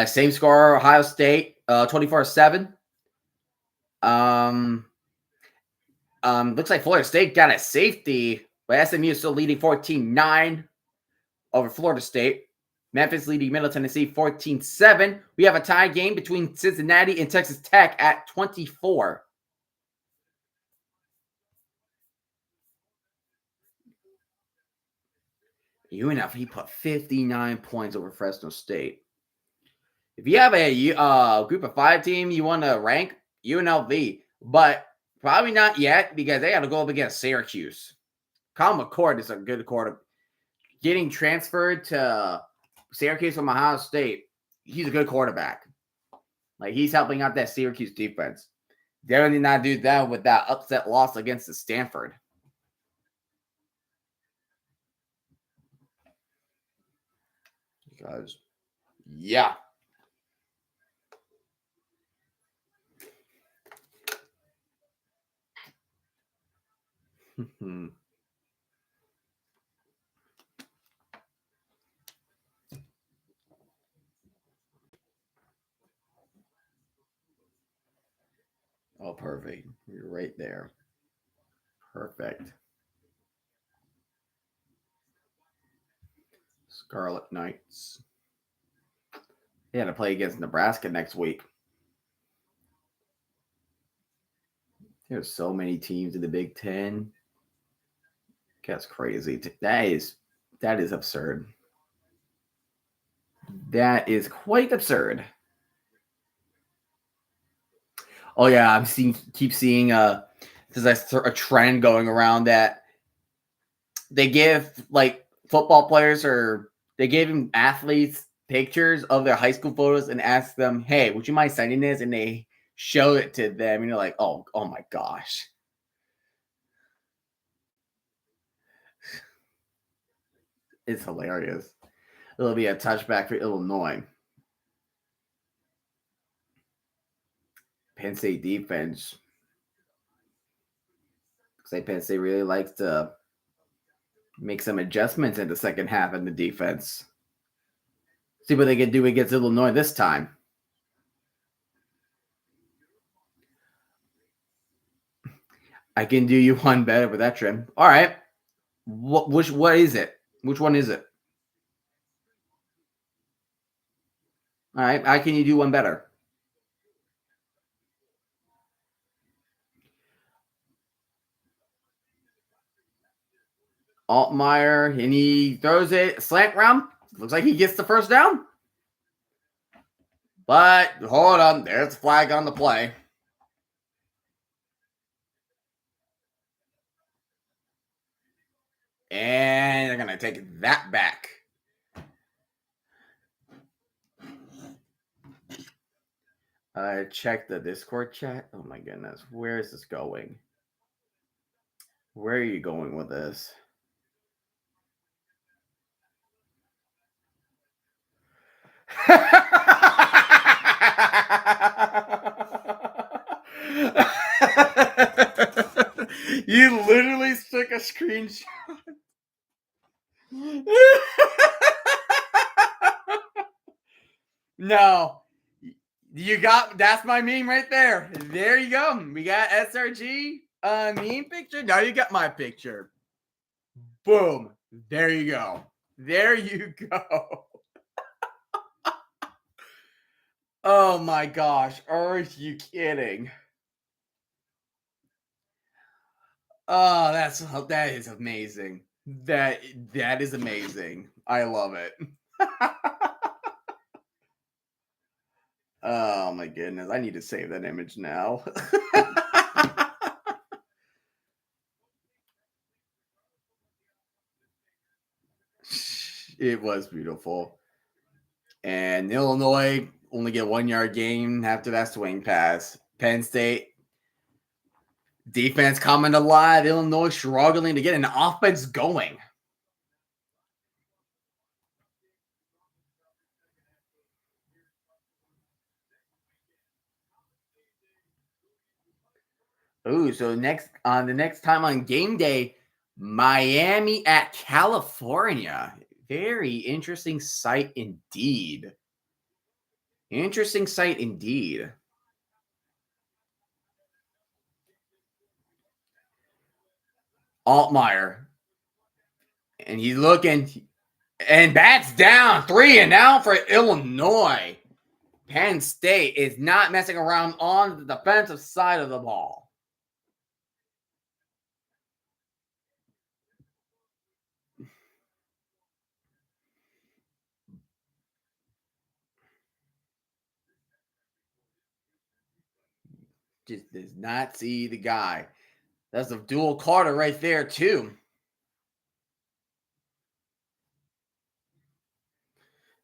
Same score, Ohio State, 24-7. Looks like Florida State got a safety, but SMU is still leading 14-9 over Florida State. Memphis leading Middle Tennessee 14-7. We have a tie game between Cincinnati and Texas Tech at 24. UNLV, he put 59 points over Fresno State. If you have a group of 5 team you want to rank, UNLV, but probably not yet because they got to go up against Syracuse. Colin McCord is a good quarterback. Getting transferred to Syracuse from Ohio State, he's a good quarterback. Like, he's helping out that Syracuse defense. They did not do that with that upset loss against the Stanford. Because, yeah. Oh, perfect. You're right there. Perfect. Scarlet Knights. They had to play against Nebraska next week. There's so many teams in the Big Ten. That's crazy. That is absurd. That is quite absurd. Oh yeah, keep seeing there's a trend going around that they give like football players or they gave them athletes pictures of their high school photos and ask them, "Hey, would you mind signing this?" And they show it to them, and you're like, "Oh my gosh." It's hilarious. It'll be a touchback for Illinois. Penn State defense. Say Penn State really likes to make some adjustments in the second half in the defense. See what they can do against Illinois this time. I can do you one better with that trim. All right. What is it? Which one is it? All right. How can you do one better? Altmaier, and he throws it slant round. Looks like he gets the first down. But hold on, there's a flag on the play. And they're going to take that back. Check the Discord chat. Oh my goodness. Where is this going? Where are you going with this? You literally took a screenshot. No. You got that's my meme right there. There you go. We got SRG meme picture. Now you got my picture. Boom. There you go. There you go. Oh my gosh. Are you kidding? Oh, that is amazing. That is amazing. I love it. Oh my goodness. I need to save that image now. It was beautiful. And Illinois only get 1 yard gain after that swing pass. Penn State defense coming alive. Illinois struggling to get an offense going. Ooh, so the next time on game day, Miami at California. Very interesting sight indeed. Interesting sight indeed. Altmaier. And he's looking and bats down 3-0 for Illinois. Penn State is not messing around on the defensive side of the ball. Just does not see the guy. That's a dual Carter right there, too.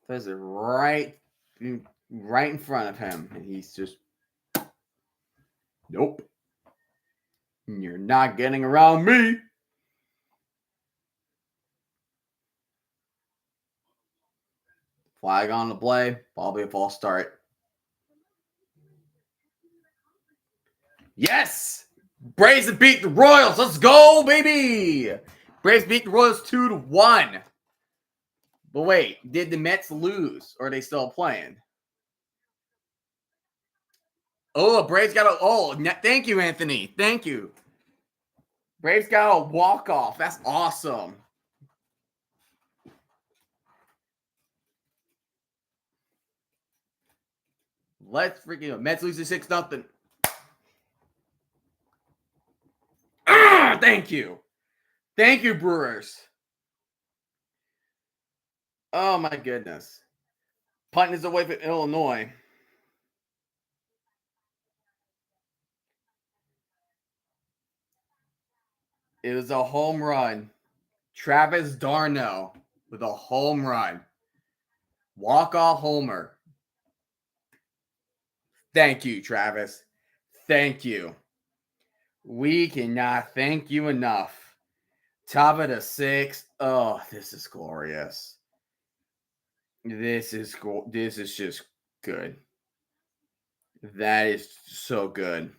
That's it right in front of him. And he's just, nope. You're not getting around me. Flag on the play. Probably a false start. Yes! Braves have beat the Royals. Let's go, baby! Braves beat the Royals 2-1. But wait, did the Mets lose? Or are they still playing? Oh, Braves got a... Oh, thank you, Anthony. Thank you. Braves got a walk-off. That's awesome. Let's freaking go. Mets lose to 6-0. Thank you. Thank you, Brewers. Oh, my goodness. Punt is away from Illinois. It was a home run. Travis d'Arnaud with a home run. Walk-off homer. Thank you, Travis. Thank you. We cannot thank you enough. Top of the 6th. Oh, this is glorious. This is just good. That is so good.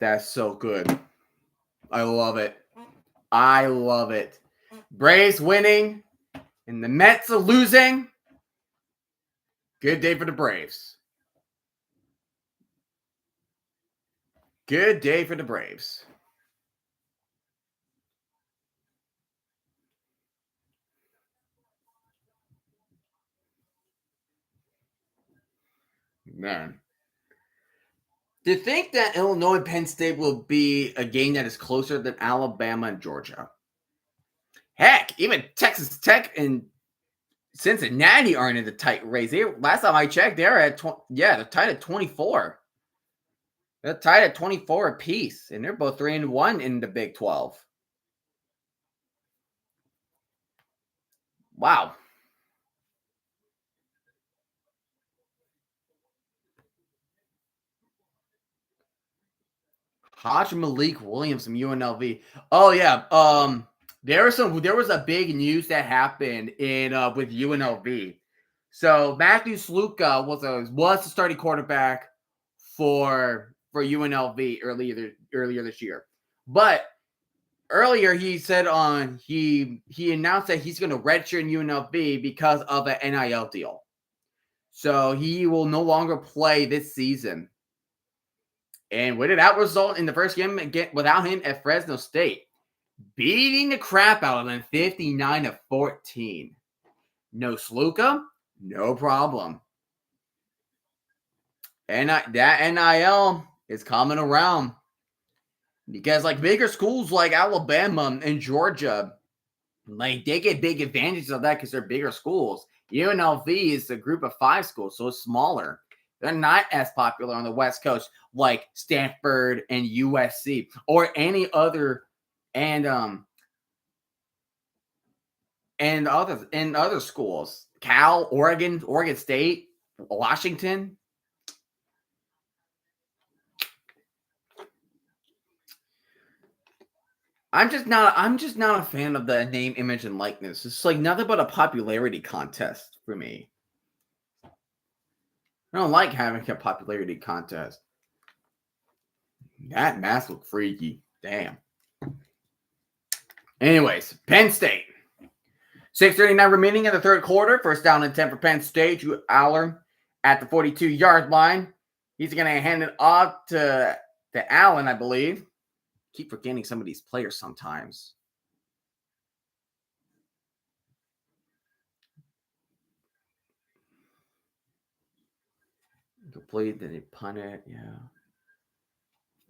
That's so good. I love it. I love it. Braves winning and the Mets are losing. Good day for the Braves. Good day for the Braves. Man. Do you think that Illinois Penn State will be a game that is closer than Alabama and Georgia? Heck, even Texas Tech and Cincinnati aren't in the tight race. Last time I checked, they're at they're tied at 24. They're tied at 24 apiece, and they're both 3-1 in the Big 12. Wow. Hodge Malik Williams from UNLV. Oh yeah. There was a big news that happened in with UNLV. So Matthew Sluka was the starting quarterback for for UNLV earlier this year. But earlier he said he announced that he's going to redshirt in UNLV because of an NIL deal. So he will no longer play this season. And what did that result in the first game again without him at Fresno State? Beating the crap out of them 59-14. No Sluka, no problem. And that NIL is coming around. Because like bigger schools like Alabama and Georgia, like they get big advantages of that because they're bigger schools. UNLV is a group of 5 schools, so it's smaller. They're not as popular on the West Coast like Stanford and USC or any other and other schools. Cal, Oregon State, Washington. I'm just not a fan of the name, image, and likeness. It's like nothing but a popularity contest for me. I don't like having a popularity contest. That mask looked freaky. Damn. Anyways, Penn State. 6:39 remaining in the third quarter. First down and 10 for Penn State. Drew Aller at the 42-yard line. He's going to hand it off to Allen, I believe. Keep forgetting some of these players sometimes. Complete, then they punt it. Yeah.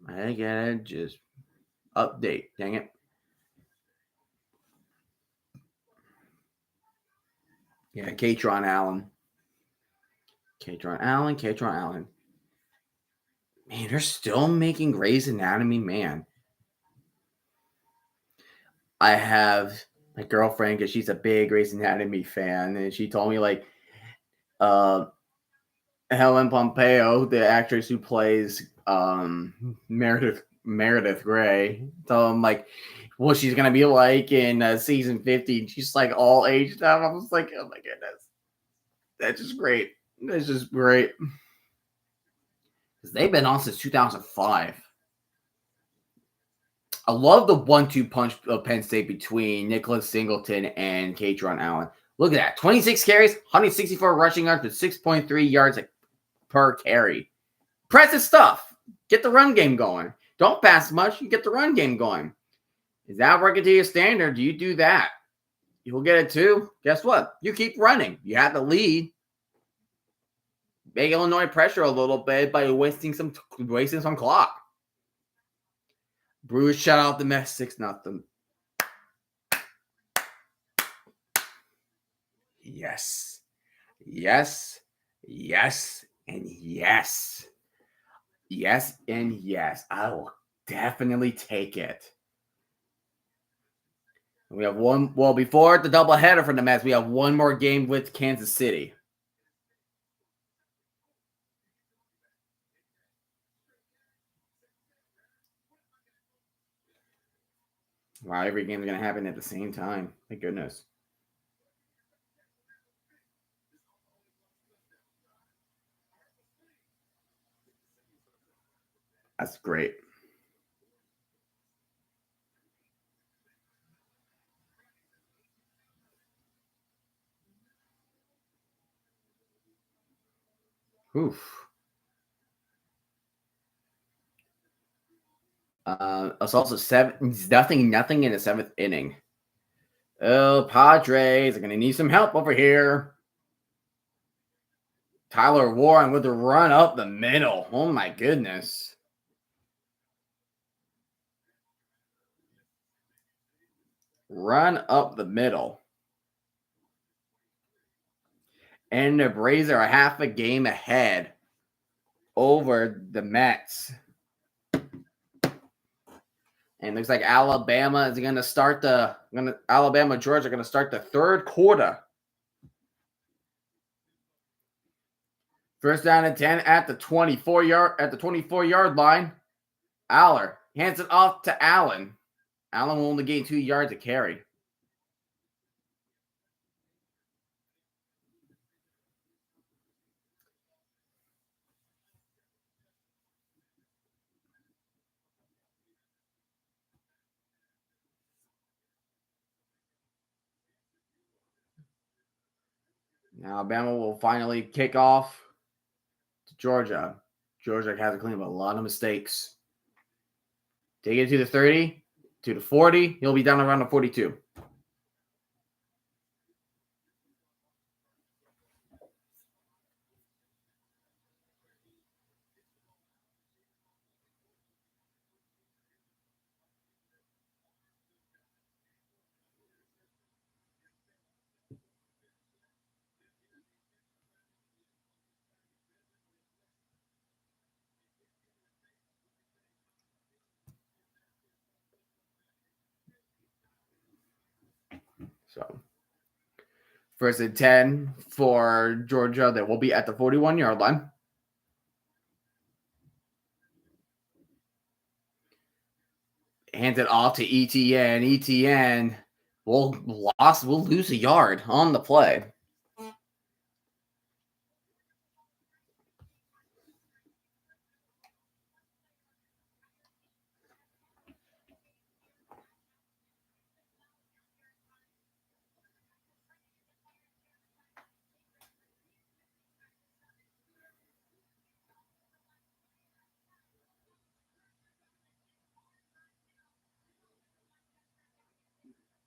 I get it. Just update. Dang it. Yeah, Katron Allen. Man, they're still making Grey's Anatomy, man. I have my girlfriend, because she's a big Grey's Anatomy fan, and she told me, like, Helen Pompeo, the actress who plays Meredith Grey, told him, like, what she's going to be like in season 50. She's, like, all aged up. I was like, oh, my goodness. That's just great. That's just great. Because they've been on since 2005. I love the 1-2 punch of Penn State between Nicholas Singleton and Katron Allen. Look at that. 26 carries, 164 rushing yards with 6.3 yards per carry. Impressive stuff. Get the run game going. Don't pass much. You get the run game going. Is that working to your standard? Do you do that? You will get it too. Guess what? You keep running. You have the lead. Make Illinois pressure a little bit by wasting some clock. Brewers shut out the mess 6-0. Yes. Yes. Yes. And yes. Yes and yes. I will definitely take it. We have one. Well, before the doubleheader for the Mets, we have one more game with Kansas City. Wow, every game is going to happen at the same time. Thank goodness. That's great. Oof. It's also nothing in the 7th inning. Oh, Padres are going to need some help over here. Tyler Warren with the run up the middle. Oh, my goodness. Run up the middle. And the Braves are a half a game ahead over the Mets. And looks like Alabama is going to start Alabama, Georgia are going to start the third quarter. First down and 10 at the 24-yard line. Aller hands it off to Allen. Allen will only gain 2 yards to carry. Now Alabama will finally kick off to Georgia. Georgia has to clean up a lot of mistakes. Take it to the 30, to the 40. He'll be down around the 42. So, first and 10 for Georgia. They will be at the 41-yard line. Hands it off to ETN. ETN will lose a yard on the play.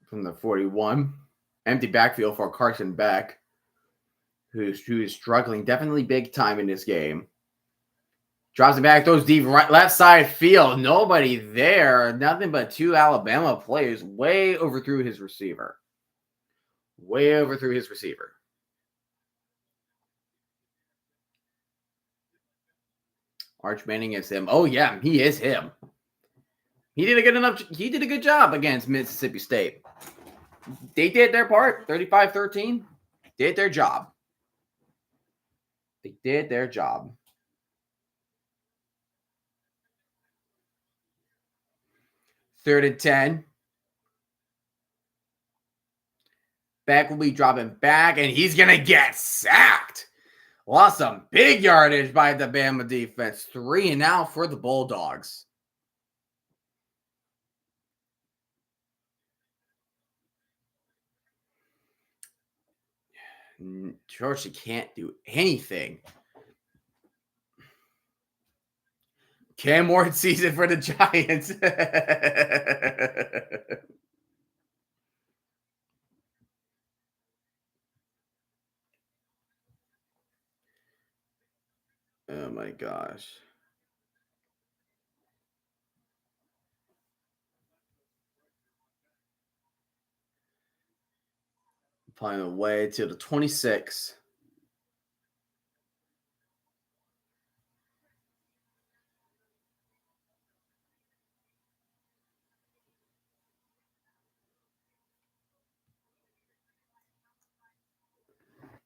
From the 41. Empty backfield for Carson Beck, who is struggling definitely big time in this game. Drops it back, throws deep right, left side field. Nobody there. Nothing but two Alabama players. Way overthrew his receiver. Arch Manning is him. Oh, yeah, he is him. He did a good job against Mississippi State. They did their part. 35-13. Did their job. They did their job. Third and 10. Beck will be dropping back, and he's going to get sacked. Lost some big yardage by the Bama defense. 3 and out for the Bulldogs. Georgia can't do anything. Cam Ward season for the Giants. Oh my gosh. Playing away to the 26.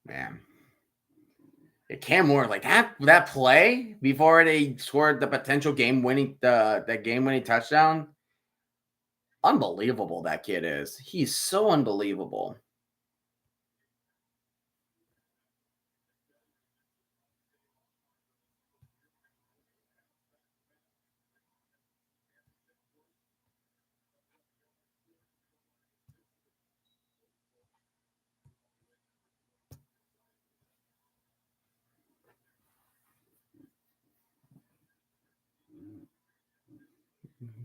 Man. Cam Ward, like that play before they scored the potential game-winning touchdown. Unbelievable that kid is. He's so unbelievable.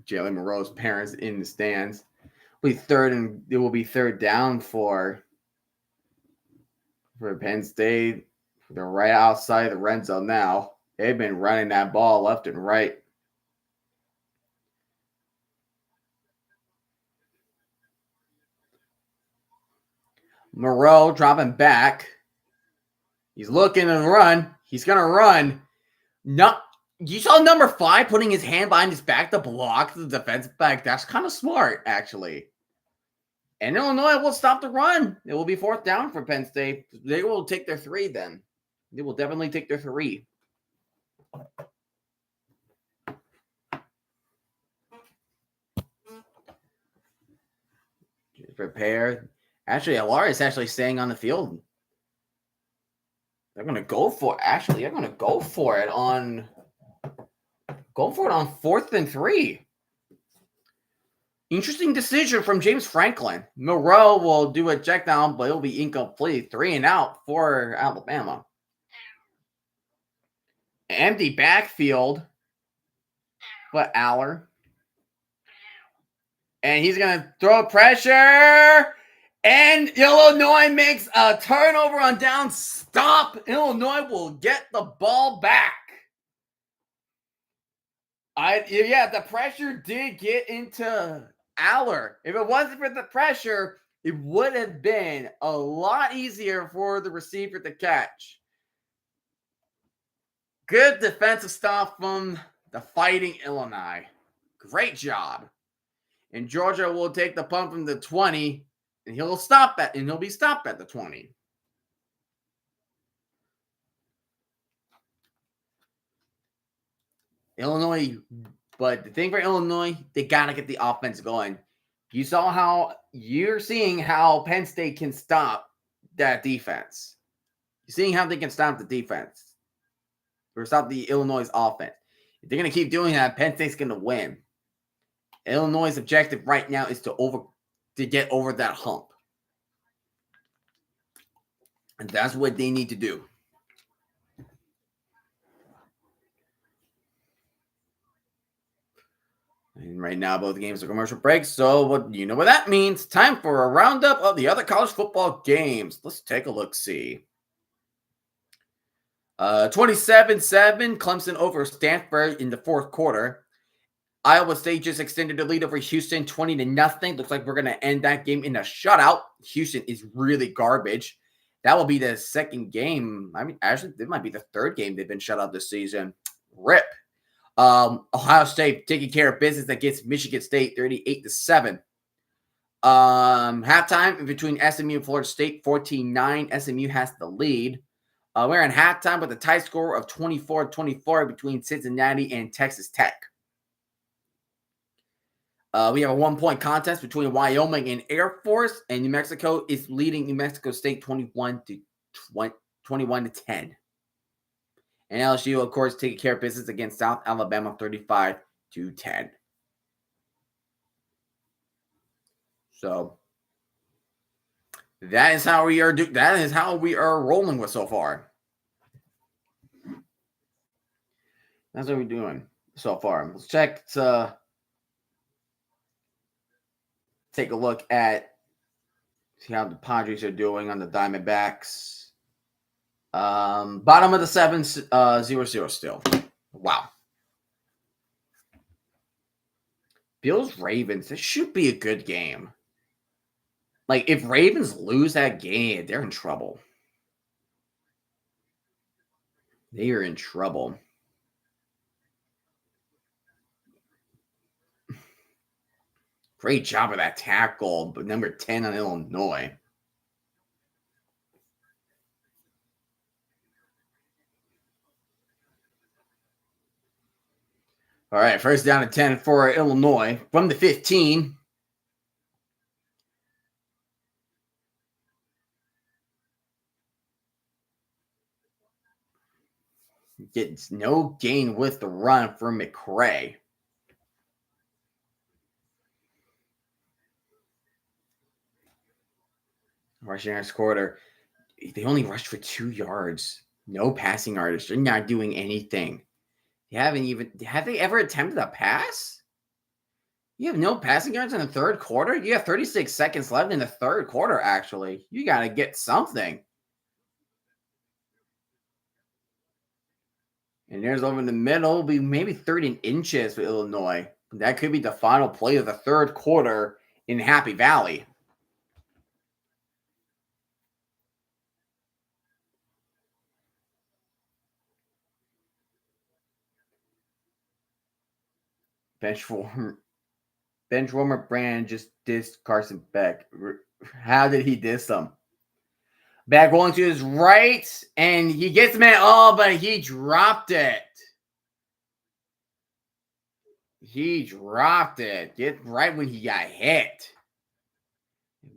Jalen Moreau's parents in the stands. It will be third down for Penn State. They're right outside the red zone now. They've been running that ball left and right. Moreau dropping back. He's looking to run. He's going to run. You saw number 5 putting his hand behind his back to block the defensive back. That's kind of smart, actually. And Illinois will stop the run. It will be fourth down for Penn State. They will take their 3 then. They will definitely take their 3. Prepare. Actually, Alari is actually staying on the field. They're going to go for it. Actually, they're going to go for it on 4th and 3. Interesting decision from James Franklin. Moreau will do a check down, but it'll be incomplete. 3 and out for Alabama. Empty backfield for Aller. And he's going to throw pressure. And Illinois makes a turnover on down. Stop. Illinois will get the ball back. The pressure did get into Aller. If it wasn't for the pressure, it would have been a lot easier for the receiver to catch. Good defensive stop from the Fighting Illini. Great job. And Georgia will take the punt from the 20, and he'll be stopped at the 20. Illinois, but the thing for Illinois, they got to get the offense going. You're seeing how Penn State can stop that defense. You're seeing how they can stop the defense or stop the Illinois' offense. If they're going to keep doing that, Penn State's going to win. Illinois' objective right now is to get over that hump. And that's what they need to do. And right now, both games are commercial breaks. So you know what that means. Time for a roundup of the other college football games. Let's take a look-see. 27-7, Clemson over Stanford in the fourth quarter. Iowa State just extended the lead over Houston 20-0. Looks like we're going to end that game in a shutout. Houston is really garbage. That will be the second game. I mean, actually, it might be the third game they've been shut out this season. RIP. Ohio State taking care of business against Michigan State 38-7. Halftime between SMU and Florida State 14-9. SMU has the lead. We're in halftime with a tie score of 24-24 between Cincinnati and Texas Tech. We have a 1-point contest between Wyoming and Air Force, and New Mexico is leading New Mexico State 21-10. And LSU, of course, taking care of business against South Alabama 35-10. So that is how we are rolling with so far. That's what we're doing so far. Let's check take a look at see how the Padres are doing on the Diamondbacks. Bottom of the 0-0 still. Wow. Bills Ravens. This should be a good game. Like, if Ravens lose that game, they're in trouble. They are in trouble. Great job of that tackle, but number 10 on Illinois. All right, first down and 10 for Illinois from the 15. Gets no gain with the run for McCray. Rushing next quarter. They only rushed for 2 yards. No passing yards. They're not doing anything. Have they ever attempted a pass? You have no passing yards in the third quarter? You have 36 seconds left in the third quarter, actually. You got to get something. And there's over in the middle, it'll be maybe 30 inches for Illinois. That could be the final play of the third quarter in Happy Valley. Benchwarmer Brand just dissed Carson Beck. How did he diss him? Beck going to his right, and he gets him but he dropped it. He dropped it. Get right when he got hit.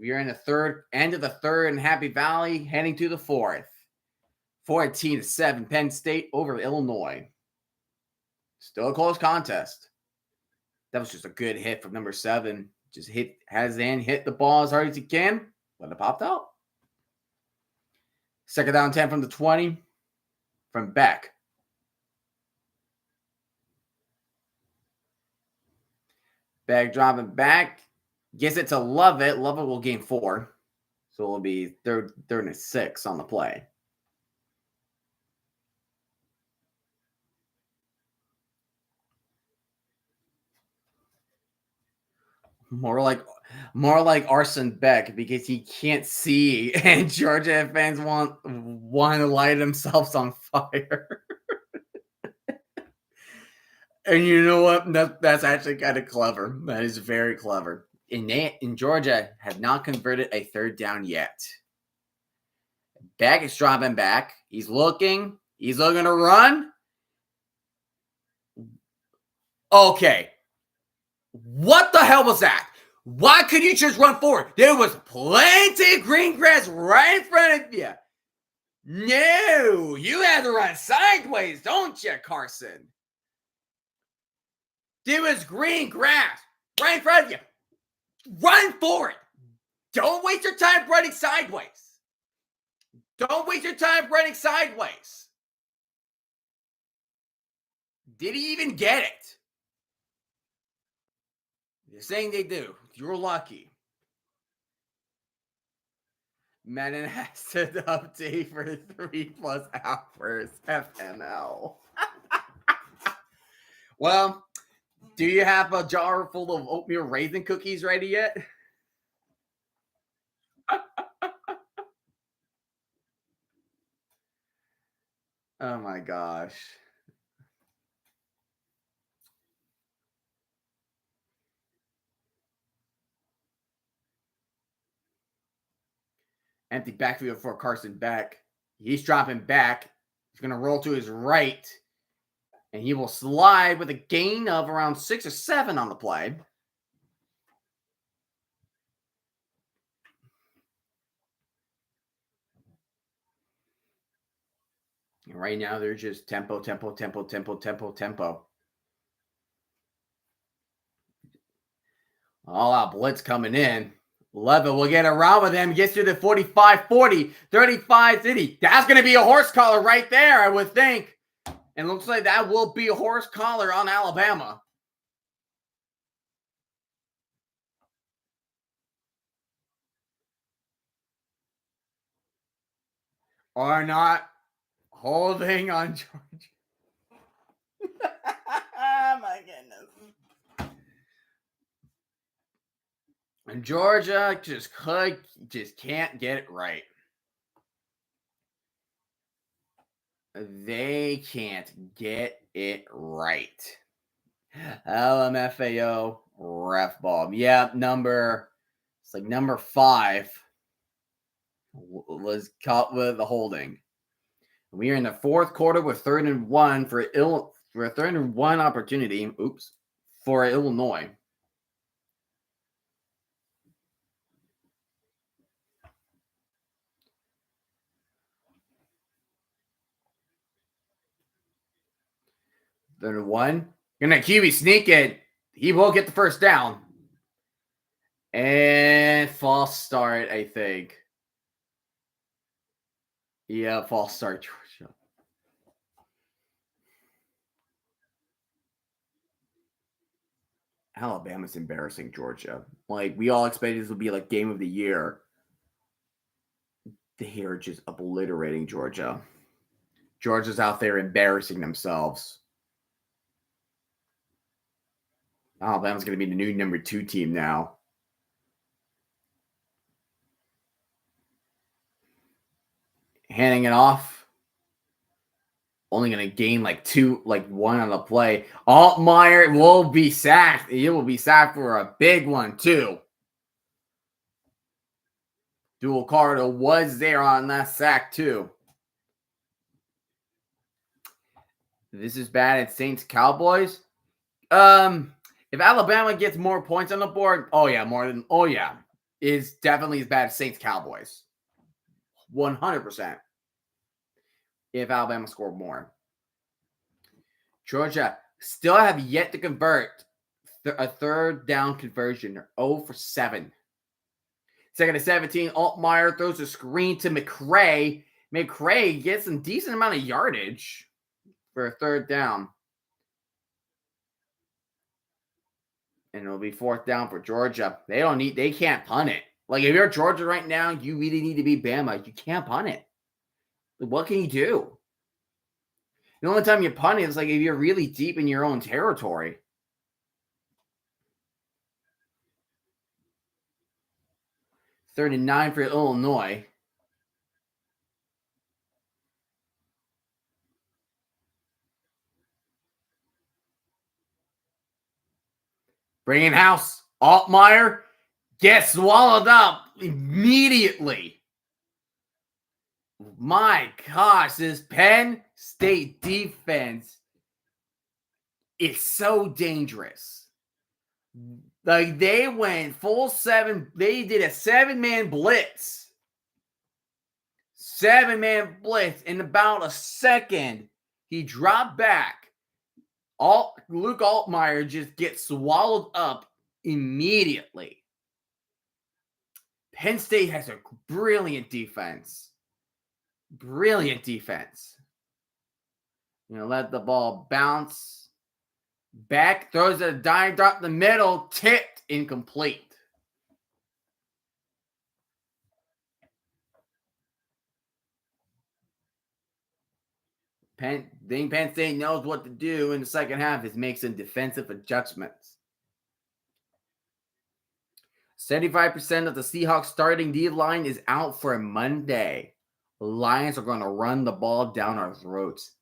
We are in the end of the third in Happy Valley, heading to the fourth. 14-7, Penn State over Illinois. Still a close contest. That was just a good hit from number 7. Just has his hand hit the ball as hard as he can, but it popped out. Second down 10 from the 20 from Beck. Beck dropping back. Gets it to Lovett. Lovett will gain 4. So it'll be third and 6 on the play. More like Arson Beck because he can't see, and Georgia fans want to light themselves on fire. And you know what? That's actually kind of clever. That is very clever. In Georgia have not converted a third down yet. Beck is dropping back. He's looking to run. Okay. What the hell was that? Why couldn't you just run forward? There was plenty of green grass right in front of you. No, you had to run sideways, don't you, Carson? There was green grass right in front of you. Run forward. Don't waste your time running sideways. Don't waste your time running sideways. Did he even get it? They're saying they do. You're lucky. Madden has to update for 3+ hours. FML. Well, do you have a jar full of oatmeal raisin cookies ready yet? Oh my gosh. Empty backfield for Carson Beck. He's dropping back. He's going to roll to his right. And he will slide with a gain of around 6 or 7 on the play. And right now, they're just tempo. All out blitz coming in. Levitt will get around with him. Gets to the 45, 40, 35, 50. That's going to be a horse collar right there, I would think. And looks like that will be a horse collar on Alabama. Or not holding on Georgia. Oh my goodness. And Georgia just can't get it right. They can't get it right. LMFAO ref ball. Yeah, number 5 was caught with the holding. We are in the 4th quarter with 3rd and 1 for a 3rd and 1 opportunity. For Illinois. Then 1. Gonna QB sneak it. He will get the first down. And false start, I think. Yeah, false start, Georgia. Alabama's embarrassing Georgia. Like, we all expected this would be like game of the year. They are just obliterating Georgia. Georgia's out there embarrassing themselves. Alabama's going to be the new number 2 team now. Handing it off. Only going to gain like 1 on the play. Altmaier will be sacked. He will be sacked for a big one, too. Dual Carter was there on that sack, too. This is bad at Saints Cowboys. If Alabama gets more points on the board, is definitely as bad as Saints Cowboys. 100%. If Alabama scored more. Georgia still have yet to convert a third down conversion. They're 0 for 7. Second and 17, Altmaier throws a screen to McCray. McCray gets a decent amount of yardage for a third down. And it'll be fourth down for Georgia. They can't punt it. Like, if you're Georgia right now, you really need to be Bama. You can't punt it. What can you do? The only time you punt it is like if you're really deep in your own territory. Third and 9 for Illinois. Bring in house. Altmaier gets swallowed up immediately. My gosh, this Penn State defense is so dangerous. Like, they went full 7. They did a 7-man blitz. 7-man blitz. In about a second, he dropped back. Luke Altmaier just gets swallowed up immediately. Penn State has a brilliant defense. Brilliant defense. Let the ball bounce. Back, throws a dime drop in the middle, tipped, incomplete. Penn State knows what to do in the second half is make some defensive adjustments. 75% of the Seahawks starting D-line is out for Monday. The Lions are going to run the ball down our throats.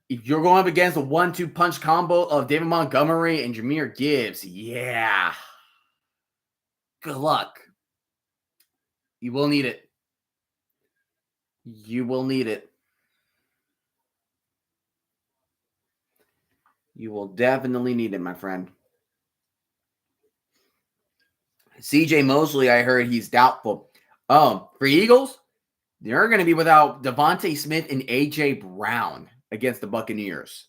If you're going up against a 1-2 punch combo of David Montgomery and Jahmyr Gibbs, yeah. Good luck. You will need it. You will need it. You will definitely need it, my friend. CJ Mosley, I heard he's doubtful. For Eagles, they're going to be without Devontae Smith and A.J. Brown against the Buccaneers.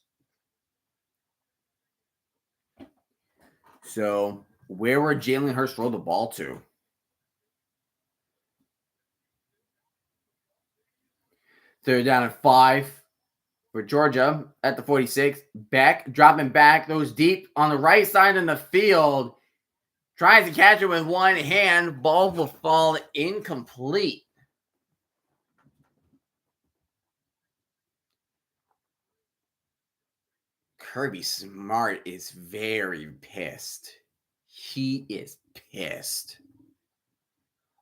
So, where would Jalen Hurts throw the ball to? Third down and 5 for Georgia at the 46. Beck dropping back, those deep on the right side of the field. Tries to catch it with one hand. Ball will fall incomplete. Kirby Smart is very pissed. He is pissed.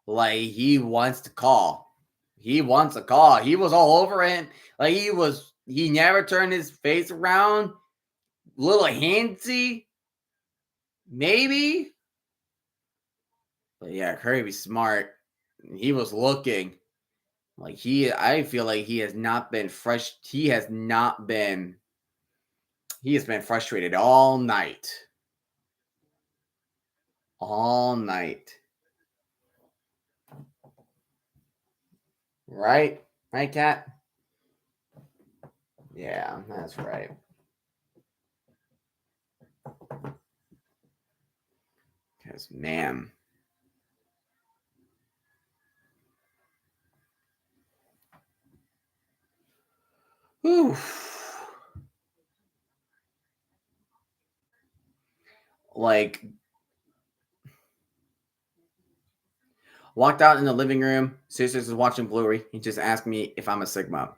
Like, he wants to call. He wants a call. He was all over him. Like, he never turned his face around. Little handsy. Maybe. But yeah, Kirby Smart, he was looking like I feel like he has been frustrated all night. All night. Right? Right, Kat? Yeah, that's right. Because, man. Whew. Like, walked out in the living room. Sisters is watching Blu-ray. He just asked me if I'm a Sigma.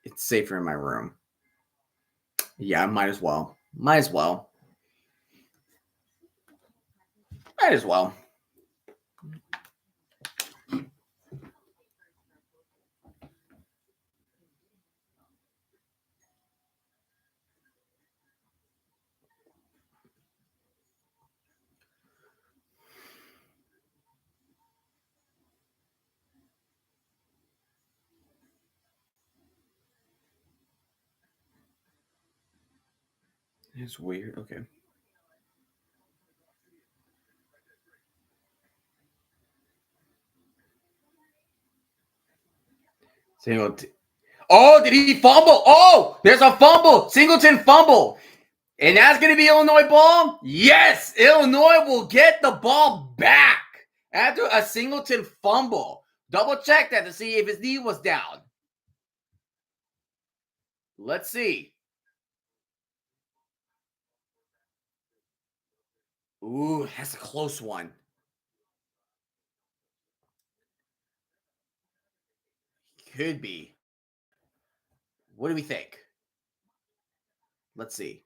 It's safer in my room. Yeah, might as well. Might as well. Might as well. It's weird. Okay. Oh, did he fumble? Oh, there's a fumble. Singleton fumble. And that's going to be Illinois ball? Yes, Illinois will get the ball back after a Singleton fumble. Double check that to see if his knee was down. Let's see. Ooh, that's a close one. Could be. What do we think? Let's see.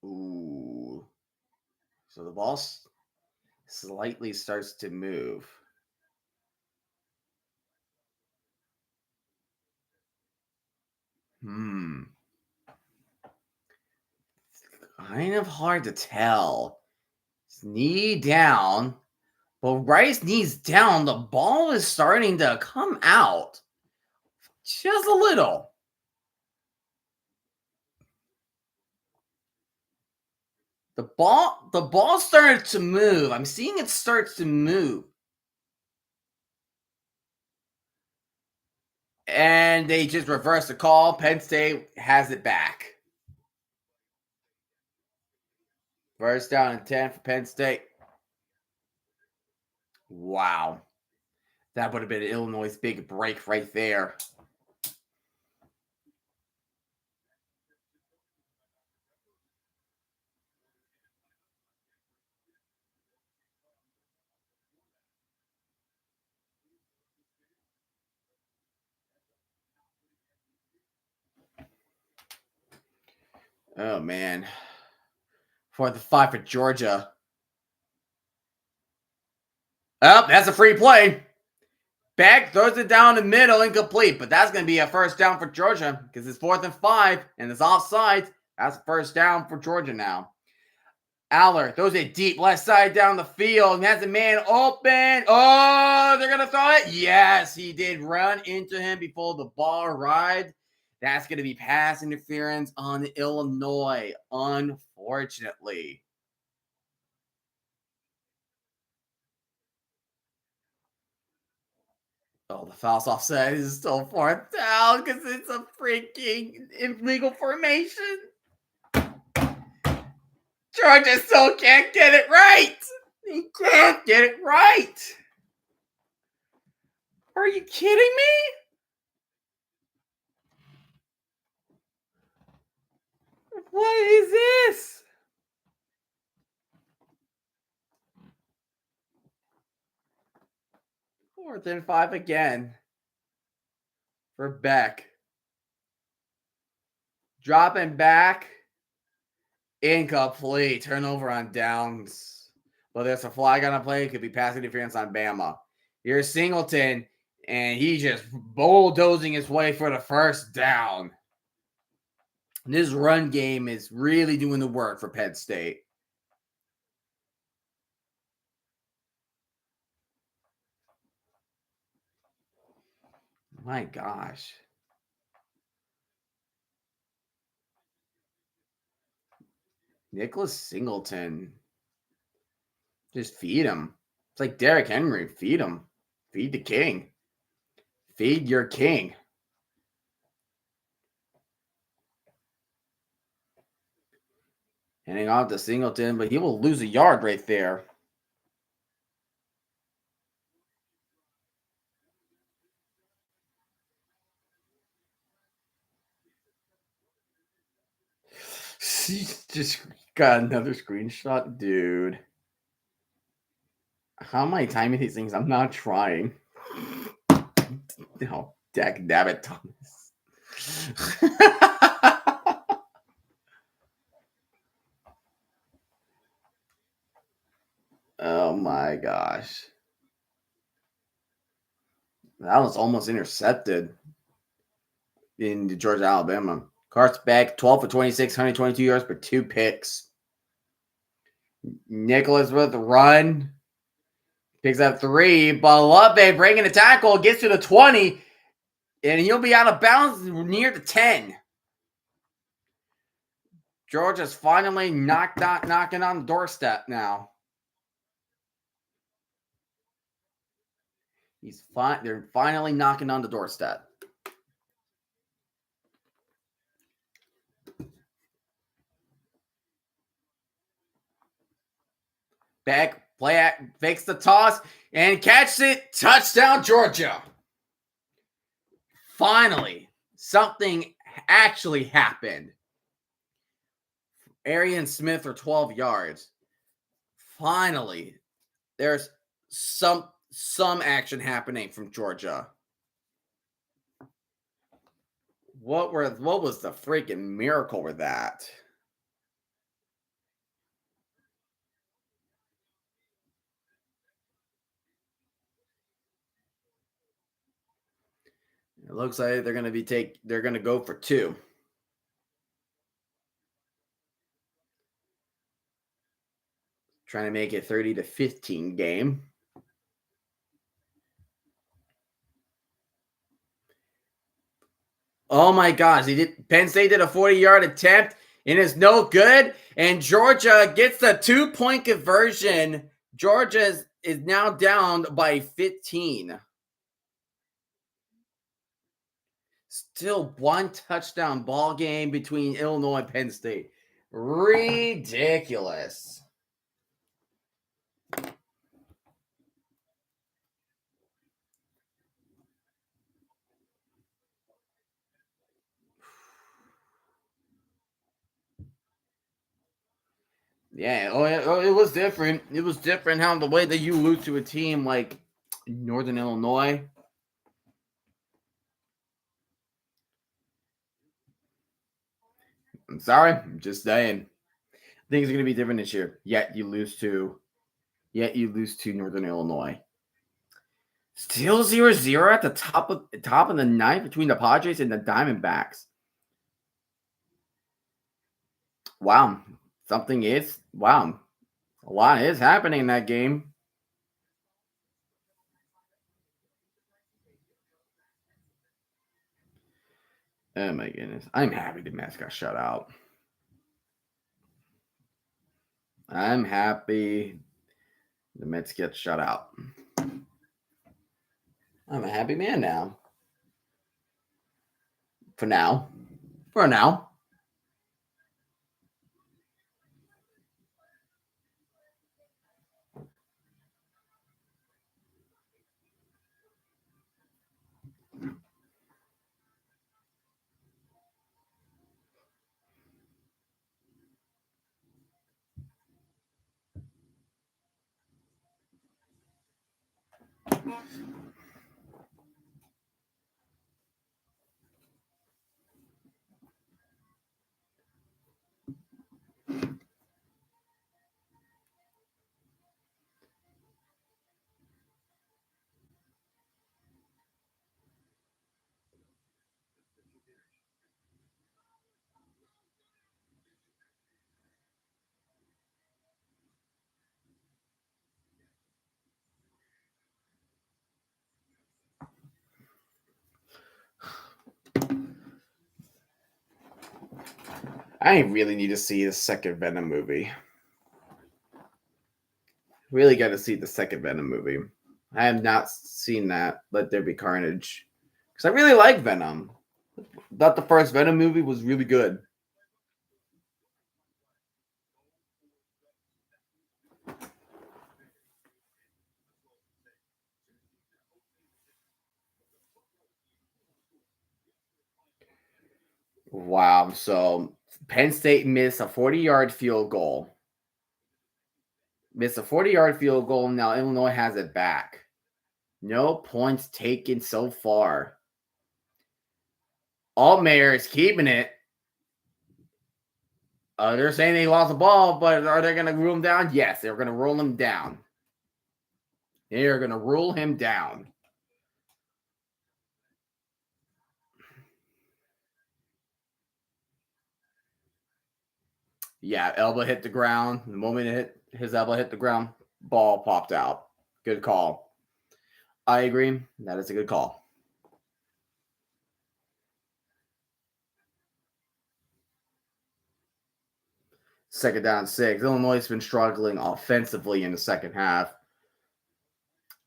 Ooh. So the ball slightly starts to move. Kind of hard to tell. His knee down. But right as knee's down, the ball is starting to come out. Just a little. The ball started to move. I'm seeing it starts to move. And they just reverse the call. Penn State has it back. First down and 10 for Penn State. Wow. That would have been Illinois' big break right there. Oh, man. 4th and 5 for Georgia. Oh, that's a free play. Beck throws it down the middle, incomplete, but that's going to be a first down for Georgia because it's 4th and 5 and it's offside. That's a first down for Georgia now. Aller throws it deep left side down the field and has a man open. Oh, they're going to throw it? Yes, he did run into him before the ball arrived. That's going to be pass interference on Illinois, unfortunately. Oh, the foul's offside is still 4th down because it's a freaking illegal formation. Georgia still can't get it right. He can't get it right. Are you kidding me? What is this? Fourth and 5 again for Beck. Dropping back. Incomplete. Turnover on downs. But there's a flag on a play. It could be pass interference on Bama. Here's Singleton, and he's just bulldozing his way for the first down. This run game is really doing the work for Penn State. My gosh. Nicholas Singleton. Just feed him. It's like Derrick Henry. Feed him. Feed the king. Feed your king. Handing off to Singleton, but he will lose a yard right there. He just got another screenshot. Dude. How am I timing these things? I'm not trying. Oh, Dak Dabbit Thomas. Oh my gosh. That was almost intercepted in Georgia, Alabama. Carts back 12 for 26, 122 yards for 2 picks. Nicholas with the run. Picks up 3. Balube breaking the tackle, gets to the 20, and he'll be out of bounds near the 10. Georgia's finally knocking on the doorstep now. He's fine. They're finally knocking on the doorstep. Back, fakes the toss and catches it. Touchdown, Georgia. Finally, something actually happened. Arian Smith for 12 yards. Finally, there's some action happening from Georgia. What was the freaking miracle with that? It looks like they're gonna go for 2. Trying to make it 30-15 game. Oh my gosh, Penn State did a 40-yard attempt and it's no good. And Georgia gets the 2-point conversion. Georgia is now down by 15. Still one touchdown ball game between Illinois and Penn State. Ridiculous. Yeah, it was different. It was different how the way that you lose to a team like Northern Illinois. I'm sorry, I'm just saying. Things are going to be different this year. Yet you lose to Northern Illinois. Still 0-0 at the top of the ninth between the Padres and the Diamondbacks. Wow. A lot is happening in that game. Oh my goodness. I'm happy the Mets got shut out. I'm happy the Mets get shut out. I'm a happy man now. For now. I really need to see the second Venom movie. Really got to see the second Venom movie. I have not seen that. Let There Be Carnage. Because I really like Venom. Thought the first Venom movie was really good. Wow. So Penn State missed a 40-yard field goal. Now Illinois has it back. No points taken so far. Altmaier is keeping it. They're saying they lost the ball, but are they going to rule him down? Yes, they're going to roll him down. They are going to rule him down. Yeah, elbow hit the ground. The moment his elbow hit the ground, ball popped out. Good call. I agree. That is a good call. Second down 6. Illinois has been struggling offensively in the second half.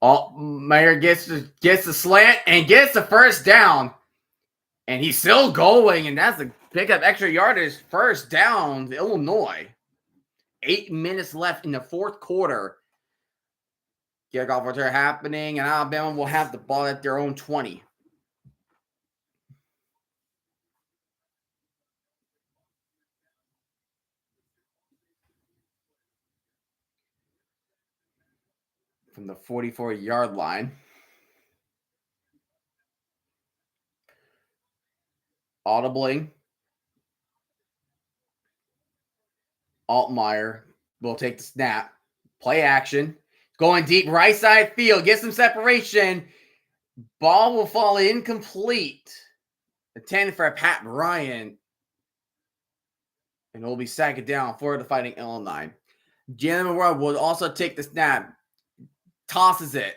Altmaier gets the slant and gets the first down. And he's still going, and that's a pick up extra yardage. First down, Illinois. 8 minutes left in the fourth quarter. Kickoff return happening, and Alabama will have the ball at their own 20. From the 44-yard line. Audibly. Altmaier will take the snap. Play action. Going deep right side field. Get some separation. Ball will fall incomplete. Intended for Pat Bryant. And it will be second down for the Fighting Illini. Jalen Monroe will also take the snap. Tosses it.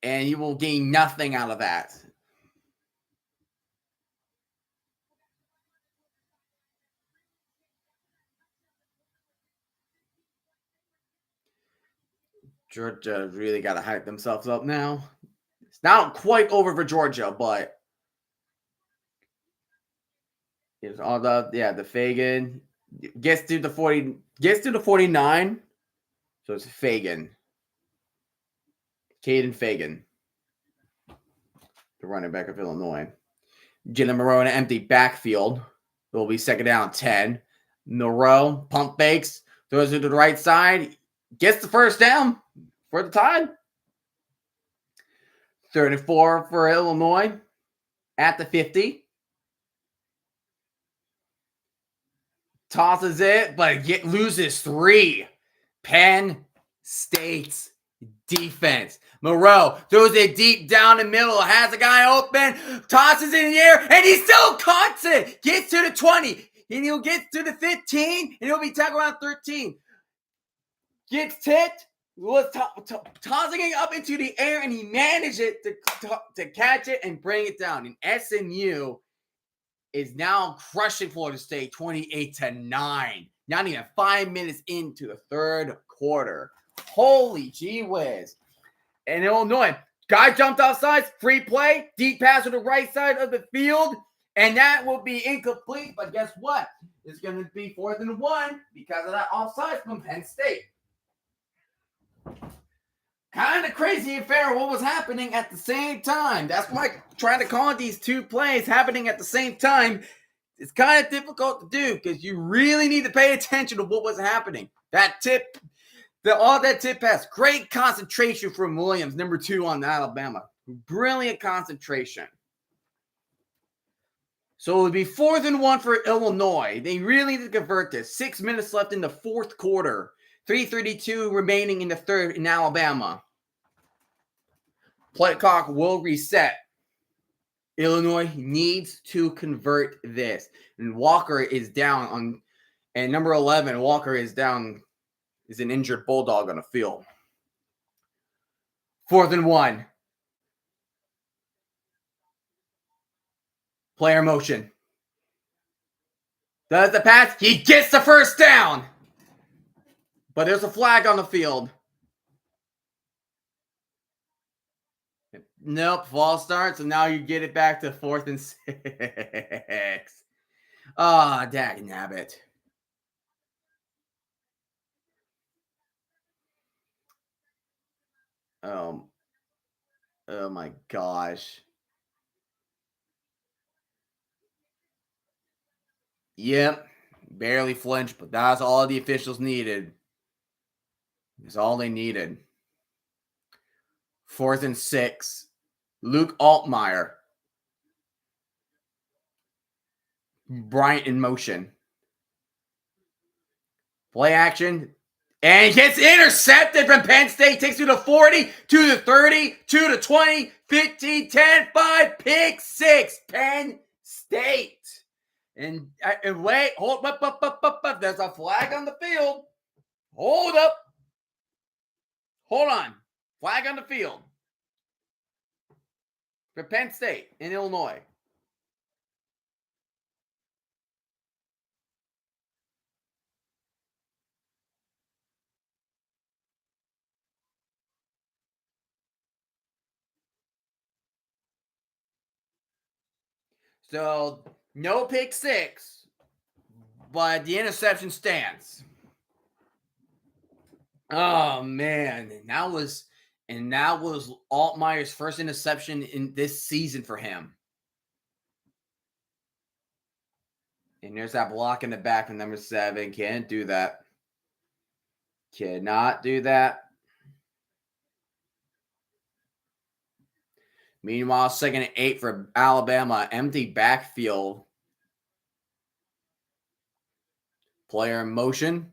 And you will gain nothing out of that. Georgia really got to hype themselves up now. It's not quite over for Georgia, but it's all the Fagan gets to the 49. So it's Fagan. Caden Fagan, the running back of Illinois. Jalen Monroe in an empty backfield. It will be second down 10. Monroe pump fakes, throws it to the right side, gets the first down for the Tide. 34 for Illinois at the 50. Tosses it, but loses 3. Penn State's defense. Monroe throws it deep down the middle, has a guy open, tosses it in the air, and he still cuts it. Gets to the 20, and he'll get to the 15, and he'll be tackled around 13. Gets tipped, was tossing it up into the air, and he managed it to catch it and bring it down. And SMU is now crushing Florida State 28-9. Not even 5 minutes into the third quarter. Holy gee whiz. And Illinois, guy jumped outside, free play, deep pass to the right side of the field, and that will be incomplete. But guess what? It's going to be 4th and 1 because of that offside from Penn State. Kind of crazy affair what was happening at the same time. That's why I'm trying to call these two plays happening at the same time. It's kind of difficult to do because you really need to pay attention to what was happening. That tip, that tip pass, great concentration from Williams, number 2 on Alabama. Brilliant concentration. So it would be 4th and 1 for Illinois. They really need to convert this. 6 minutes left in the fourth quarter. 3:32 remaining in the third in Alabama. Play clock will reset. Illinois needs to convert this. And Walker is down on, and number 11, Walker is down, is an injured Bulldog on the field. 4th and 1. Player motion. Does the pass? He gets the first down. But there's a flag on the field. Nope, false start. So now you get it back to 4th and 6. Ah, dag nabbit. Oh my gosh. Yep, barely flinched, but that's all the officials needed. That's all they needed. 4th and 6. Luke Altmaier. Bryant in motion. Play action. And he gets intercepted from Penn State. Takes you to 40, to the 30, to the 20, 15, 10, 5, pick 6. Penn State. And wait, hold up. There's a flag on the field. Hold up. Hold on. Flag on the field. For Penn State in Illinois. So no pick six, but the interception stands. Oh man, and that was Altmaier's first interception in this season for him. And there's that block in the back from number 7. Can't do that. Cannot do that. Meanwhile, 2nd and 8 for Alabama. Empty backfield. Player in motion.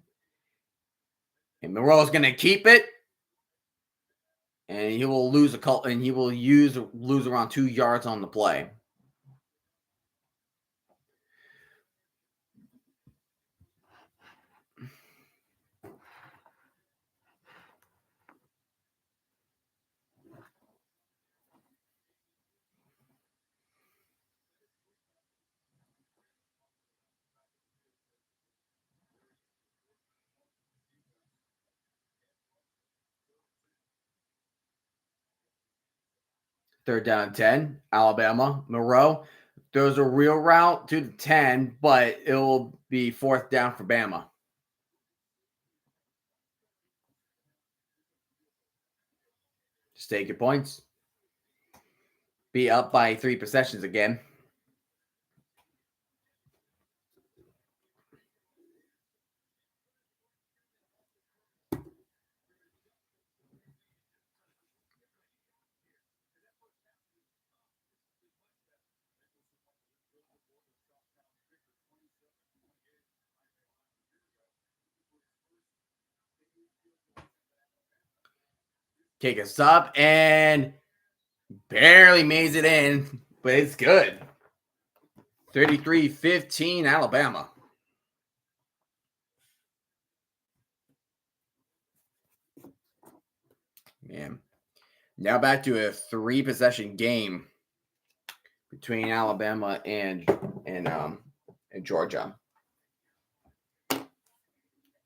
And Moreau's going to keep it. And he will lose lose around 2 yards on the play. Third down and 10, Alabama. Moreau throws a real route to the 10, but it will be 4th down for Bama. Just take your points. Be up by 3 possessions again. Kick us up and barely makes it in, but it's good. 33-15 Alabama. Man. Now back to a 3-possession game between Alabama and Georgia.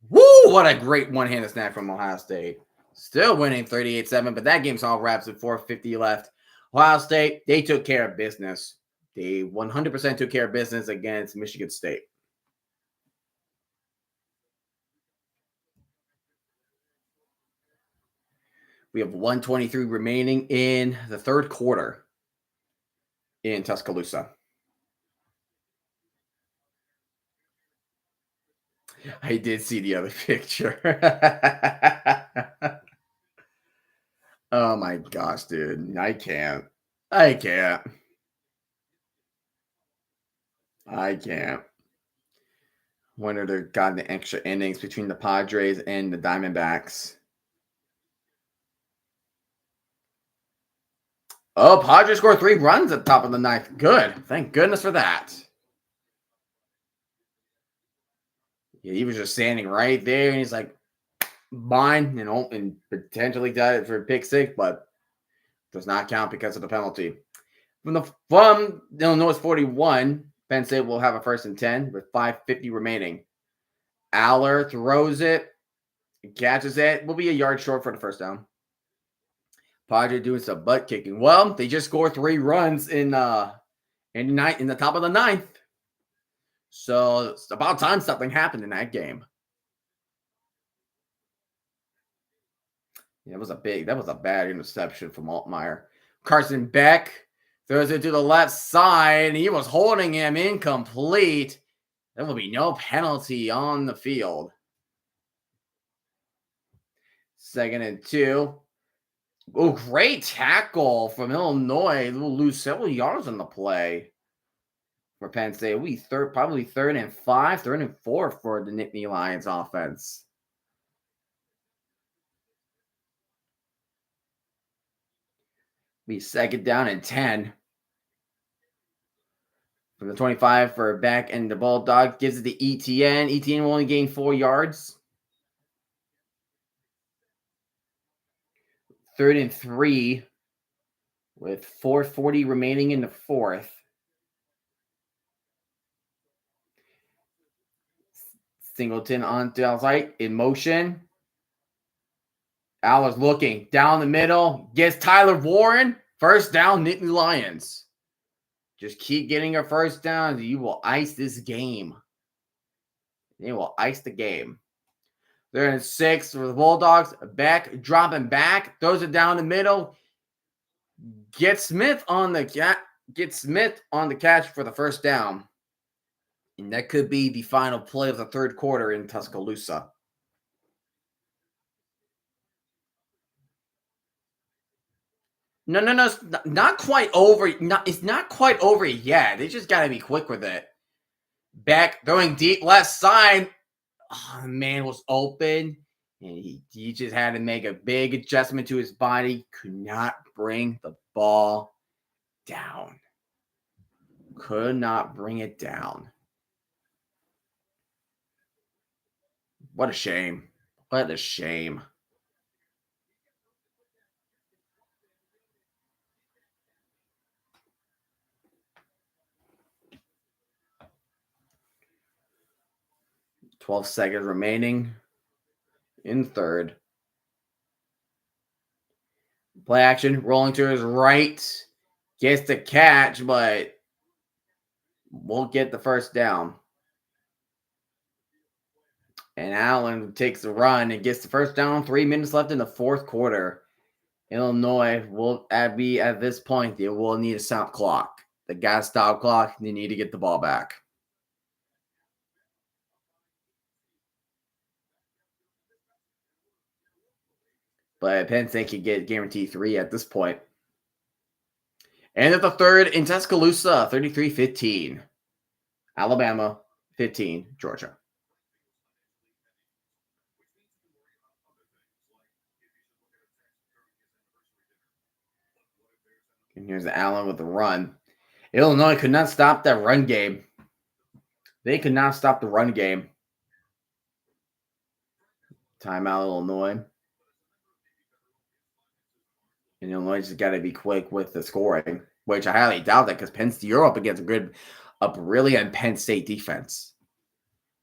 Woo! What a great one-handed snap from Ohio State. Still winning 38-7, but that game's all wraps with 4:50 left. Ohio State, they took care of business. They 100% took care of business against Michigan State. We have 1:23 remaining in the third quarter in Tuscaloosa. I did see the other picture. Oh my gosh, dude. I can't. Wonder there got the extra innings between the Padres and the Diamondbacks. Oh, Padres scored 3 runs at the top of the 9th. Good. Thank goodness for that. Yeah, he was just standing right there, and he's like, mine, and potentially got it for a pick 6, but does not count because of the penalty. From Illinois 41, Penn State will have a 1st and 10 with 5:50 remaining. Aller throws it, catches it, will be a yard short for the 1st down. Padre doing some butt kicking. Well, they just scored 3 runs in the top of the 9th. So it's about time something happened in that game. Yeah, that was a bad interception from Altmaier. Carson Beck throws it to the left side, and he was holding him incomplete. There will be no penalty on the field. 2nd and 2. Oh, great tackle from Illinois. We'll lose several yards on the play for Penn State. Probably 3rd and 5, 3rd and 4 for the Nittany Lions offense. Be 2nd down and 10. From the 25 for Beck, and the Bulldog gives it to ETN. ETN will only gain 4 yards. 3rd and 3 with 4:40 remaining in the 4th. Singleton on the outside in motion. Aller's looking down the middle. Gets Tyler Warren. 1st down, Nittany Lions. Just keep getting your first downs. You will ice this game. You will ice the game. They're in 6 for the Bulldogs. Beck dropping back. Throws it down the middle. Get Smith on the catch for the first down. And that could be the final play of the third quarter in Tuscaloosa. No. It's not quite over. It's not quite over yet. They just got to be quick with it. Beck throwing deep left side. Oh, the man was open. And he just had to make a big adjustment to his body. Could not bring the ball down. Could not bring it down. What a shame. What a shame. "12 seconds remaining in third. Play action, rolling to his right. Gets the catch, but won't get the first down. And Allen takes the run and gets the first down. 3 minutes left in the fourth quarter. Illinois will be at this point. They will need a stop clock. They got to stop clock. They need to get the ball back. But Penn State could get guaranteed 3 at this point. End of the third in Tuscaloosa, 33-15. Alabama, 15, Georgia. And here's Allen with the run. Illinois could not stop that run game. They could not stop the run game. Timeout, Illinois. And Illinois just got to be quick with the scoring, which I highly doubt that because you're up against a brilliant Penn State defense.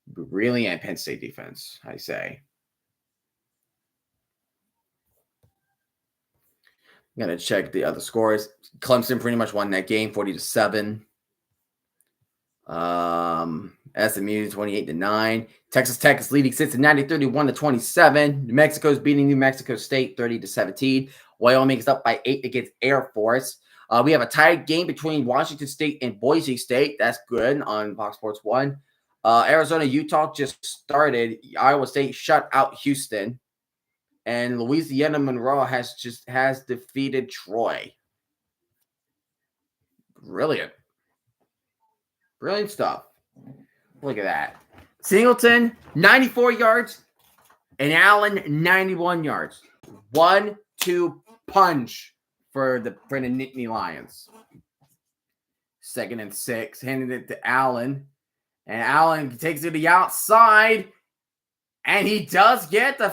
Brilliant Penn State defense, I say. I'm going to check the other scores. Clemson pretty much won that game, 40-7. SMU 28-9. Texas Tech is leading Cincinnati 31-27. New Mexico is beating New Mexico State 30-17. Wyoming is up by 8 against Air Force. We have a tied game between Washington State and Boise State. That's good on Fox Sports 1. Arizona, Utah just started. Iowa State shut out Houston. And Louisiana Monroe has defeated Troy. Brilliant. Brilliant stuff. Look at that. Singleton, 94 yards. And Allen, 91 yards. 1-2 punch for the Nittany Lions. 2nd and 6. Handed it to Allen. And Allen takes it to the outside. And he does get the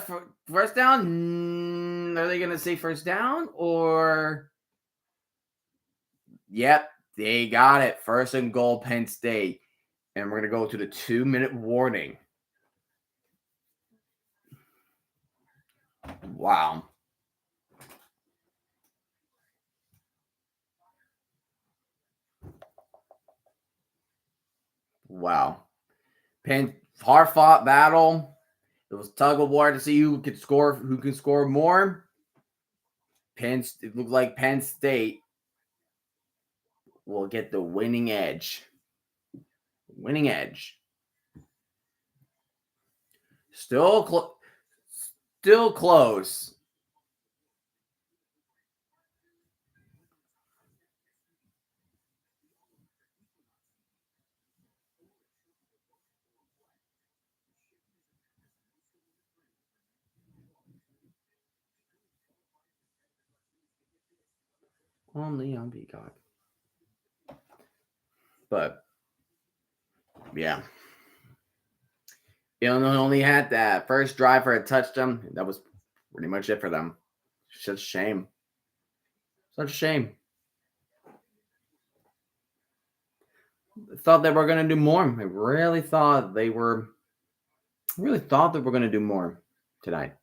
first down. Are they going to say first down? Or... Yep, they got it. 1st and goal, Penn State. And we're going to go to the 2-minute warning. Wow. Wow. Penn, hard-fought battle. It was tug of war to see who can score more. It looked like Penn State will get the winning edge. Winning edge. Still close. Only on Peacock. But, yeah. Illinois only had that first drive for a touchdown. That was pretty much it for them. Such a shame. Such a shame. Thought they were going to do more. I really thought they were going to do more tonight.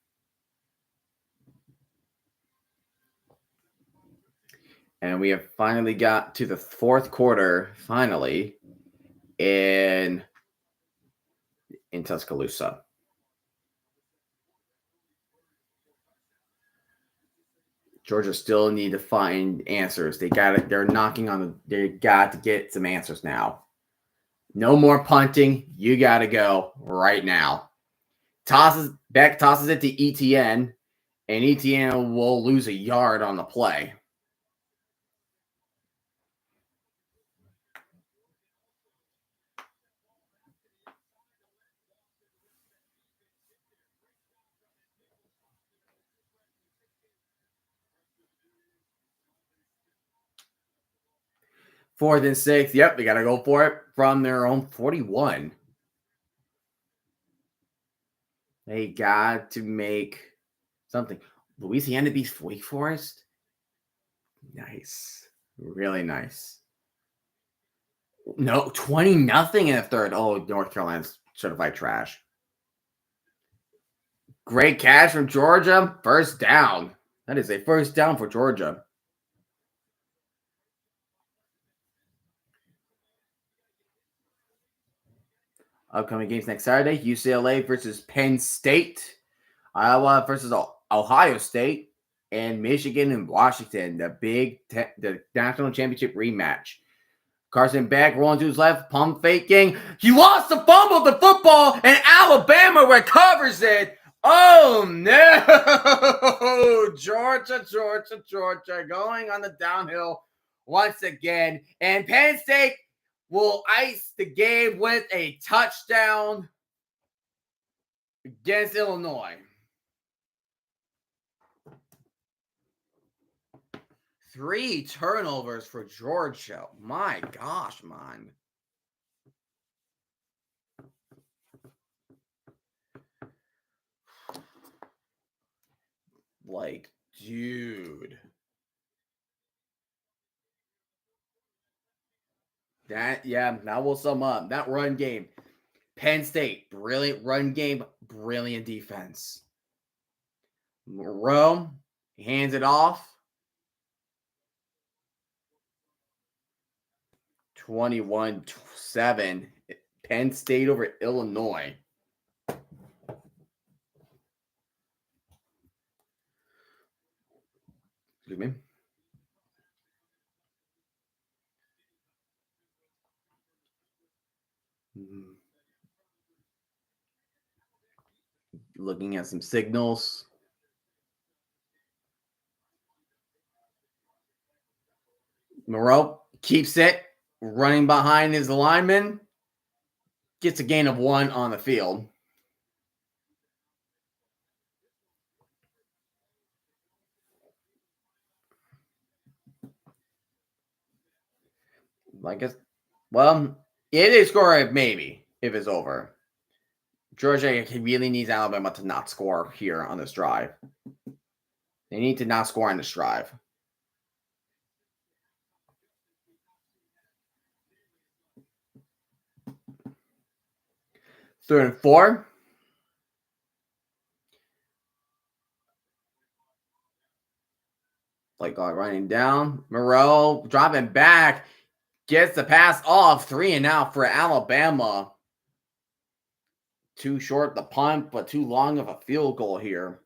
And we have finally got to the fourth quarter, finally, in Tuscaloosa. Georgia still need to find answers. They're knocking on they got to get some answers now. No more punting. You got to go right now. Tosses it to ETN, and ETN will lose a yard on the play. Fourth and 6. Yep, they got to go for it from their own 41. They got to make something. Louisiana beats Wake Forest. Nice. Really nice. No, 20-0 in the third. Oh, North Carolina's certified trash. Great catch from Georgia. First down. That is a first down for Georgia. Upcoming games next Saturday: UCLA versus Penn State, Iowa versus Ohio State, and Michigan and Washington. The national championship rematch. Carson back, rolling to his left, pump faking. He lost the fumble, the football, and Alabama recovers it. Oh no! Georgia going on the downhill once again, and Penn State will ice the game with a touchdown against Illinois. 3 turnovers for Georgia. My gosh, man. Like, dude. That will sum up. That run game. Penn State, brilliant run game, brilliant defense. Moreau hands it off. 21-7. Penn State over Illinois. Excuse me. Looking at some signals. Moreau keeps it, running behind his lineman. Gets a gain of 1 on the field. Like it is score maybe if it's over. Georgia really needs Alabama to not score here on this drive. They need to not score on this drive. 3rd and 4. Like running down. Moreau dropping back. Gets the pass off. 3 and out for Alabama. Too short the punt, but too long of a field goal here.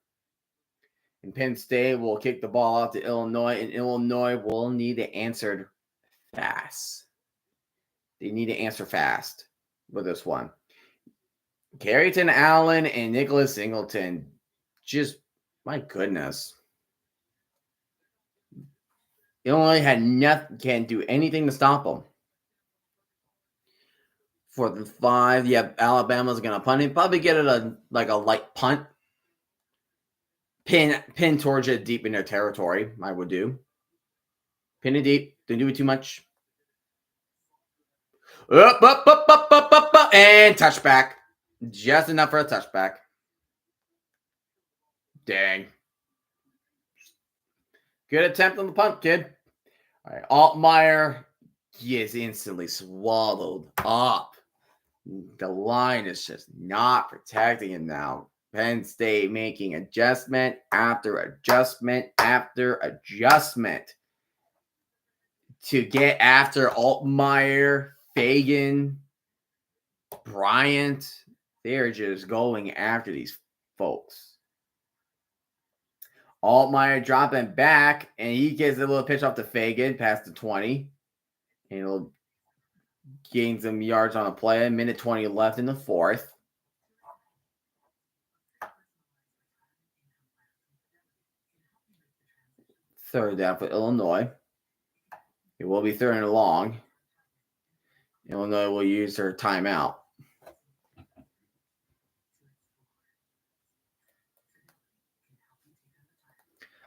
And Penn State will kick the ball out to Illinois, and Illinois will need to answer fast. They need to answer fast with this one. Carrington Allen and Nicholas Singleton. Just, my goodness. Illinois had nothing, can't do anything to stop them. 4th and 5. Yeah, Alabama's going to punt it. Probably get it a light punt. Pin Georgia deep in their territory, I would do. Pin it deep. Don't do it too much. Up, and touchback. Just enough for a touchback. Dang. Good attempt on the punt, kid. All right, Altmaier, he is instantly swallowed up. The line is just not protecting him now. Penn State making adjustment after adjustment after adjustment. to get after Altmaier, Fagan, Bryant. They're just going after these folks. Altmaier dropping back, and he gets a little pitch off to Fagan past the 20. And he'll gain some yards on a play. A minute 20 left in the fourth. Third down for Illinois. It will be third and long. Illinois will use their timeout.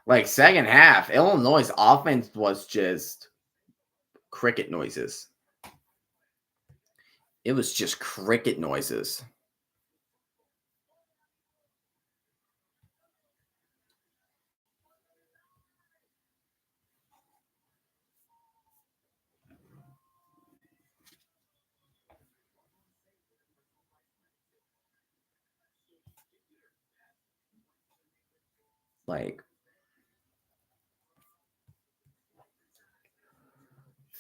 Like second half, Illinois' offense was just cricket noises. It was just cricket noises. Like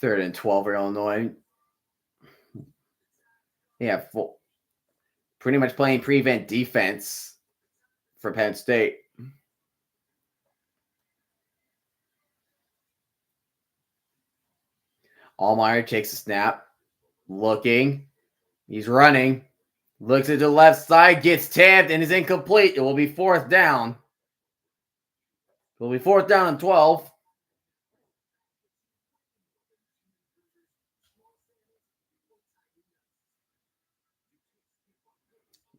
third and 12 for Illinois. Yeah, pretty much playing prevent defense for Penn State. Altmaier takes a snap, looking. He's running. Looks at the left side, gets tapped, and is incomplete. It will be fourth down. It will be fourth down and 12.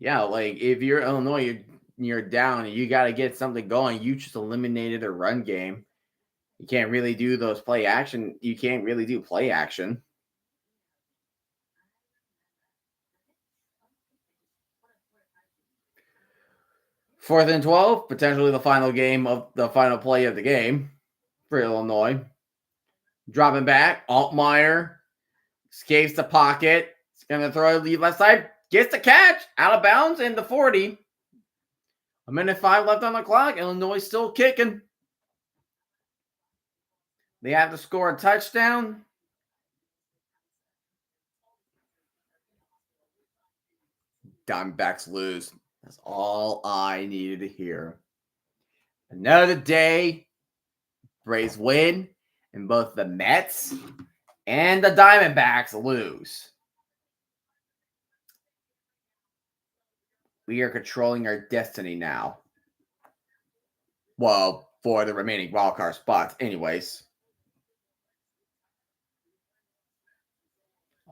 Yeah, like if you're Illinois, you're down and you got to get something going. You just eliminated a run game. You can't really do those play action. You can't really do play action. Fourth and 12, potentially the final play of the game for Illinois. Dropping back, Altmaier escapes the pocket. He's going to throw it left side. Gets the catch out of bounds in the 40. A minute 5 left on the clock. Illinois still kicking. They have to score a touchdown. Diamondbacks lose. That's all I needed to hear. Another day. Braves win. And both the Mets and the Diamondbacks lose. We are controlling our destiny now. Well, for the remaining wildcard spots, anyways.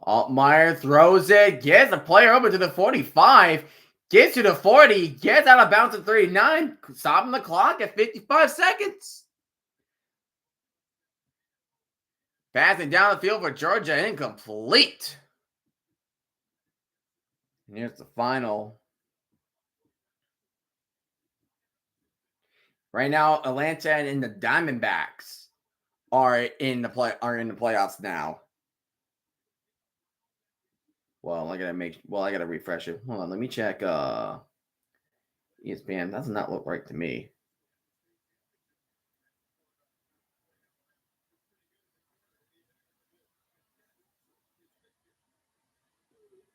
Altmaier throws it, gets a player over to the 45, gets to the 40, gets out of bounds at 39, stopping the clock at 55 seconds. Passing down the field for Georgia, incomplete. And here's the final. Right now, Atlanta and the Diamondbacks are in the playoffs now. Well, I gotta refresh it. Hold on, let me check. ESPN does not look right to me.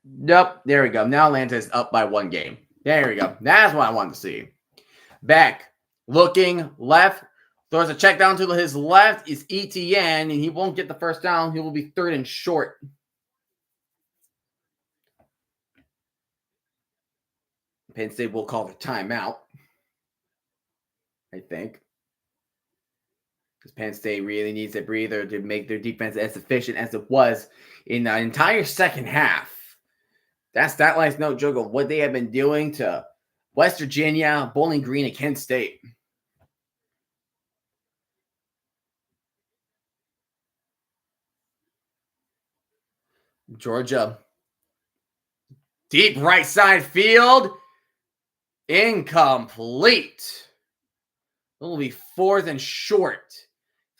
Nope, there we go. Now Atlanta is up by 1 game. There we go. That's what I wanted to see. Back, looking left, throws a check down to his left is ETN, and he won't get the first down. He will be third and short. Penn State will call the timeout, I think. Because Penn State really needs a breather to make their defense as efficient as it was in the entire second half. That stat line's no joke of what they have been doing to West Virginia, Bowling Green, and Kent State. Georgia. Deep right side field. Incomplete. It will be fourth and short.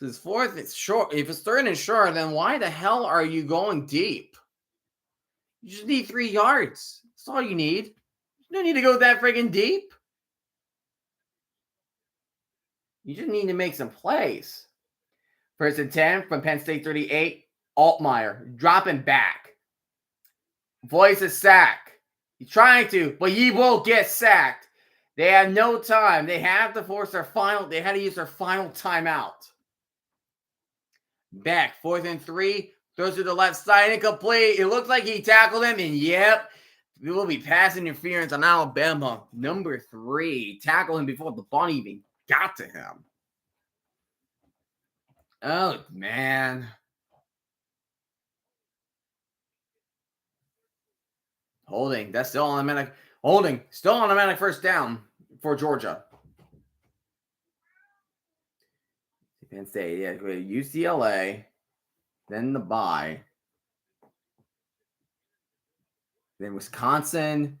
If it's fourth, it's short. If it's third and short, then why the hell are you going deep? You just need 3 yards. That's all you need. You don't need to go that friggin' deep. You just need to make some plays. First and 10 from Penn State 38. Altmaier dropping back. Voice a sack. He's trying to, but he will get sacked. They have no time. They have to force their final. They had to use their final timeout. Back, 4th and 3. Throws to the left side, incomplete. It looks like he tackled him, and yep, it will be pass interference on Alabama. Number 3. Tackle him before the ball even got to him. Oh, man. Holding. That's still automatic. Holding. Still automatic first down for Georgia. Penn State. Yeah, UCLA. Then the bye. Then Wisconsin.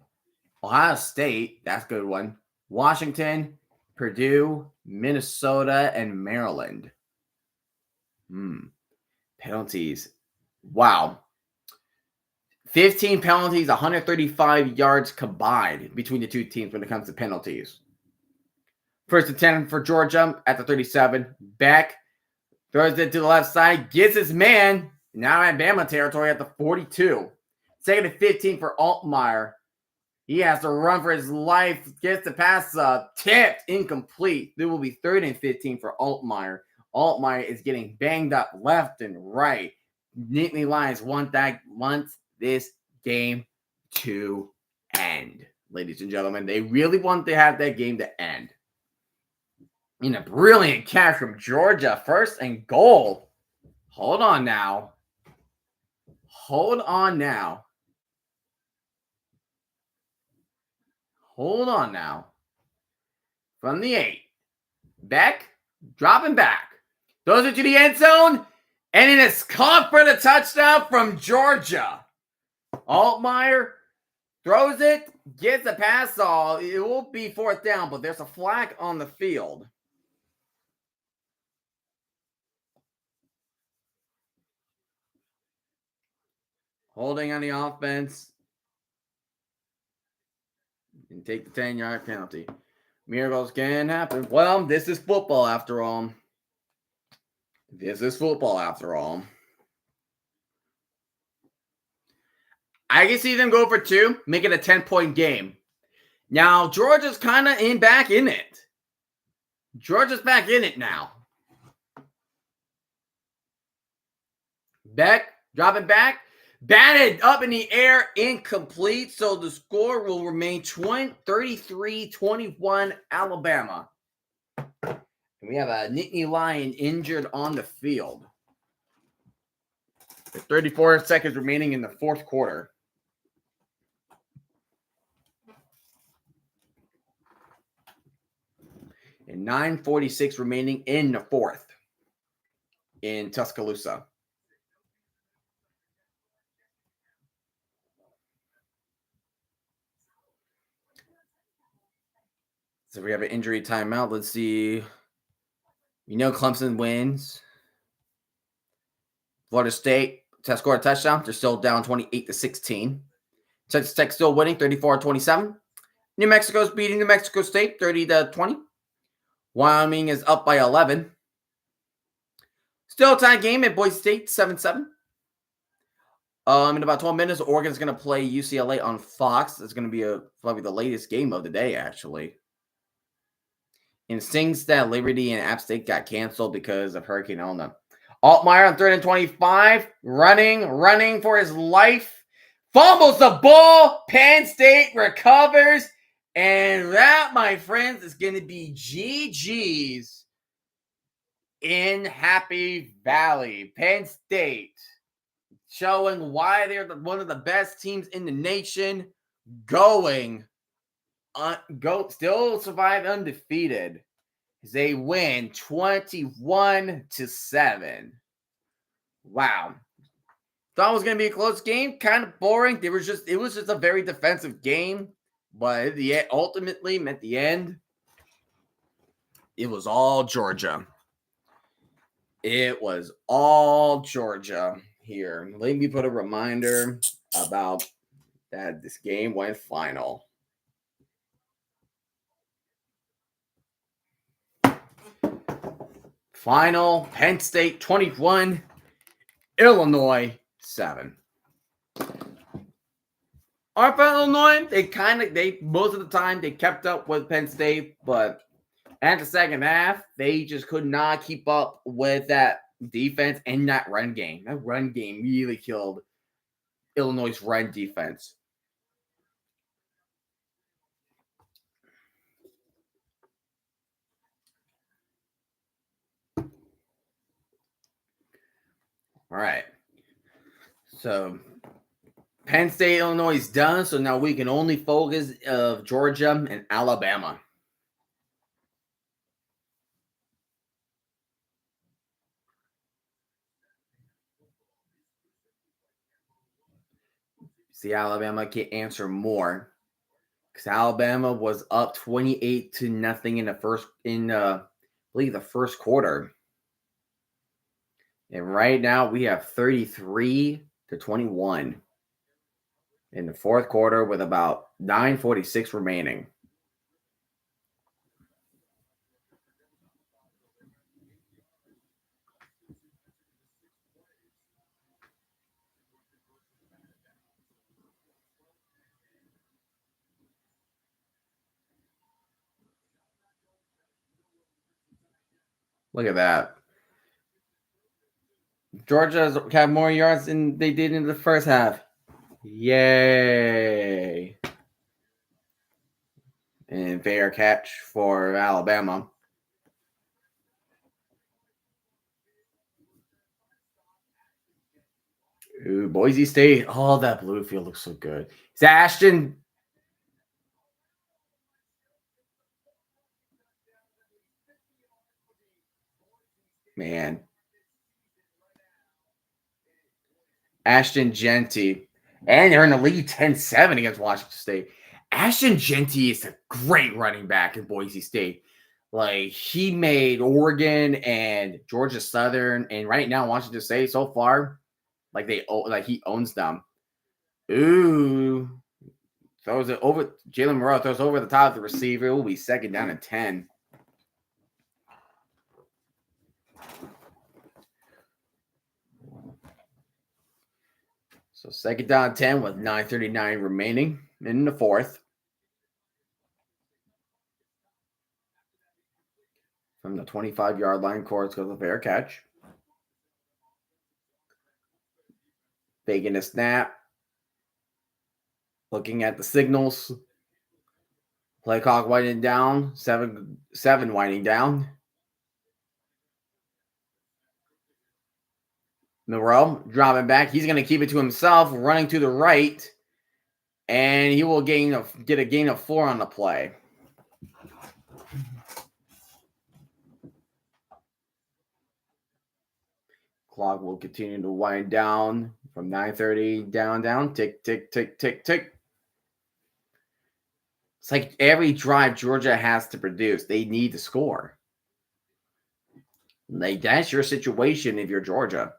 Ohio State. That's a good one. Washington. Purdue. Minnesota. And Maryland. Penalties. Wow. 15 penalties, 135 yards combined between the two teams when it comes to penalties. First and 10 for Georgia at the 37. Beck throws it to the left side, gets his man. Now at Bama territory at the 42. Second and 15 for Altmaier. He has to run for his life. Gets the pass tipped, incomplete. There will be 3rd and 15 for Altmaier. Altmaier is getting banged up left and right. Nittany Lions wants this game to end, ladies and gentlemen. They really want to have that game to end. In a brilliant catch from Georgia, 1st and goal. Hold on now. Hold on now. Hold on now. From the 8. Beck, dropping back. Throws it to the end zone. And it is caught for the touchdown from Georgia. Altmaier throws it, gets a pass off. It will be 4th down, but there's a flag on the field. Holding on the offense. And take the 10-yard penalty. Miracles can happen. Well, this is football after all. This is football after all. I can see them go for 2, make it a 10-point game. Now, Georgia's kind of back in it. Georgia's back in it now. Beck, dropping back. Batted up in the air, incomplete. So the score will remain 33-21 Alabama. And we have a Nittany Lion injured on the field. With 34 seconds remaining in the 4th quarter. And 9:46 remaining in the 4th in Tuscaloosa. So we have an injury timeout. Let's see. We know Clemson wins. Florida State has scored a touchdown. They're still down 28-16. Texas Tech still winning 34-27. New Mexico's beating New Mexico State 30-20. Wyoming is up by 11. Still a tie game at Boise State 7-7. In about 12 minutes, Oregon's going to play UCLA on Fox. It's going to be probably the latest game of the day, actually. And sings that Liberty and App State got canceled because of Hurricane Elna. Altmaier on 3rd and 25, running for his life. Fumbles the ball. Penn State recovers. And that, my friends, is going to be GG's in Happy Valley. Penn State showing why they're one of the best teams in the nation. Still survive undefeated. They win 21-7. Wow. Thought it was going to be a close game. Kind of boring. It was just a very defensive game. But ultimately, at the end, it was all Georgia. It was all Georgia here. Let me put a reminder about that this game went final. Final, Penn State 21, Illinois 7. Our Illinois, they most of the time they kept up with Penn State, but at the second half, they just could not keep up with that defense and that run game. That run game really killed Illinois' run defense. All right. So Penn State, Illinois is done. So now we can only focus of Georgia and Alabama. See, Alabama can't answer more because Alabama was up 28-0 in I believe the first quarter. And right now we have 33-21 in the fourth quarter with about 9:46 remaining. Look at that. Georgia's have more yards than they did in the first half. Yay. And fair catch for Alabama. Ooh, Boise State. Oh, that blue field looks so good. It's Ashton. Man. Ashton Genty. And they're in the lead 10-7 against Washington State. Ashton Genty is a great running back in Boise State. Like, he made Oregon and Georgia Southern, and right now Washington State so far, he owns them. Ooh. Throws it over. Jalen Moreau throws over the top of the receiver. It will be second down and 10. So second down and 10 with 9:39 remaining in the fourth. From the 25-yard line, Courts goes a fair catch. Faking a snap. Looking at the signals. Play clock winding down. 7 winding down. Moreau dropping back. He's going to keep it to himself, running to the right. And he will get a gain of 4 on the play. Clock will continue to wind down from 9:30 down. Tick, tick, tick, tick, tick. It's like every drive Georgia has to produce, they need to score. Like, that's your situation if you're Georgia.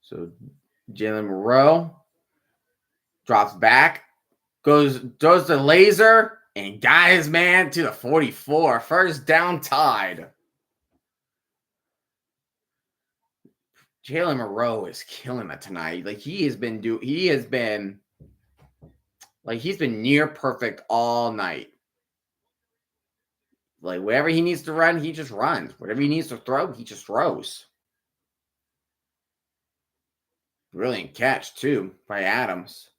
So Jalen Moreau drops back, does the laser, and got his man to the 44. First down tied. Jalen Moreau is killing it tonight. Like, he's been near perfect all night. Like, wherever he needs to run, he just runs. Whatever he needs to throw, he just throws. Brilliant catch, too, by Adams.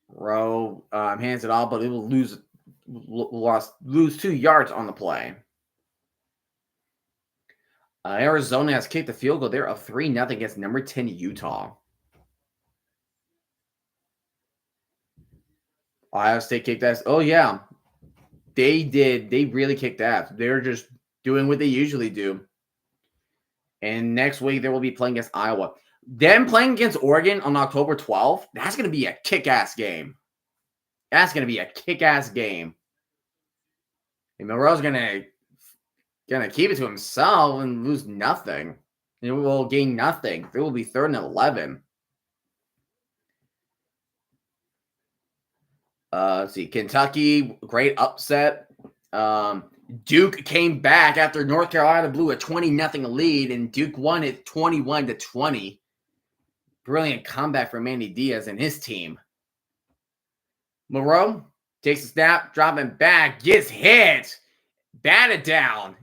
Rowe hands it off, but it will lose 2 yards on the play. Arizona has kicked the field goal. They're up 3-0 against number 10 Utah. Ohio State kicked ass. Oh, yeah. They did. They really kicked ass. They're just doing what they usually do. And next week, they will be playing against Iowa. Them playing against Oregon on October 12th, that's going to be a kick-ass game. That's going to be a kick-ass game. And Monroe's going to keep it to himself and lose nothing. It will gain nothing. It will be 3rd and 11. Let's see. Kentucky, great upset. Duke came back after North Carolina blew a 20-0 lead, and Duke won it 21-20. Brilliant comeback for Manny Diaz and his team. Moreau takes a snap, dropping back, gets hit, batted down,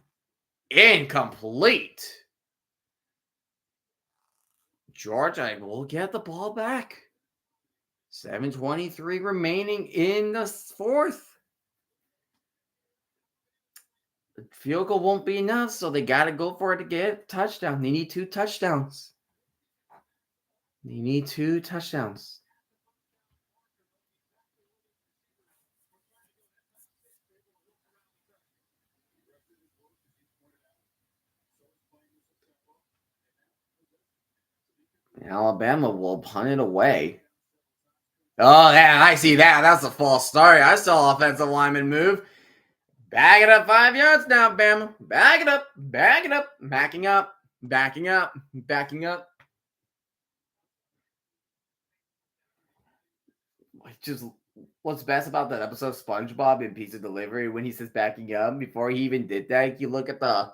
incomplete. Georgia will get the ball back. 7:23 remaining in the 4th. The field goal won't be enough, so they got to go for it to get a touchdown. They need 2 touchdowns. They need 2 touchdowns. Alabama will punt it away. Oh, yeah, I see that. That's a false start. I saw offensive lineman move. Bag it up 5 yards now, Bama. Bag it up. Bag it up. Backing up. Backing up. Backing up. Just what's best about that episode of SpongeBob and Pizza Delivery when he says backing up, before he even did that, you look at the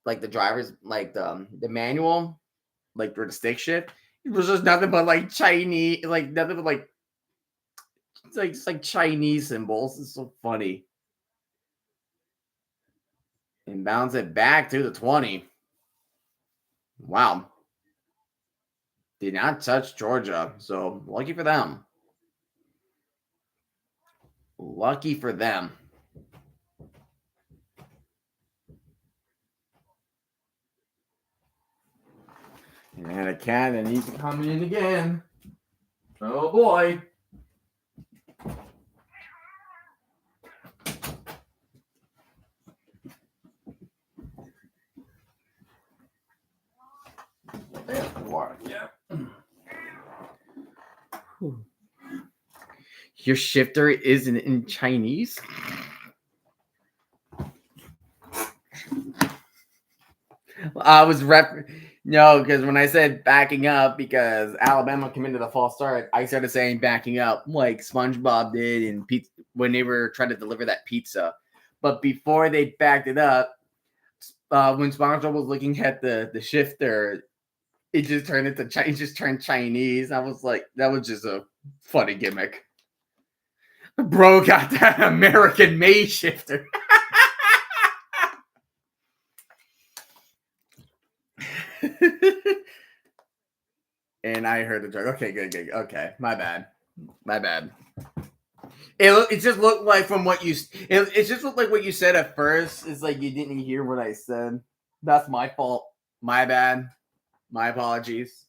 like the driver's like the manual, like for the stick shift. It was just nothing but like Chinese, like nothing but like it's like Chinese symbols. It's so funny. And bounce it back to the 20. Wow. Did not touch Georgia. So lucky for them. Lucky for them. And a cat that needs to come in again. Oh boy. Yeah. Your shifter isn't in Chinese? I was no, because when I said backing up, because Alabama committed a false start, I started saying backing up like SpongeBob did in pizza when they were trying to deliver that pizza. But before they backed it up, when SpongeBob was looking at the shifter, it just turned into it just turned Chinese. I was like, that was just a funny gimmick. Bro got that American made shifter. And I heard the joke. Okay, good. Okay, my bad. It just looked like from what it just looked like what you said at first. It's like you didn't hear what I said. That's my fault. My bad. My apologies.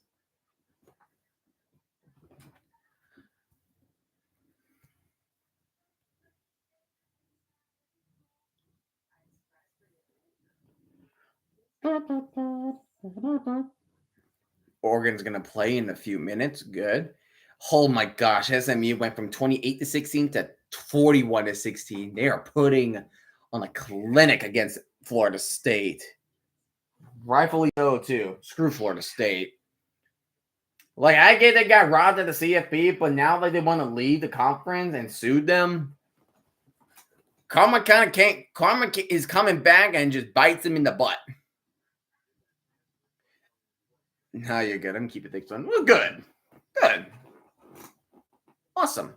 Oregon's gonna play in a few minutes. Good. Oh my gosh, SMU went from 28-16 to 41-16. They are putting on a clinic against Florida State. Rightfully so, too. Screw Florida State. Like, I get they got robbed at the CFP, but now that they want to leave the conference and sued them, Karma kind of can't. Karma is coming back and just bites him in the butt. No, you're good. I'm keeping things on. Well, good. Awesome.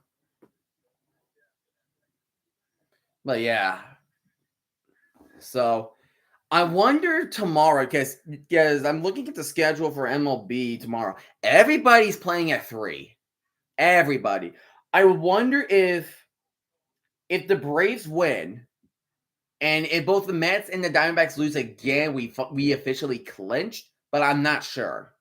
But yeah. So I wonder tomorrow, because I'm looking at the schedule for MLB tomorrow. Everybody's playing at 3. Everybody. I wonder if the Braves win and if both the Mets and the Diamondbacks lose again, we officially clinched, but I'm not sure.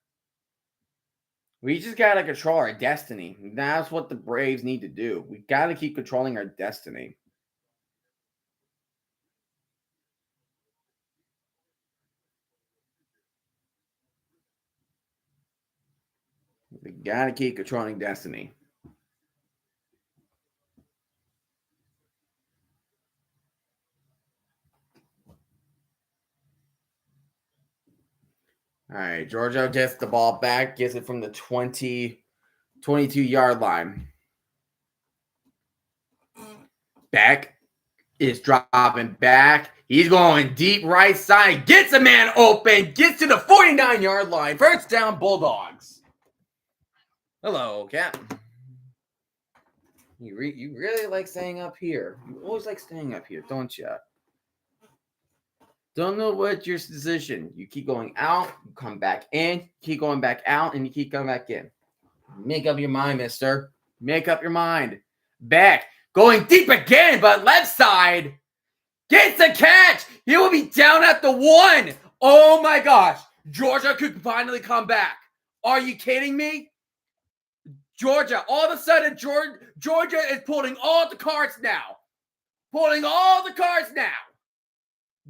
We just gotta control our destiny. That's what the Braves need to do. We gotta keep controlling our destiny. We gotta keep controlling destiny. All right, Georgia gets the ball back, gets it from the 22-yard line. Beck is dropping back. He's going deep right side, gets a man open, gets to the 49-yard line. First down, Bulldogs. Hello, Cap. You really like staying up here. You always like staying up here, don't you? Don't know what your position. You keep going out, you come back in, keep going back out, and you keep coming back in. Make up your mind, mister. Make up your mind. Back. Going deep again, but left side. Gets the catch. He will be down at the 1. Oh my gosh. Georgia could finally come back. Are you kidding me? Georgia. All of a sudden, Georgia is pulling all the cards now. Pulling all the cards now.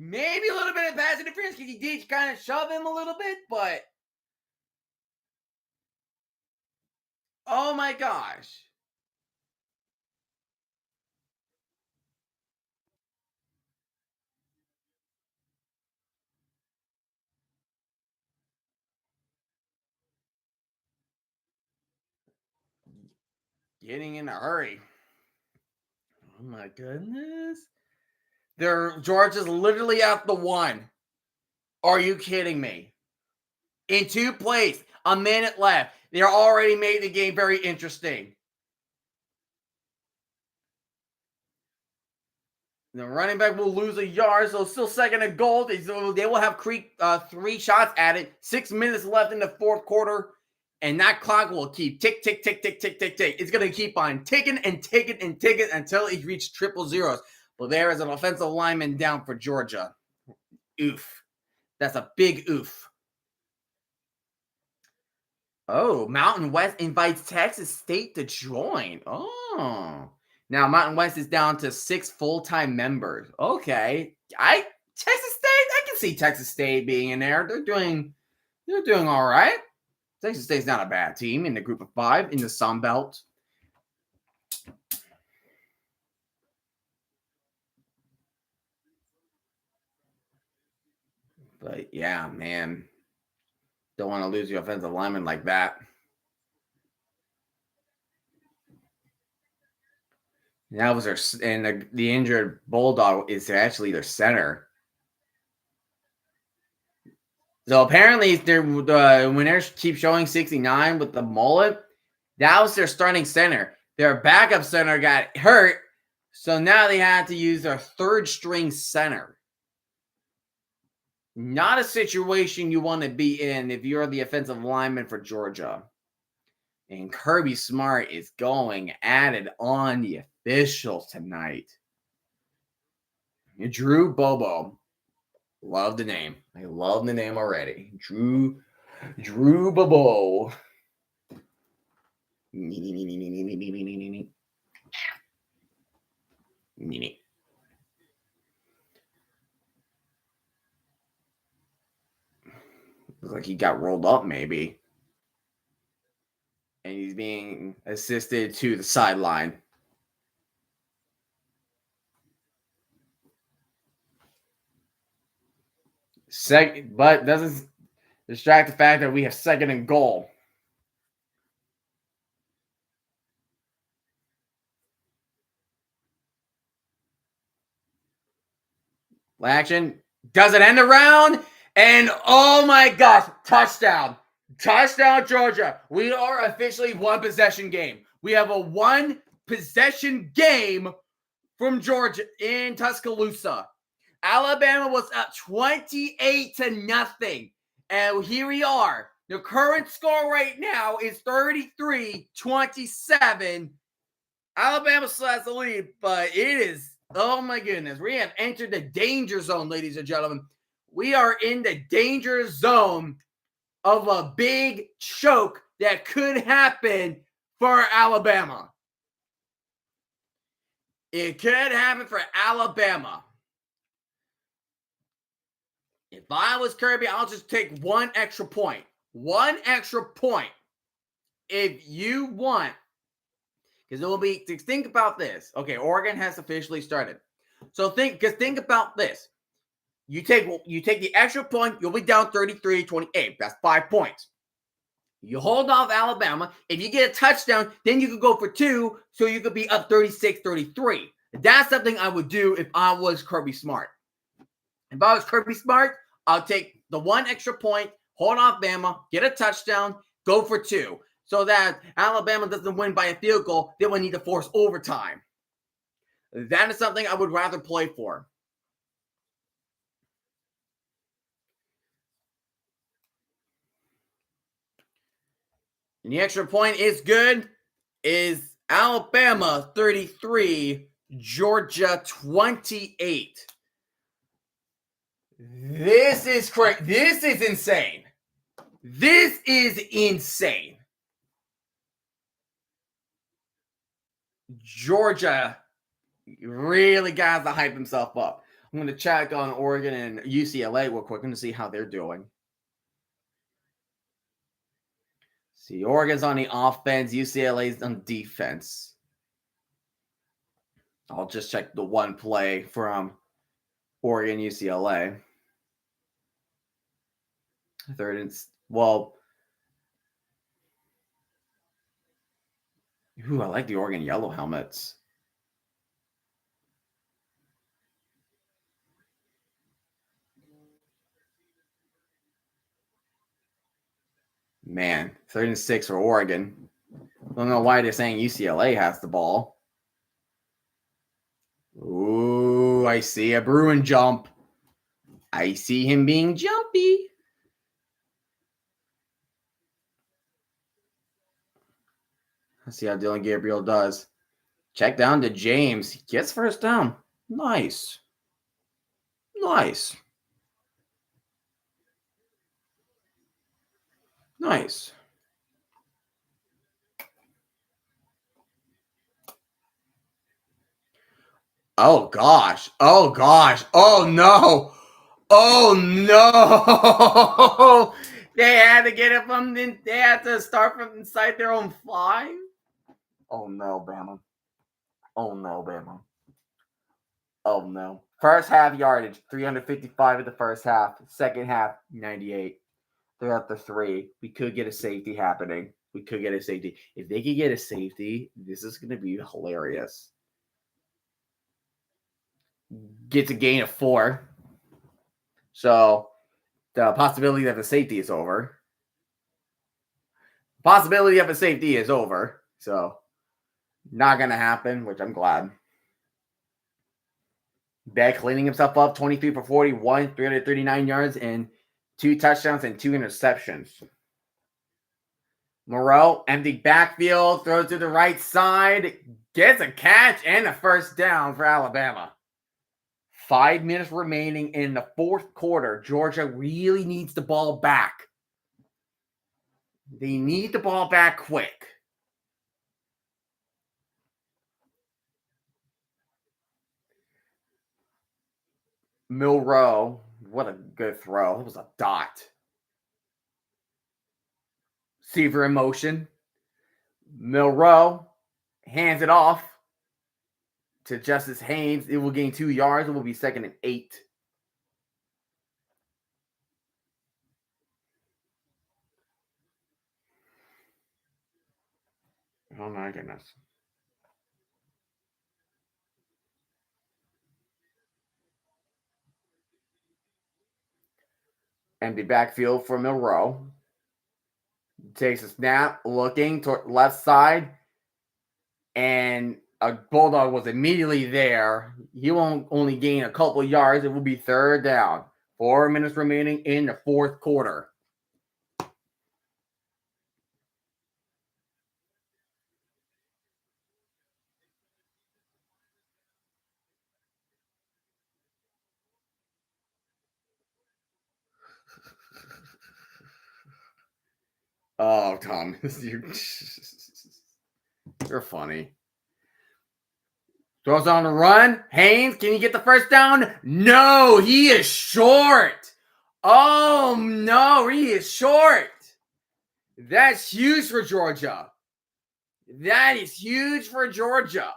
Maybe a little bit of pass interference because he did kind of shove him a little bit, but oh my gosh. Getting in a hurry. Oh my goodness. Georgia's literally at the 1. Are you kidding me? In 2 plays, a minute left. They're already made the game very interesting. The running back will lose a yard, so still second and goal. They will have 3 shots at it. 6 minutes left in the fourth quarter, and that clock will keep tick, tick, tick, tick, tick, tick, tick. It's going to keep on ticking and ticking and ticking until it reaches triple zeros. But there is an offensive lineman down for Georgia. Oof. That's a big oof. Oh, Mountain West invites Texas State to join. Oh. Now Mountain West is down to 6 full-time members. Okay. Texas State, I can see Texas State being in there. They're doing all right. Texas State's not a bad team in the group of 5 in the Sun Belt. But yeah, man. Don't want to lose your offensive lineman like that. That was the injured Bulldog is actually their center. So apparently, when they keep showing 69 with the mullet, that was their starting center. Their backup center got hurt, so now they had to use their third string center. Not a situation you want to be in if you're the offensive lineman for Georgia. And Kirby Smart is going at it on the officials tonight. Drew Bobo. Love the name. I love the name already. Drew Bobo. Looks like he got rolled up, maybe. And he's being assisted to the sideline. But doesn't distract the fact that we have second and goal. Action doesn't end around. And oh my gosh, touchdown. Touchdown, Georgia. We are officially one possession game. We have a one possession game from Georgia in Tuscaloosa. Alabama was up 28-0. And here we are. The current score right now is 33-27. Alabama still has the lead, but it is, oh my goodness. We have entered the danger zone, ladies and gentlemen. We are in the danger zone of a big choke that could happen for Alabama. It could happen for Alabama. If I was Kirby, I'll just take one extra point. One extra point. If you want, because it will be, think about this. Okay, Oregon has officially started. So think about this. You take the extra point, you'll be down 33-28. That's 5 points. You hold off Alabama. If you get a touchdown, then you could go for 2, so you could be up 36-33. That's something I would do if I was Kirby Smart. If I was Kirby Smart, I'll take the 1 extra point, hold off Bama, get a touchdown, go for 2. So that Alabama doesn't win by a field goal, they will need to force overtime. That is something I would rather play for. And the extra point is good. Is Alabama 33, Georgia 28. This is crazy. This is insane. This is insane. Georgia really got to hype himself up. I'm going to check on Oregon and UCLA real quick. I'm going to see how they're doing. See, Oregon's on the offense. UCLA's on defense. I'll just check the one play from Oregon, UCLA. Third and, well, I like the Oregon yellow helmets. Man, 3rd and 6 for Oregon. I don't know why they're saying UCLA has the ball. Ooh, I see a Bruin jump. I see him being jumpy. Let's see how Dylan Gabriel does. Check down to James. He gets first down. Nice. Nice. Nice. Oh, gosh. Oh, gosh. Oh, no. Oh, no. They had to get it from, they had to start from inside their own 5. Oh, no, Bama. Oh, no, Bama. Oh, no. First half yardage, 355 in the first half. Second half, 98. They're at the 3. We could get a safety happening. We could get a safety. If they could get a safety, this is going to be hilarious. Gets a gain of 4. So the possibility that the safety is over. Possibility of a safety is over. So not going to happen, which I'm glad. Beck cleaning himself up, 23 for 41, 339 yards, and 2 touchdowns and 2 interceptions. Moreau, empty backfield, throws to the right side, gets a catch and a first down for Alabama. 5 minutes remaining in the 4th quarter. Georgia really needs the ball back. They need the ball back quick. Milrow, what a good throw. It was a dot. Seaver in motion. Milrow hands it off to Justice Haynes. It will gain 2 yards. It will be 2nd and 8. Oh my goodness. Empty backfield for Milrow. Takes a snap, looking toward left side, and a Bulldog was immediately there. He won't only gain a couple yards. It will be 3rd down. 4 minutes remaining in the 4th quarter. Oh, Thomas, you're funny. Throws on the run. Haynes, can you get the first down? No, he is short. Oh, no, he is short. That's huge for Georgia. That is huge for Georgia.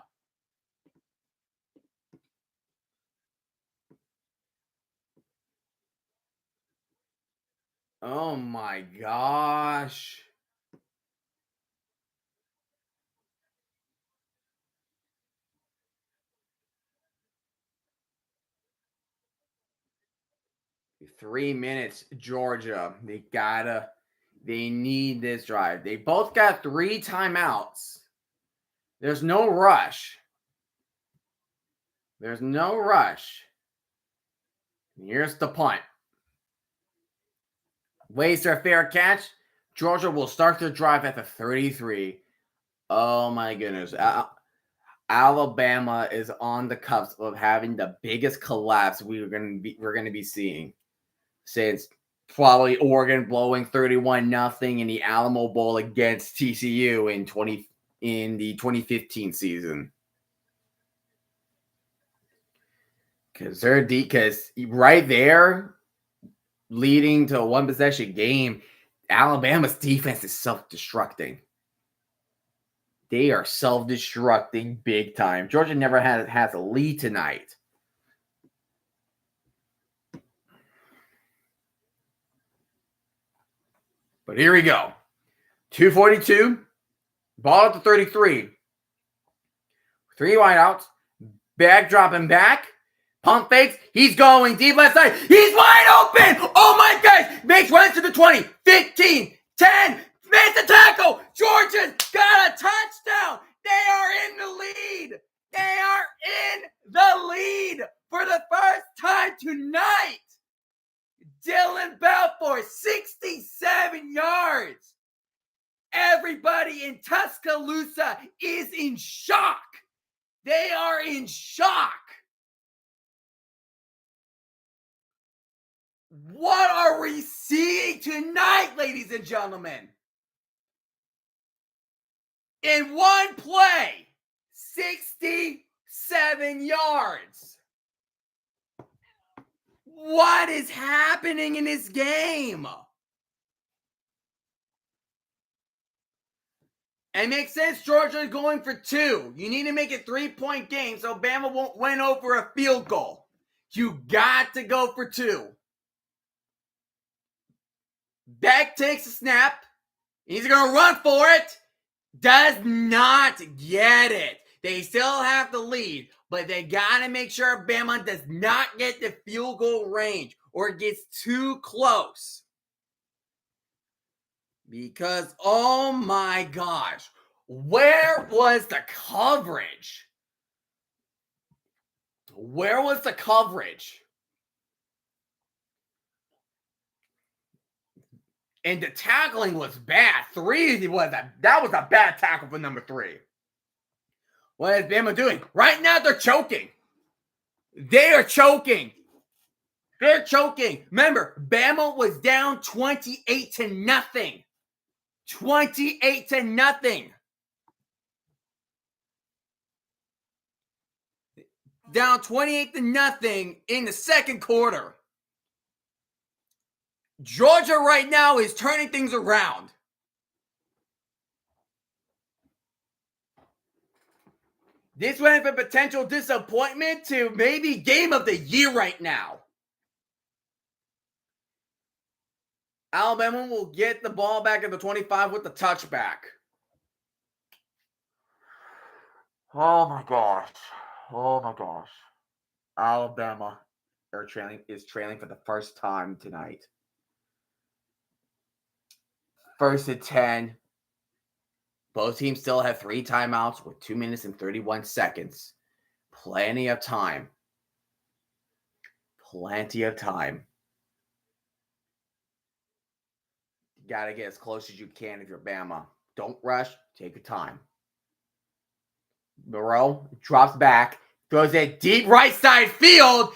Oh my gosh. 3 minutes, Georgia. They need this drive. They both got 3 timeouts. There's no rush. There's no rush. Here's the punt. Waits their fair catch. Georgia will start their drive at the 33. Oh my goodness. Alabama is on the cusp of having the biggest collapse we're gonna be seeing since probably Oregon blowing 31-0 in the Alamo Bowl against TCU in the 2015 season. Because right there, leading to a one possession game, Alabama's defense is self-destructing. They are self-destructing big time. Georgia never has a lead tonight. But here we go. 2:42. Ball at the 33. 3 wideouts. Back dropping back. Pump fakes. He's going deep left side. He's wide open. Oh my gosh. Makes runs to the 20. 15. 10. Makes the tackle. Georgia's got a touchdown. They are in the lead. They are in the lead for the first time tonight. Dylan Balfour, 67 yards. Everybody in Tuscaloosa is in shock. They are in shock. What are we seeing tonight, ladies and gentlemen? In one play, 67 yards. What is happening in this game? It makes sense. Georgia is going for 2. You need to make it 3-point game so Bama won't win over a field goal. You got to go for 2. Beck takes a snap. He's going to run for it. Does not get it. They still have the lead, but they got to make sure Bama does not get the field goal range or it gets too close. Because, oh my gosh, where was the coverage? Where was the coverage? And the tackling was bad. That was a bad tackle for number 3. What is Bama doing? Right now they're choking. They are choking. They're choking. Remember, Bama was down 28-0. 28-0. Down 28-0 in the second quarter. Georgia right now is turning things around. This went from potential disappointment to maybe game of the year right now. Alabama will get the ball back at the 25 with the touchback. Oh my gosh. Oh my gosh. Alabama is trailing for the first time tonight. 1st and 10. Both teams still have 3 timeouts with 2 minutes and 31 seconds. Plenty of time. Plenty of time. You got to get as close as you can if you're Bama. Don't rush. Take your time. Moreau drops back. Throws it deep right side field.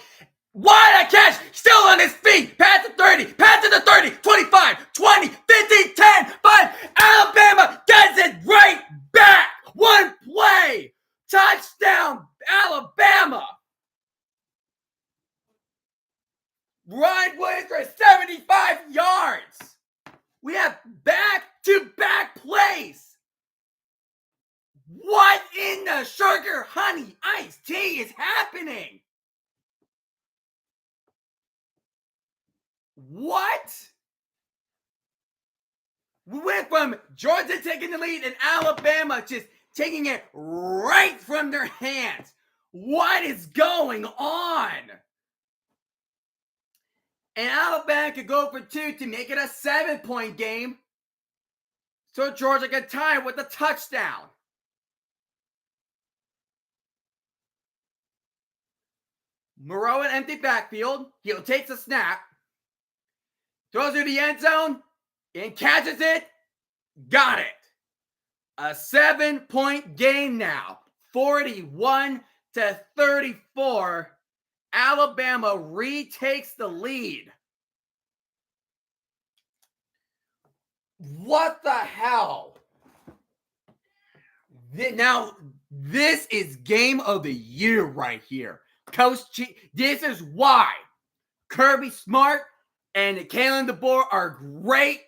What a catch! Still on his feet. Pass to 30. Pass to the 30. 25. 20. 15. 10. 5. Alabama gets it right back. One play. Touchdown, Alabama. Ryan Williams for 75 yards. We have back-to-back plays. What in the sugar honey iced tea is happening? What? We went from Georgia taking the lead and Alabama just taking it right from their hands. What is going on? And Alabama could go for 2 to make it a 7-point game. So Georgia could tie with a touchdown. Moreau in empty backfield. He'll take the snap. Throws to the end zone and catches it. Got it. A 7-point game now. 41-34. Alabama retakes the lead. What the hell? Now, this is game of the year right here. Coach G, this is why Kirby Smart and Kalen DeBoer are great.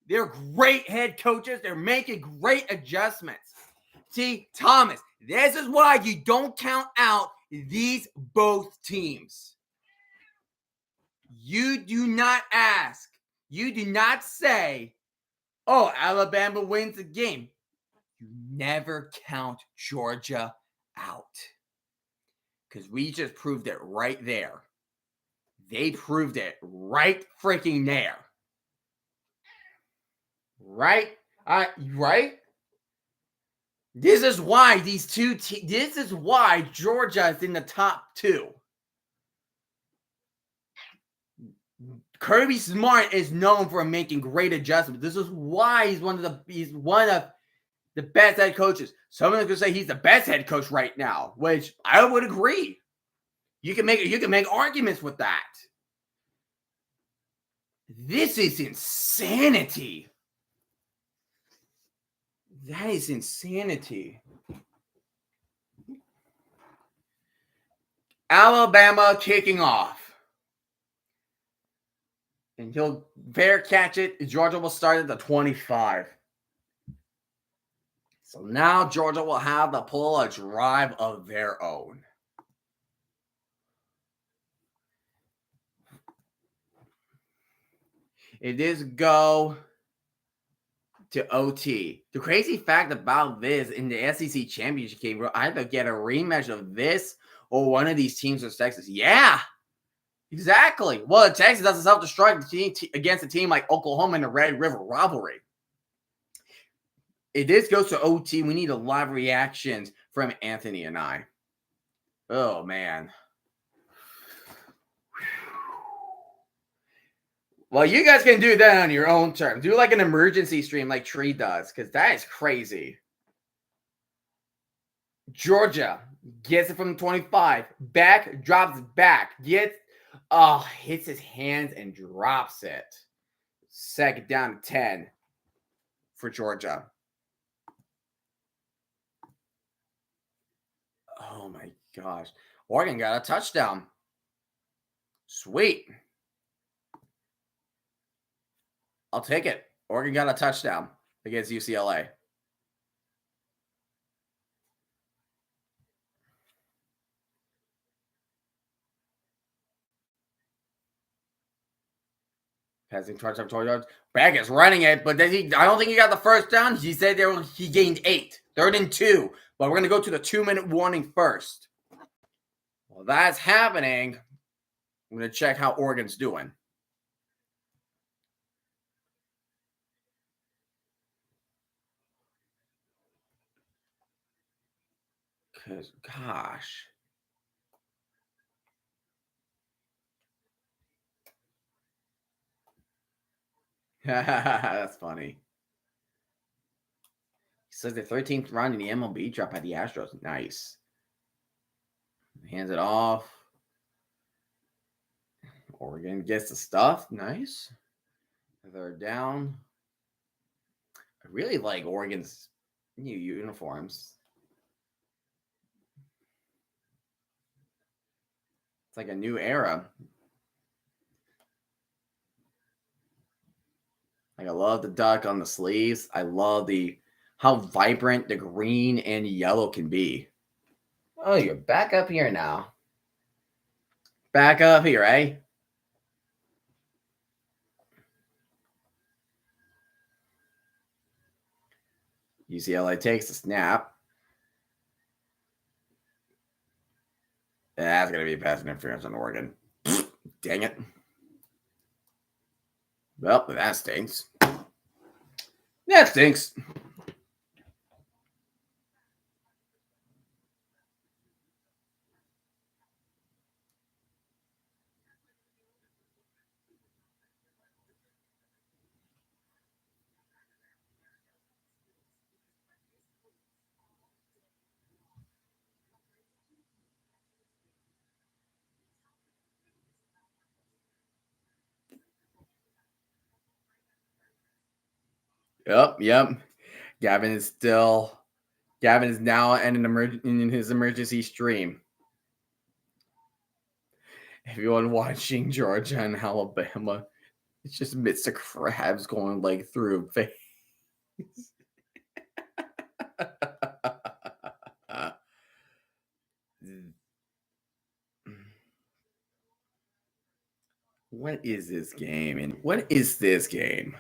They're great head coaches. They're making great adjustments. See, Thomas, this is why you don't count out these both teams. You do not ask. You do not say, oh, Alabama wins the game. You never count Georgia out. Because we just proved it right there. They proved it right freaking there. Right? Right? This is why this is why Georgia is in the top 2. Kirby Smart is known for making great adjustments. This is why he's one of the best head coaches. Someone could say he's the best head coach right now, which I would agree. You can make arguments with that. This is insanity. That is insanity. Alabama kicking off. And he'll fair catch it. Georgia will start at the 25. So now Georgia will have to pull a drive of their own. It is go to OT. The crazy fact about this in the SEC championship game, I have to get a rematch of this or one of these teams with Texas. Yeah, exactly. Well, Texas doesn't self-destruct against a team like Oklahoma in the Red River rivalry. If this goes to OT, we need a lot of reactions from Anthony and I. Oh, man. Well, you guys can do that on your own terms. Do like an emergency stream like Tree does, because that is crazy. Georgia gets it from 25. Back, drops back. Hits his hands and drops it. Second down to 10 for Georgia. Oh, my gosh. Oregon got a touchdown. Sweet. I'll take it. Oregon got a touchdown against UCLA. Passing touchdown, 20 yards. Back is running it, but I don't think he got the first down. He said he gained 8. 3rd and 2. But we're going to go to the 2-minute warning first. Well, that's happening. I'm going to check how Oregon's doing. Because, gosh. That's funny. He says the 13th round in the MLB drop by the Astros. Nice. Hands it off. Oregon gets the stuff. Nice. 3rd down. I really like Oregon's new uniforms. It's like a new era. Like I love the duck on the sleeves. I love how vibrant the green and yellow can be. Oh, you're back up here now. Back up here, eh? UCLA takes the snap. That's going to be pass interference on Oregon. Dang it. Well, that stinks. That stinks. Yep. Gavin is now in his emergency stream. Everyone watching Georgia and Alabama, it's just Mr. Krabs going like through face. What is this game? And what is this game?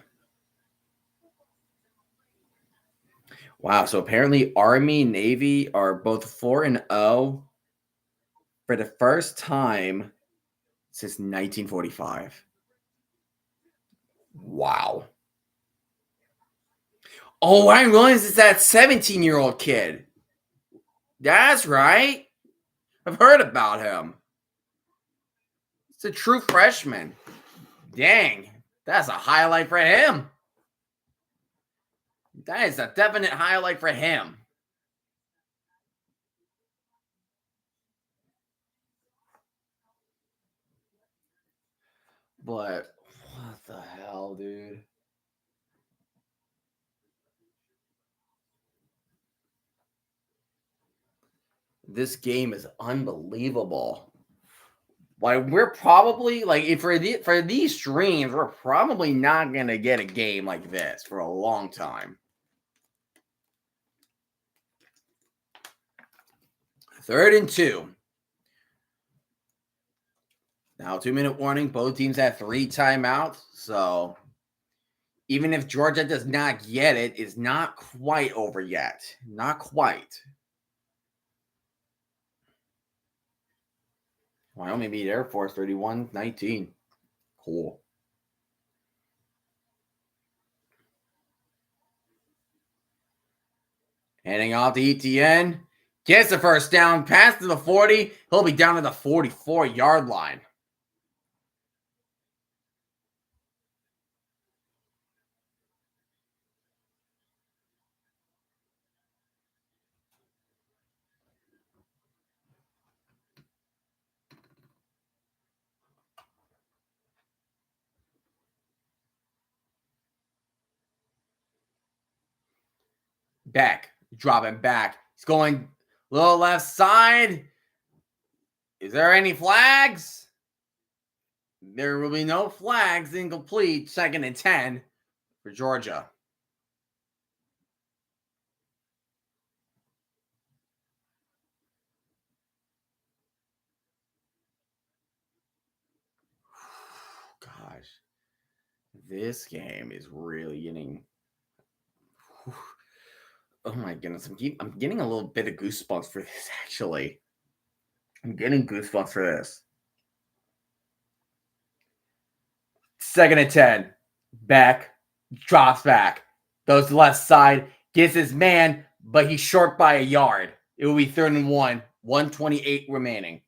Wow. So apparently Army, Navy are both 4-0 for the first time since 1945. Wow. Oh, Ryan Williams is that 17-year-old kid. That's right. I've heard about him. It's a true freshman. Dang. That's a highlight for him. That is a definite highlight for him. But what the hell, dude? This game is unbelievable. Like we're probably like for these streams, we're probably not gonna get a game like this for a long time. 3rd and 2. Now 2-minute warning. Both teams have 3 timeouts, so even if Georgia does not get it, it's not quite over yet. Not quite. Wyoming beat Air Force 31-19. Cool. Handing off to ETN. Gets the first down. Pass to the 40. He'll be down to the 44-yard line. Back. Dropping back. He's going little left side. Is there any flags? There will be no flags. Incomplete. 2nd and 10 for Georgia. Gosh. This game is really getting... Oh my goodness. I'm getting a little bit of goosebumps for this, actually. I'm getting goosebumps for this. 2nd and 10. Back. Drops back. Goes to the left side. Gets his man, but he's short by a yard. It will be 3rd and 1. 1:28 remaining.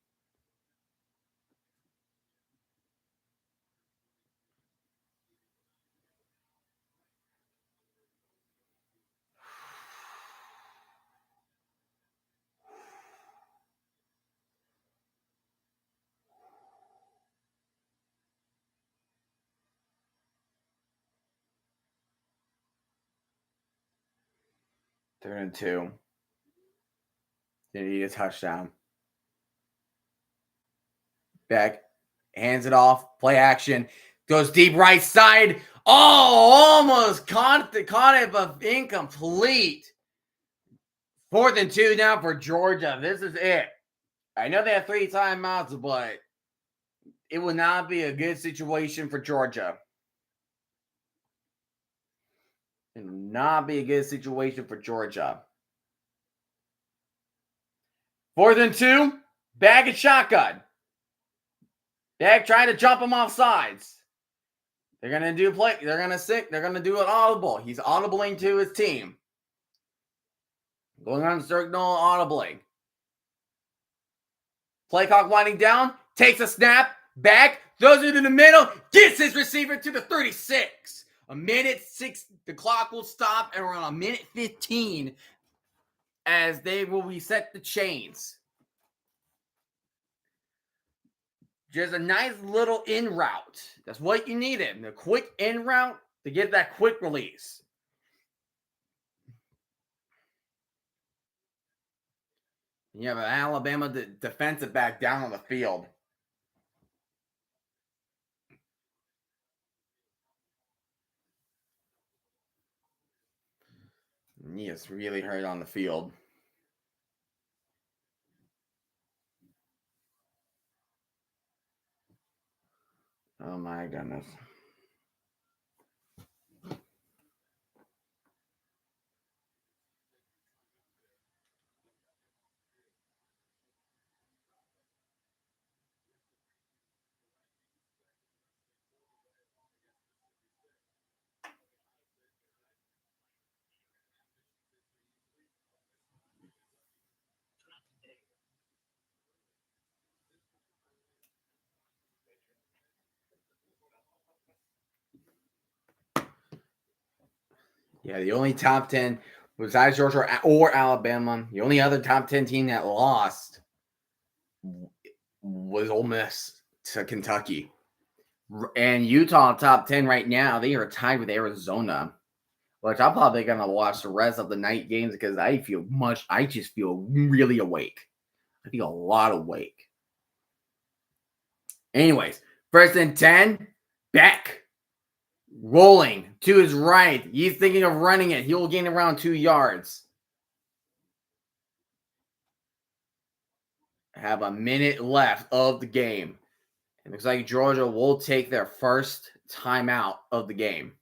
Third and 2. They need a touchdown. Back. Hands it off. Play action. Goes deep right side. Oh, almost caught it, but incomplete. 4th and 2 now for Georgia. This is it. I know they have 3 timeouts, but it will not be a good situation for Georgia. Not be a good situation for Georgia. 4th and 2, bag and shotgun. Bag trying to jump him off sides. They're gonna do play. They're gonna do an audible. He's audibling to his team. Going on signal audibly. Play clock winding down. Takes a snap. Back. Throws it in the middle. Gets his receiver to the 36. A minute 6. The clock will stop, and we're on a minute 15 as they will reset the chains. Just a nice little in route. That's what you needed. A quick in route to get that quick release. You have an Alabama defensive back down on the field. He is really hurt on the field. Oh my goodness. Yeah, the only top 10 besides Georgia or Alabama, the only other top 10 team that lost was Ole Miss to Kentucky. And Utah top 10 right now, they are tied with Arizona. Which I'm probably gonna watch the rest of the night games because I just feel really awake. I feel a lot awake. Anyways, 1st and 10, Beck. Rolling to his right. He's thinking of running it. He will gain around 2 yards. Have a minute left of the game. It looks like Georgia will take their first timeout of the game.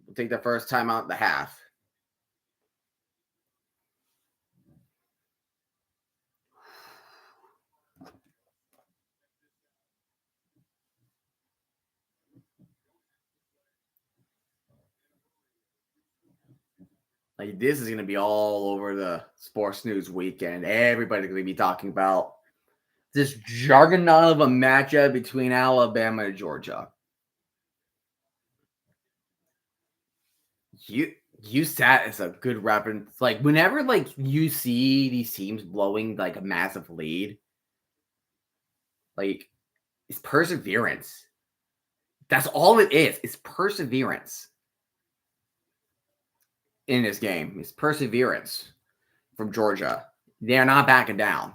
We'll take their first timeout at the half. Like, this is going to be all over the sports news weekend. Everybody's going to be talking about this juggernaut of a matchup between Alabama and Georgia. USAT is a good reference. Like, whenever you see these teams blowing like a massive lead, like, it's perseverance. That's all it is. It's perseverance in this game. It's perseverance from Georgia. They're not backing down.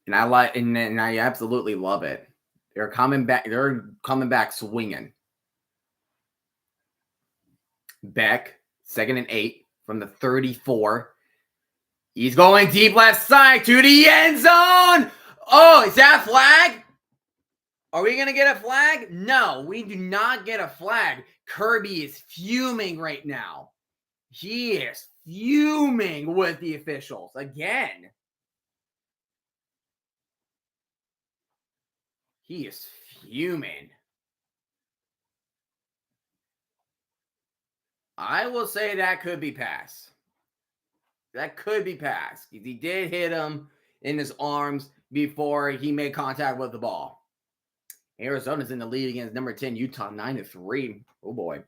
And I absolutely love it. They're coming back. They're coming back swinging. Beck, 2nd and 8 from the 34. He's going deep left side to the end zone. Oh, is that a flag? Are we going to get a flag? No, we do not get a flag. Kirby is fuming right now. He is fuming with the officials again. He is fuming. I will say that could be pass. That could be pass. He did hit him in his arms before he made contact with the ball. Arizona's in the lead against number 10, Utah, 9-3. Oh, boy.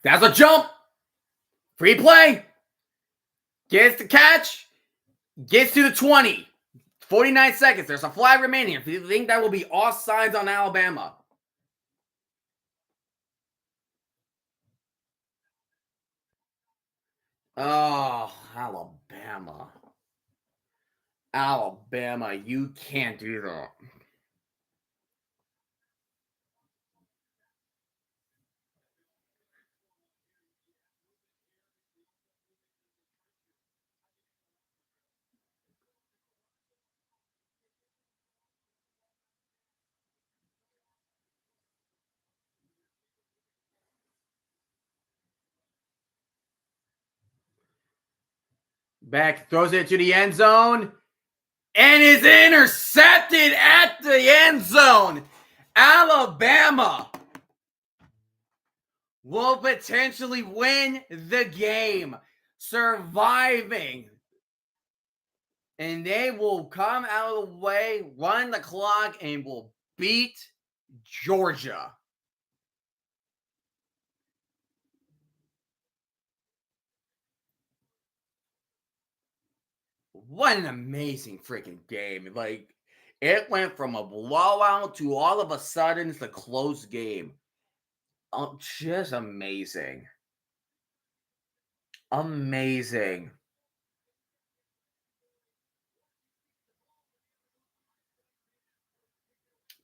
That's a jump. Free play. Gets the catch. Gets to the 20. 49 seconds. There's a flag remaining. If you think that will be offsides on Alabama. Oh, Alabama. Alabama, you can't do that. Back throws it to the end zone and is intercepted at the end zone. Alabama will potentially win the game, surviving. And they will come out of the way, run the clock, and will beat Georgia. What an amazing freaking game. Like, it went from a blowout to all of a sudden it's a close game. Oh, just amazing. Amazing.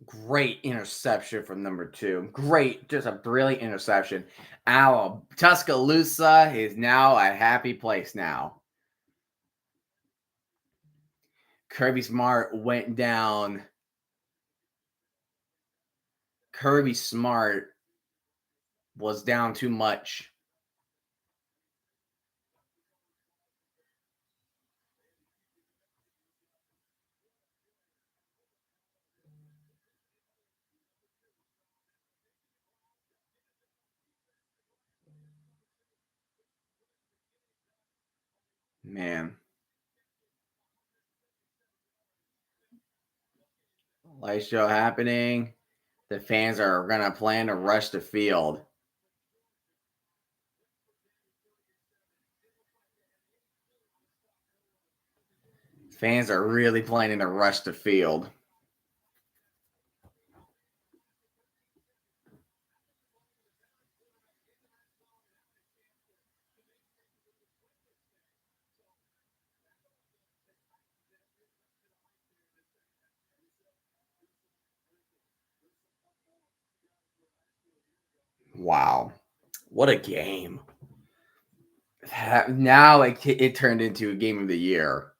Great interception from number 2. Great, just a brilliant interception. Tuscaloosa is now a happy place now. Kirby Smart went down. Kirby Smart was down too much. Man. Light show happening. The fans are going to plan to rush the field. Fans are really planning to rush the field. Wow. What a game. Now it turned into a game of the year.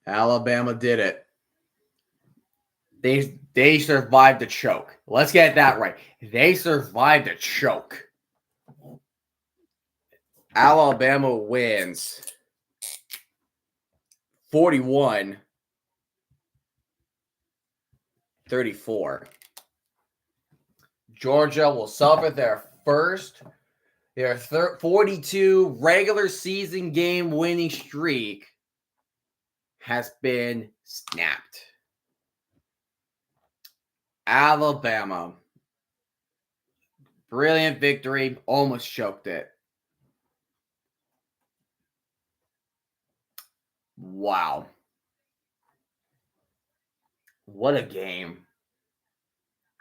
Alabama did it. They survived the choke. Let's get that right. They survived the choke. Alabama wins 41-34. Georgia will suffer their 42 regular season game winning streak has been snapped. Alabama, brilliant victory, almost choked it. Wow. What a game.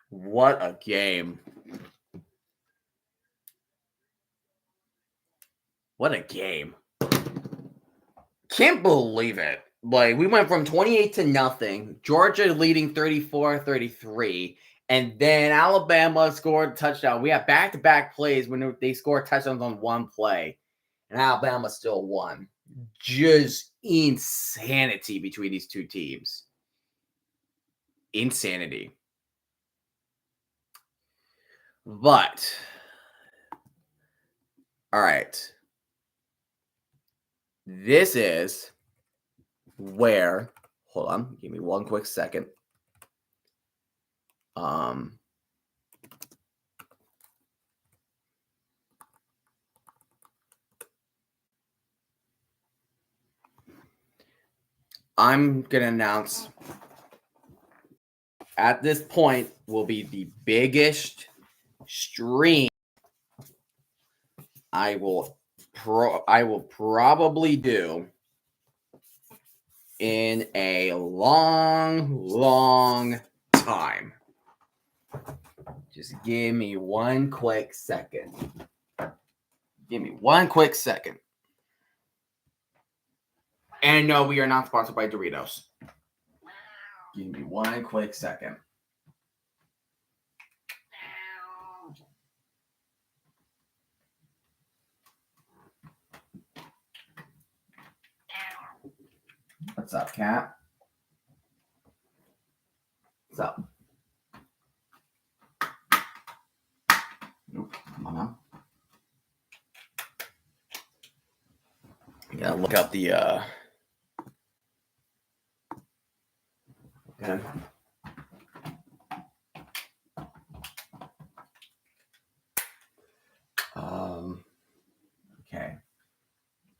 What a game. What a game. Can't believe it. Like, we went from 28-0, Georgia leading 34-33, and then Alabama scored a touchdown. We have back-to-back plays when they scored touchdowns on one play, and Alabama still won. Just insanity between these two teams. Insanity. But, all right. This is where, hold on, give me one quick second. I'm going to announce at this point will be the biggest stream I will probably do in a long time. Just give me one quick second. Give me one quick second. And no, we are not sponsored by Doritos. Give me one quick second. What's up, Cat? What's up? Nope. Come on now. You gotta look up the okay. Okay.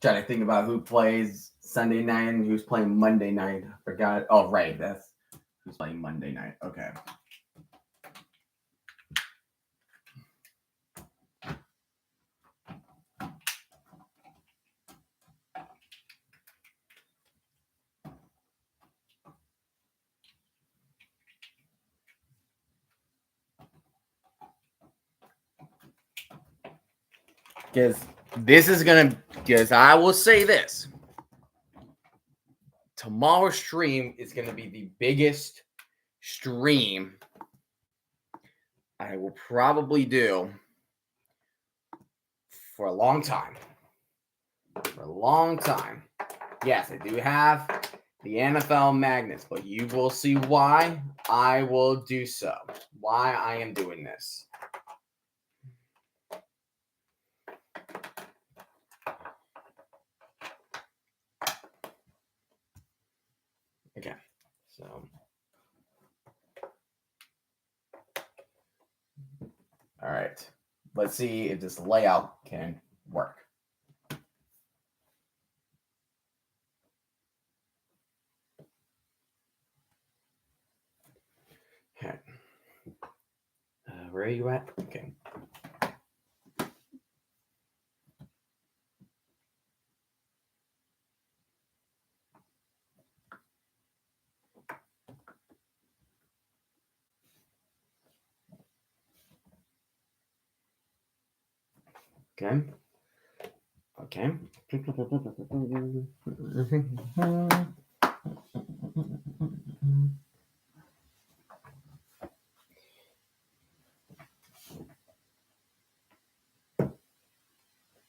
Trying to think about who plays Sunday night and who's playing Monday night. I forgot. Oh, right. That's who's playing Monday night. Okay. Because I will say this. Tomorrow's stream is going to be the biggest stream I will probably do for a long time. For a long time. Yes, I do have the NFL Magnets, but you will see why I will do so. Why I am doing this. Okay, so all right, let's see if this layout can work. Okay, where are you at? Okay. Okay. Okay.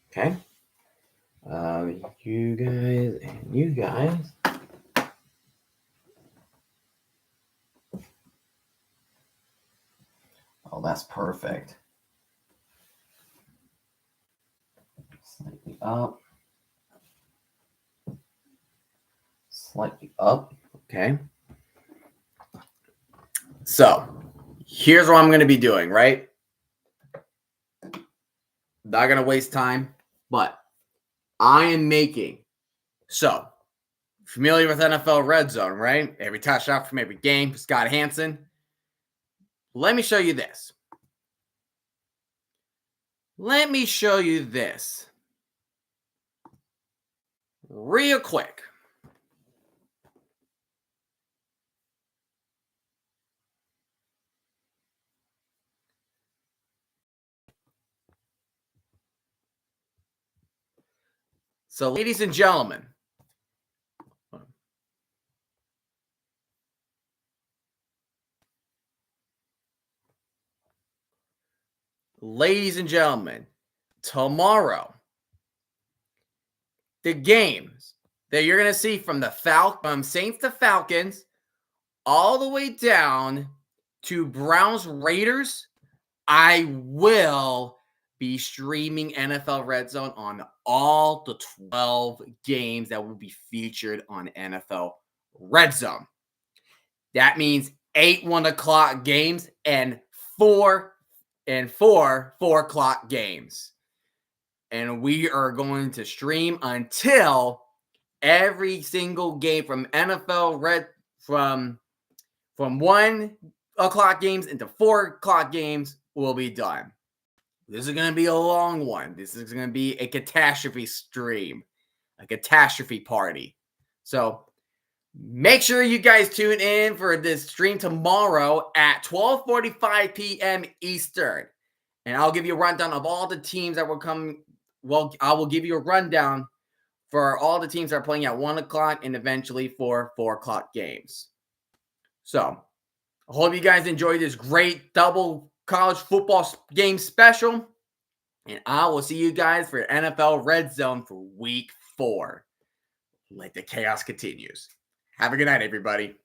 Okay. You guys and you guys. Oh, that's perfect. Slightly up. Slightly up. Okay. So, here's what I'm going to be doing, right? Not going to waste time, but I am making. So, familiar with NFL Red Zone, right? Every touchdown from every game, Scott Hansen. Let me show you this. Let me show you this. Real quick. So, ladies and gentlemen, tomorrow, the games that you're going to see from the Saints to Falcons all the way down to Browns Raiders, I will be streaming NFL Red Zone on all the 12 games that will be featured on NFL Red Zone. That means 8 1 o'clock games and 4 o'clock games. And we are going to stream until every single game from NFL Red from 1 o'clock games into 4 o'clock games will be done. This is going to be a long one. This is going to be a catastrophe stream, a catastrophe party. So make sure you guys tune in for this stream tomorrow at 12:45 p.m. Eastern. And I'll give you a rundown of all the teams that will come. Well, I will give you a rundown for all the teams that are playing at 1 o'clock and eventually for 4 o'clock games. So I hope you guys enjoyed this great double college football game special. And I will see you guys for NFL Red Zone for week 4. Let the chaos continues. Have a good night, everybody.